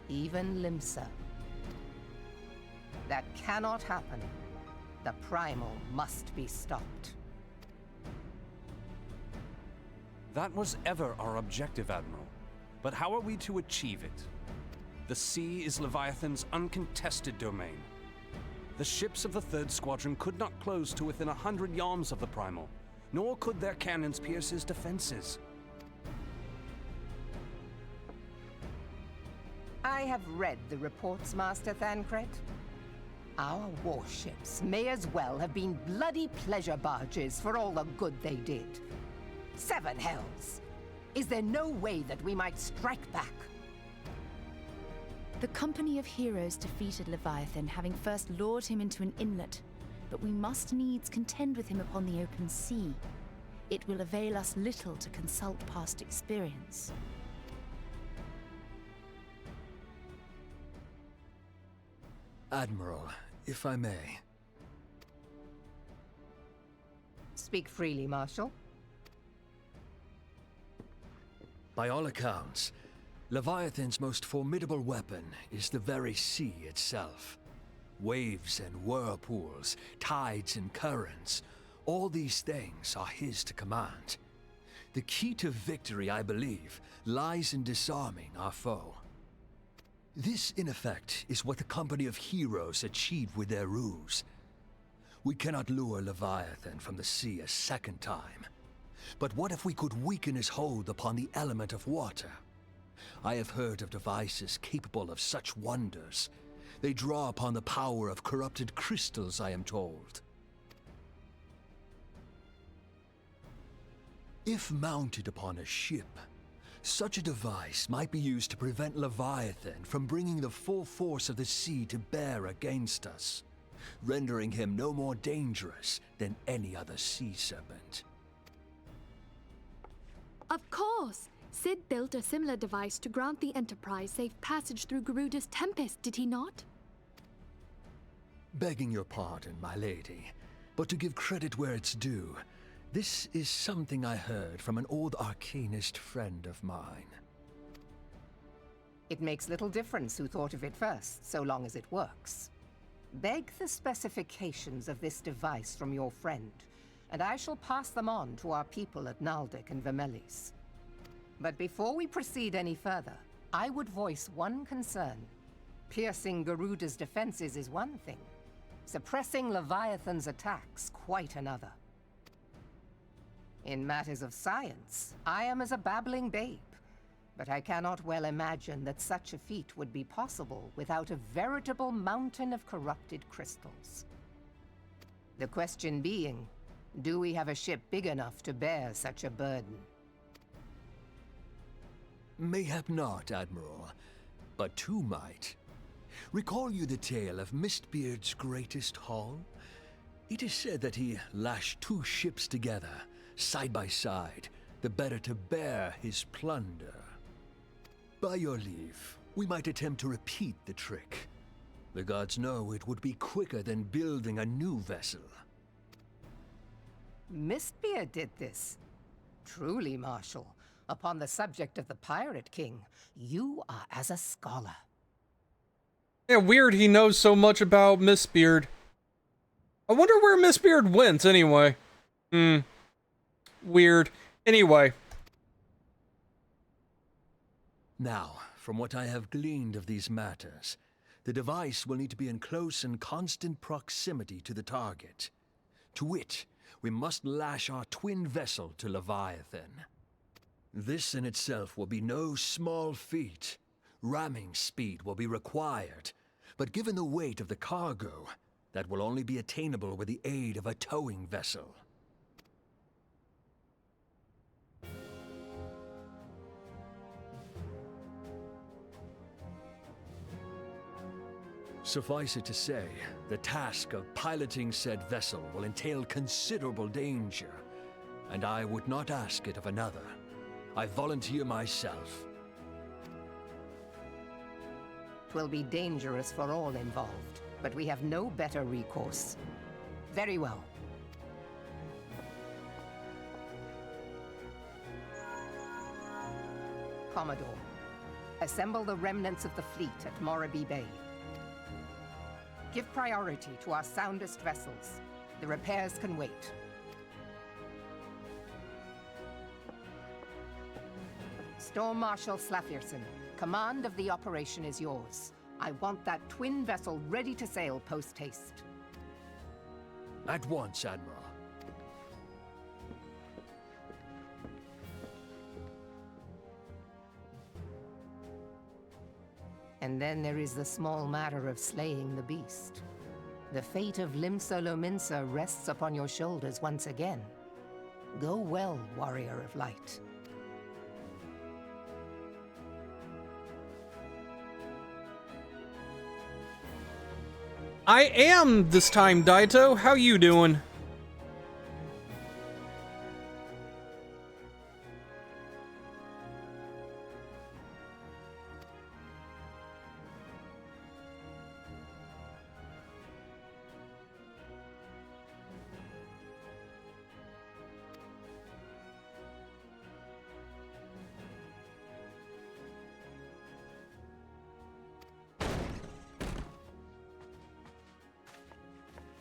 even Limsa. That cannot happen. The primal must be stopped. That was ever our objective, Admiral. But how are we to achieve it? The sea is Leviathan's uncontested domain. The ships of the 3rd Squadron could not close to within 100 yards of the primal, nor could their cannons pierce his defenses. I have read the reports, Master Thancred. Our warships may as well have been bloody pleasure barges for all the good they did. 7 hells! Is there no way that we might strike back? The company of heroes defeated Leviathan, having first lured him into an inlet, but we must needs contend with him upon the open sea. It will avail us little to consult past experience. Admiral, if I may. Speak freely, Marshal. By all accounts, Leviathan's most formidable weapon is the very sea itself. Waves and whirlpools, tides and currents, all these things are his to command. The key to victory, I believe, lies in disarming our foe. This, in effect, is what the company of heroes achieved with their ruse. We cannot lure Leviathan from the sea a second time. But what if we could weaken his hold upon the element of water? I have heard of devices capable of such wonders. They draw upon the power of corrupted crystals, I am told. If mounted upon a ship, such a device might be used to prevent Leviathan from bringing the full force of the sea to bear against us, rendering him no more dangerous than any other sea serpent. Of course! Sid built a similar device to grant the Enterprise safe passage through Garuda's Tempest, did he not? Begging your pardon, my lady, but to give credit where it's due, this is something I heard from an old arcanist friend of mine. It makes little difference who thought of it first, so long as it works. Beg the specifications of this device from your friend, and I shall pass them on to our people at Naldic and Vermelis. But before we proceed any further, I would voice one concern. Piercing Garuda's defenses is one thing. Suppressing Leviathan's attacks, quite another. In matters of science, I am as a babbling babe, but I cannot well imagine that such a feat would be possible without a veritable mountain of corrupted crystals. The question being, do we have a ship big enough to bear such a burden? Mayhap not, Admiral, but two might. Recall you the tale of Mistbeard's greatest haul? It is said that he lashed 2 ships together, side by side, the better to bear his plunder. By your leave, we might attempt to repeat the trick. The gods know it would be quicker than building a new vessel. Mistbeard did this. Truly, Marshal, upon the subject of the Pirate King, you are as a scholar. Yeah, weird he knows so much about Mistbeard. I wonder where Mistbeard went, anyway. Weird. Anyway. Now, from what I have gleaned of these matters, the device will need to be in close and constant proximity to the target. To wit, we must lash our twin vessel to Leviathan. This in itself will be no small feat. Ramming speed will be required, but given the weight of the cargo, that will only be attainable with the aid of a towing vessel. Suffice it to say, the task of piloting said vessel will entail considerable danger, and I would not ask it of another. I volunteer myself. 'Twill be dangerous for all involved, but we have no better recourse. Very well. Commodore, assemble the remnants of the fleet at Morabee Bay. Give priority to our soundest vessels. The repairs can wait. Storm Marshal Slafierson, command of the operation is yours. I want that twin vessel ready to sail post-haste. At once, Admiral. And then there is the small matter of slaying the beast. The fate of Limsa Lominsa rests upon your shoulders once again. Go well, Warrior of Light. I am this time, Daito. How you doing?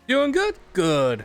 Doing good? Good.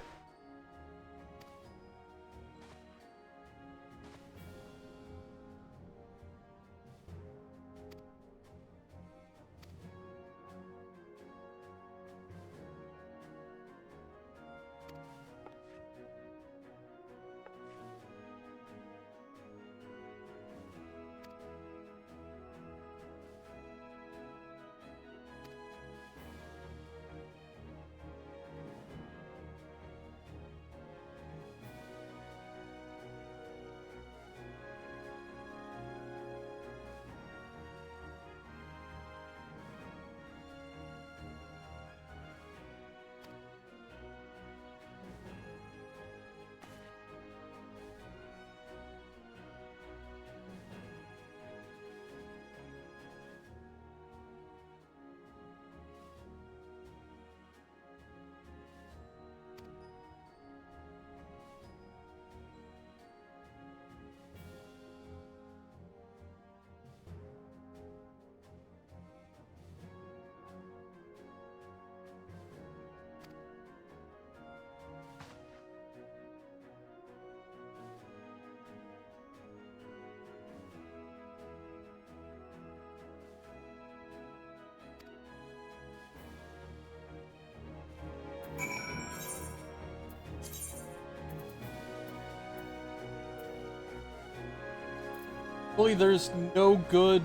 Really, there's no good...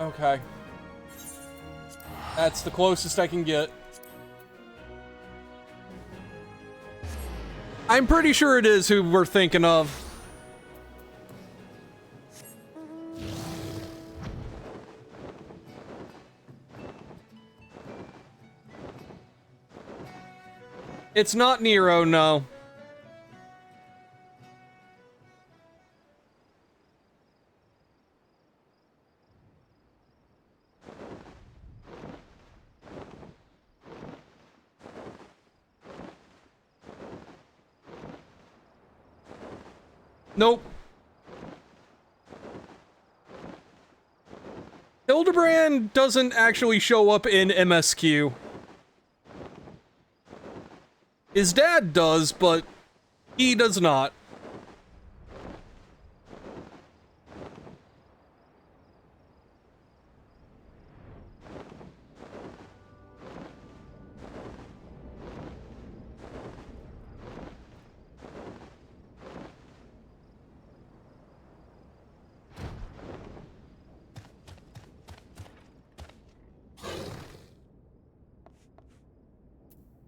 Okay. That's the closest I can get. I'm pretty sure it is who we're thinking of. It's not Nero, no. Nope. Hildebrand doesn't actually show up in MSQ. His dad does, but he does not.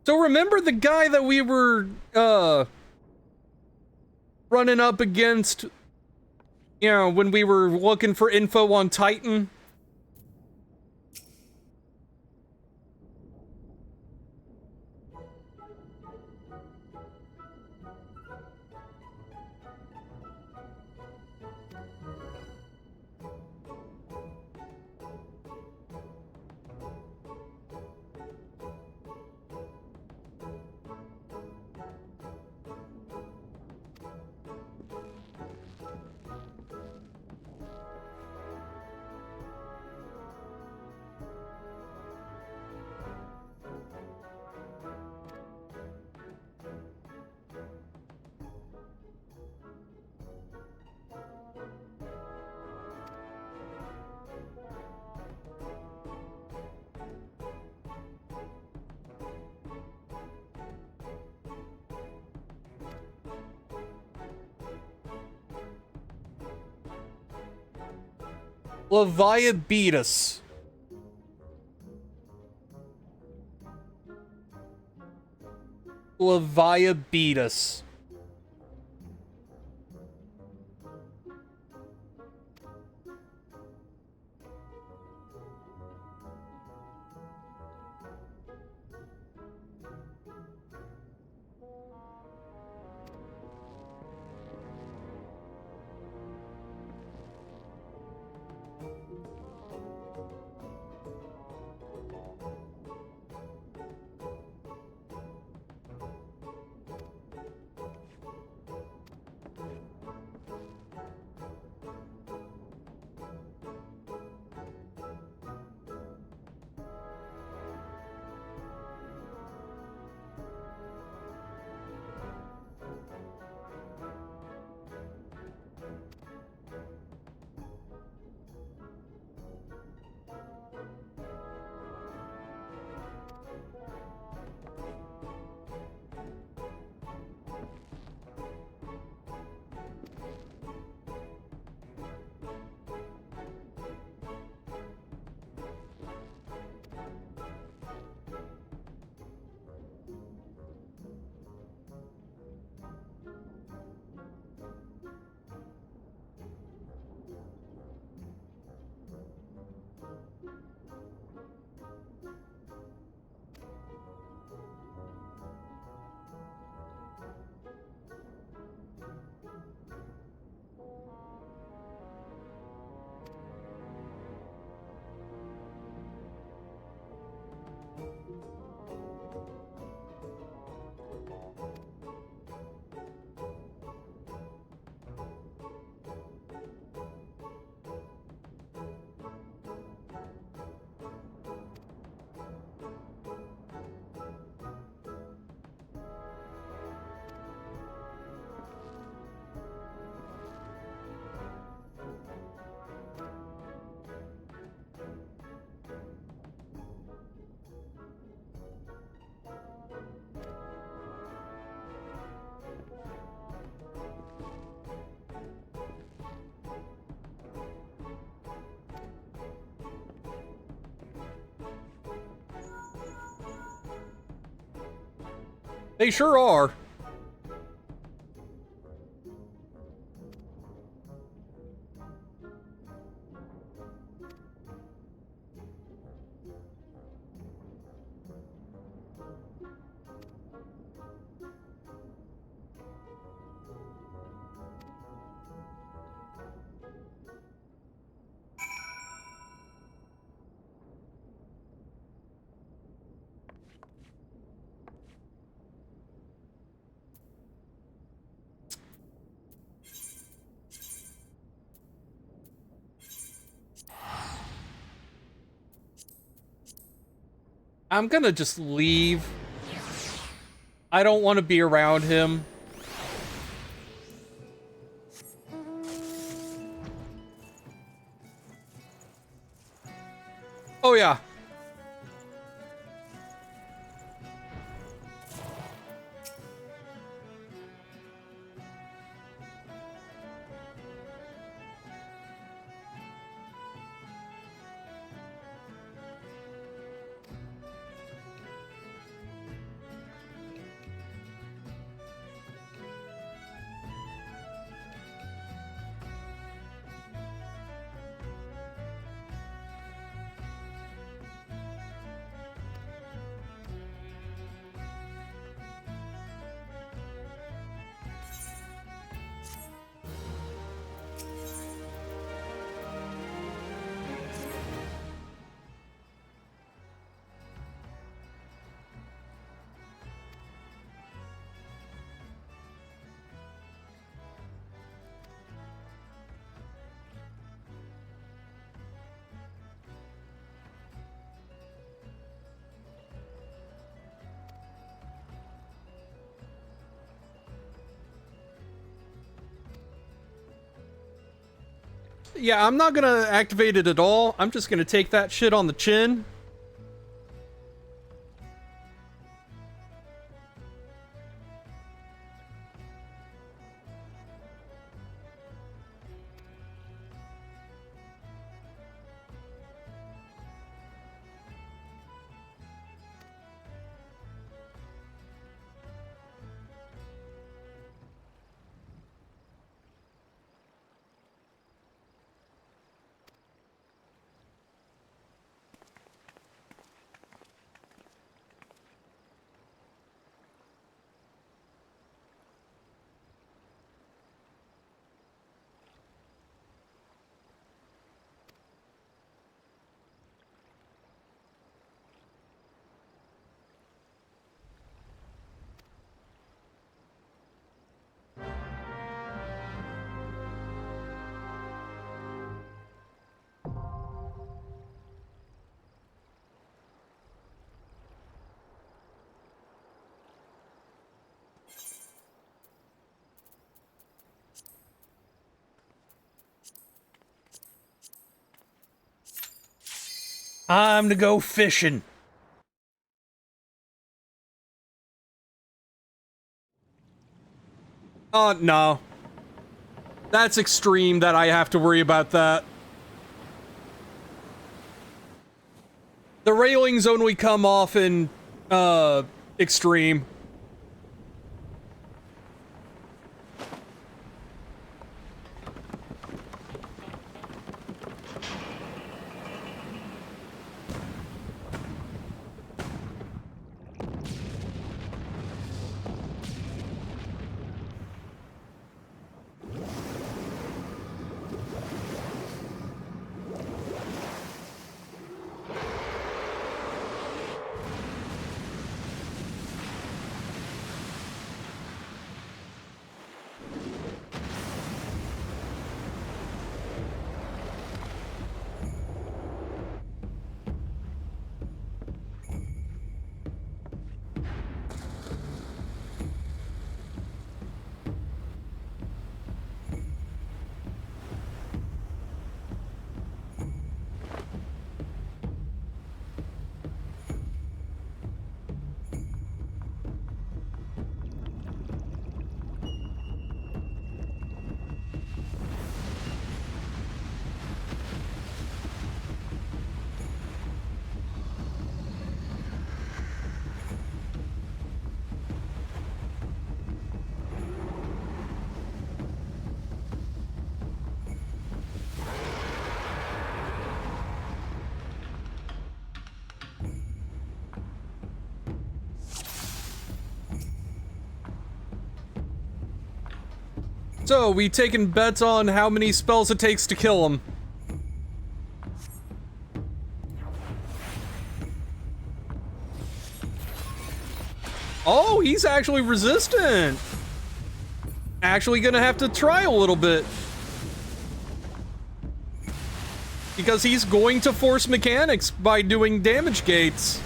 So remember the guy that we were, running up against, you know, when we were looking for info on Titan? Leviabetus. Leviabetus. They sure are. I'm gonna just leave. I don't want to be around him. Oh yeah. Yeah, I'm not gonna activate it at all. I'm just gonna take that shit on the chin. Time to go fishing. No. That's extreme that I have to worry about that. The railings only come off in, extreme. So, we taking bets on how many spells it takes to kill him. Oh, he's actually resistant. Actually gonna have to try a little bit. Because he's going to force mechanics by doing damage gates.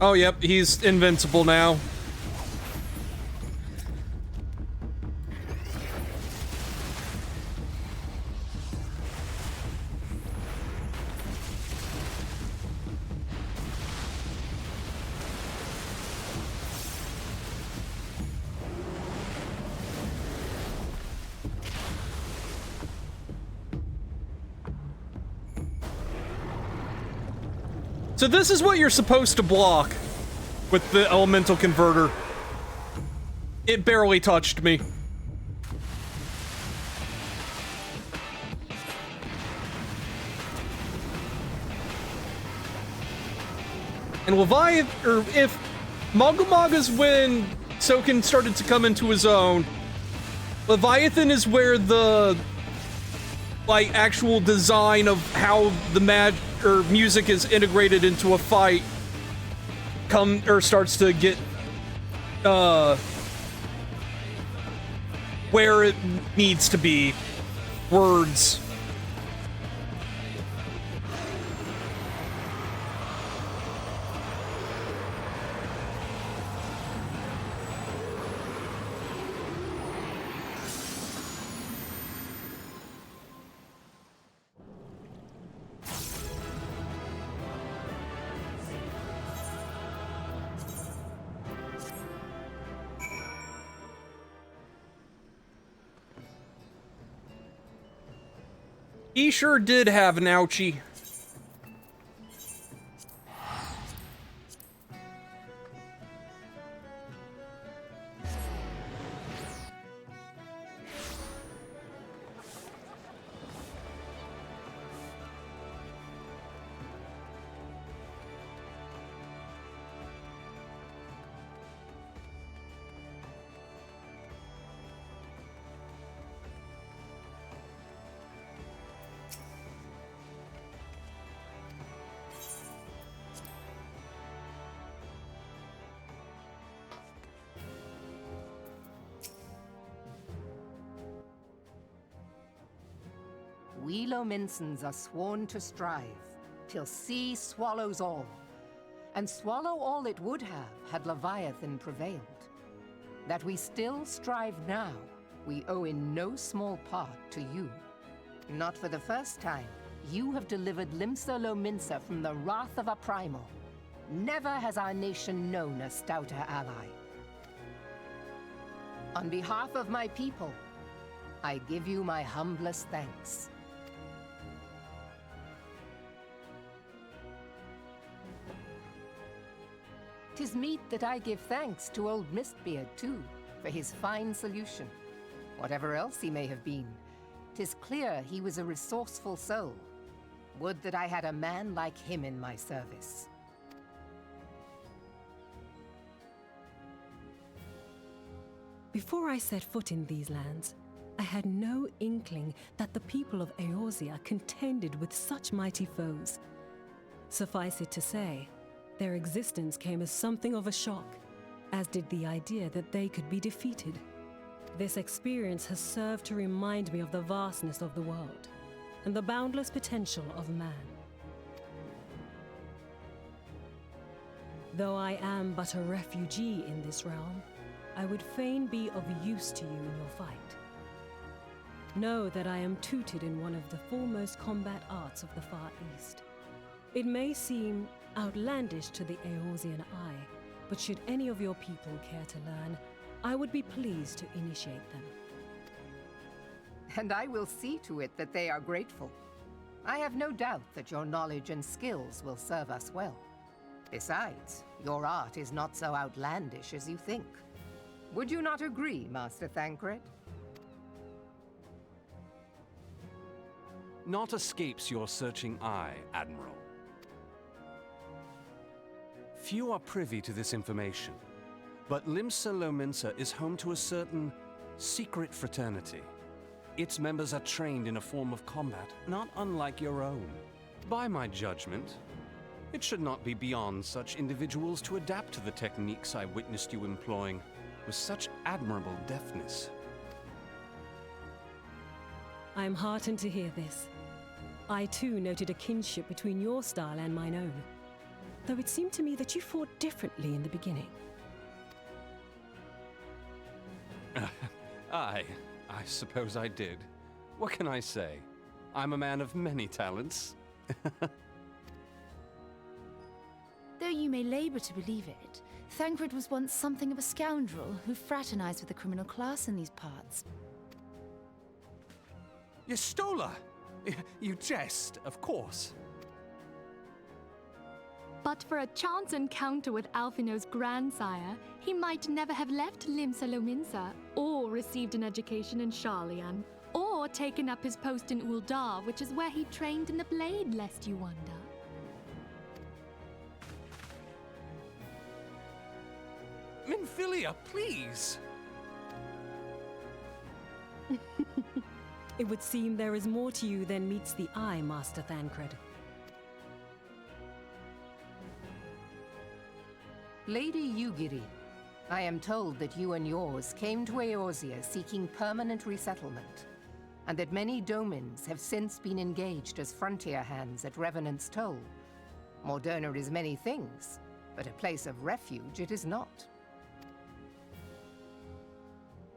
Oh, yep, he's invincible now. So this is what you're supposed to block with the elemental converter. It barely touched me. And Leviathan, or if Magumaga's when Soken started to come into his own, Leviathan is where the like actual design of how the music is integrated into a fight starts to get where it needs to be. Words. He sure did have an ouchie. we Lominsans are sworn to strive, till sea swallows all. And swallow all it would have had Leviathan prevailed. That we still strive now, we owe in no small part to you. Not for the first time, you have delivered Limsa Lominsa from the wrath of a primal. Never has our nation known a stouter ally. On behalf of my people, I give you my humblest thanks. 'Tis meet that I give thanks to old Mistbeard, too, for his fine solution. Whatever else he may have been, 'tis clear he was a resourceful soul. Would that I had a man like him in my service. Before I set foot in these lands, I had no inkling that the people of Eorzea contended with such mighty foes. Suffice it to say, their existence came as something of a shock, as did the idea that they could be defeated. This experience has served to remind me of the vastness of the world and the boundless potential of man. Though I am but a refugee in this realm, I would fain be of use to you in your fight. Know that I am tutored in one of the foremost combat arts of the Far East. It may seem outlandish to the Eorzean eye, but should any of your people care to learn, I would be pleased to initiate them. And I will see to it that they are grateful. I have no doubt that your knowledge and skills will serve us well. Besides, your art is not so outlandish as you think. Would you not agree, Master Thancred? Naught escapes your searching eye, Admiral. Few are privy to this information, but Limsa Lominsa is home to a certain secret fraternity. Its members are trained in a form of combat not unlike your own. By my judgment, it should not be beyond such individuals to adapt to the techniques I witnessed you employing with such admirable deftness. I am heartened to hear this. I too noted a kinship between your style and mine own, though it seemed to me that you fought differently in the beginning. I suppose I did. What can I say? I'm a man of many talents. Though you may labor to believe it, Thancred was once something of a scoundrel who fraternized with the criminal class in these parts. Yestola! You jest, of course. But for a chance encounter with Alphino's grandsire, he might never have left Limsa Lominsa, or received an education in Sharlayan, or taken up his post in Uldar, which is where he trained in the blade, lest you wonder. Minfilia, please! It would seem there is more to you than meets the eye, Master Thancred. Lady Yugiri, I am told that you and yours came to Eorzea seeking permanent resettlement, and that many domins have since been engaged as frontier hands at Revenant's Toll. Moderna is many things, but a place of refuge it is not.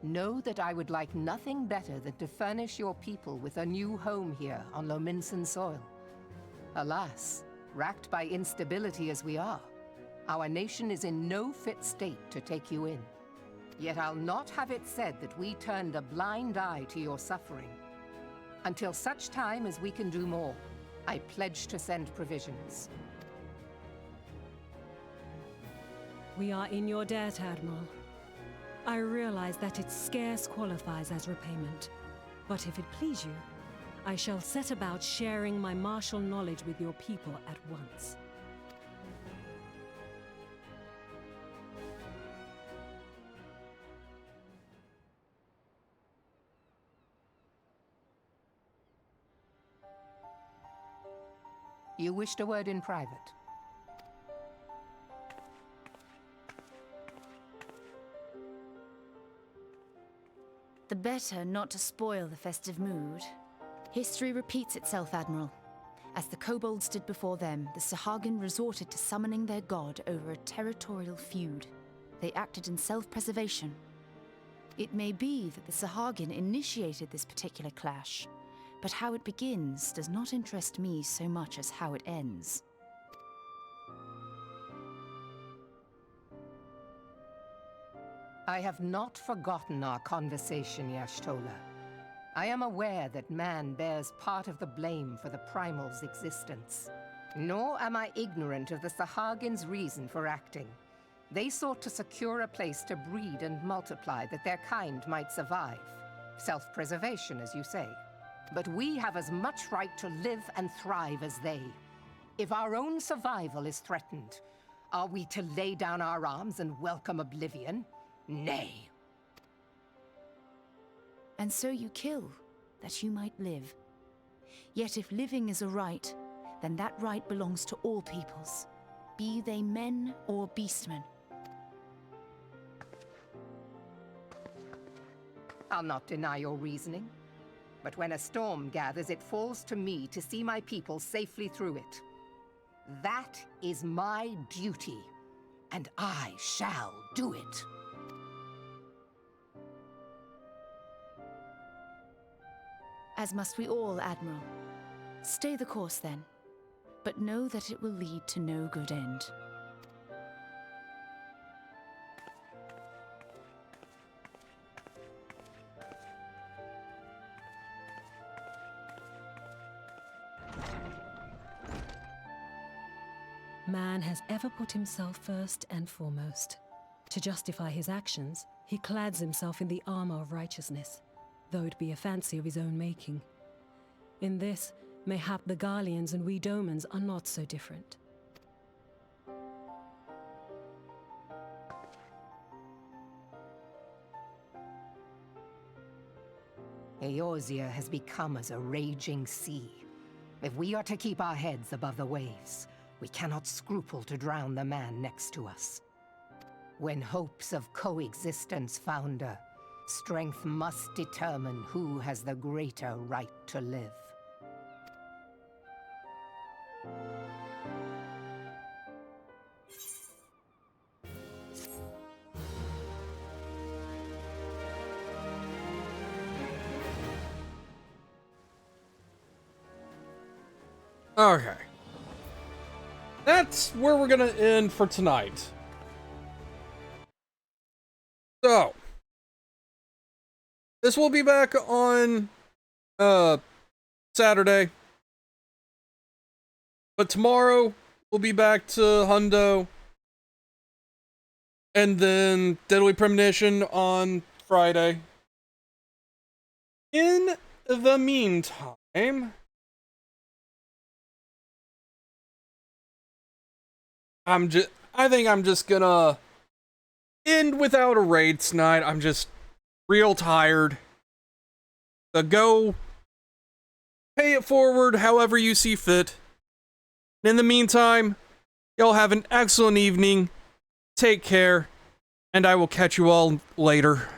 Know that I would like nothing better than to furnish your people with a new home here on Lominsan soil. Alas, racked by instability as we are, our nation is in no fit state to take you in. Yet I'll not have it said that we turned a blind eye to your suffering. Until such time as we can do more, I pledge to send provisions. We are in your debt, Admiral. I realize that it scarce qualifies as repayment, but if it please you, I shall set about sharing my martial knowledge with your people at once. You wished a word in private. The better not to spoil the festive mood. History repeats itself, Admiral. As the kobolds did before them, the Sahagin resorted to summoning their god over a territorial feud. They acted in self-preservation. It may be that the Sahagin initiated this particular clash, but how it begins does not interest me so much as how it ends. I have not forgotten our conversation, Yashtola. I am aware that man bears part of the blame for the primal's existence. Nor am I ignorant of the Sahagin's reason for acting. They sought to secure a place to breed and multiply that their kind might survive. Self-preservation, as you say. But we have as much right to live and thrive as they. If our own survival is threatened, are we to lay down our arms and welcome oblivion? Nay. And so you kill, that you might live. Yet if living is a right, then that right belongs to all peoples, be they men or beastmen. I'll not deny your reasoning. But when a storm gathers, it falls to me to see my people safely through it. That is my duty, and I shall do it. As must we all, Admiral. Stay the course, then. But know that it will lead to no good end. Man has ever put himself first and foremost. To justify his actions, he clads himself in the armor of righteousness, though it be a fancy of his own making. In this, mayhap the Garleans and we Domans are not so different. Eorzea has become as a raging sea. If we are to keep our heads above the waves, we cannot scruple to drown the man next to us. When hopes of coexistence founder, strength must determine who has the greater right to live. Okay. That's where we're gonna end for tonight. So, this will be back on Saturday. But tomorrow we'll be back to Hundo. And then Deadly Premonition on Friday. In the meantime, I think I'm just gonna end without a raid tonight. I'm just real tired. So go pay it forward however you see fit. In the meantime, y'all have an excellent evening. Take care, and I will catch you all later.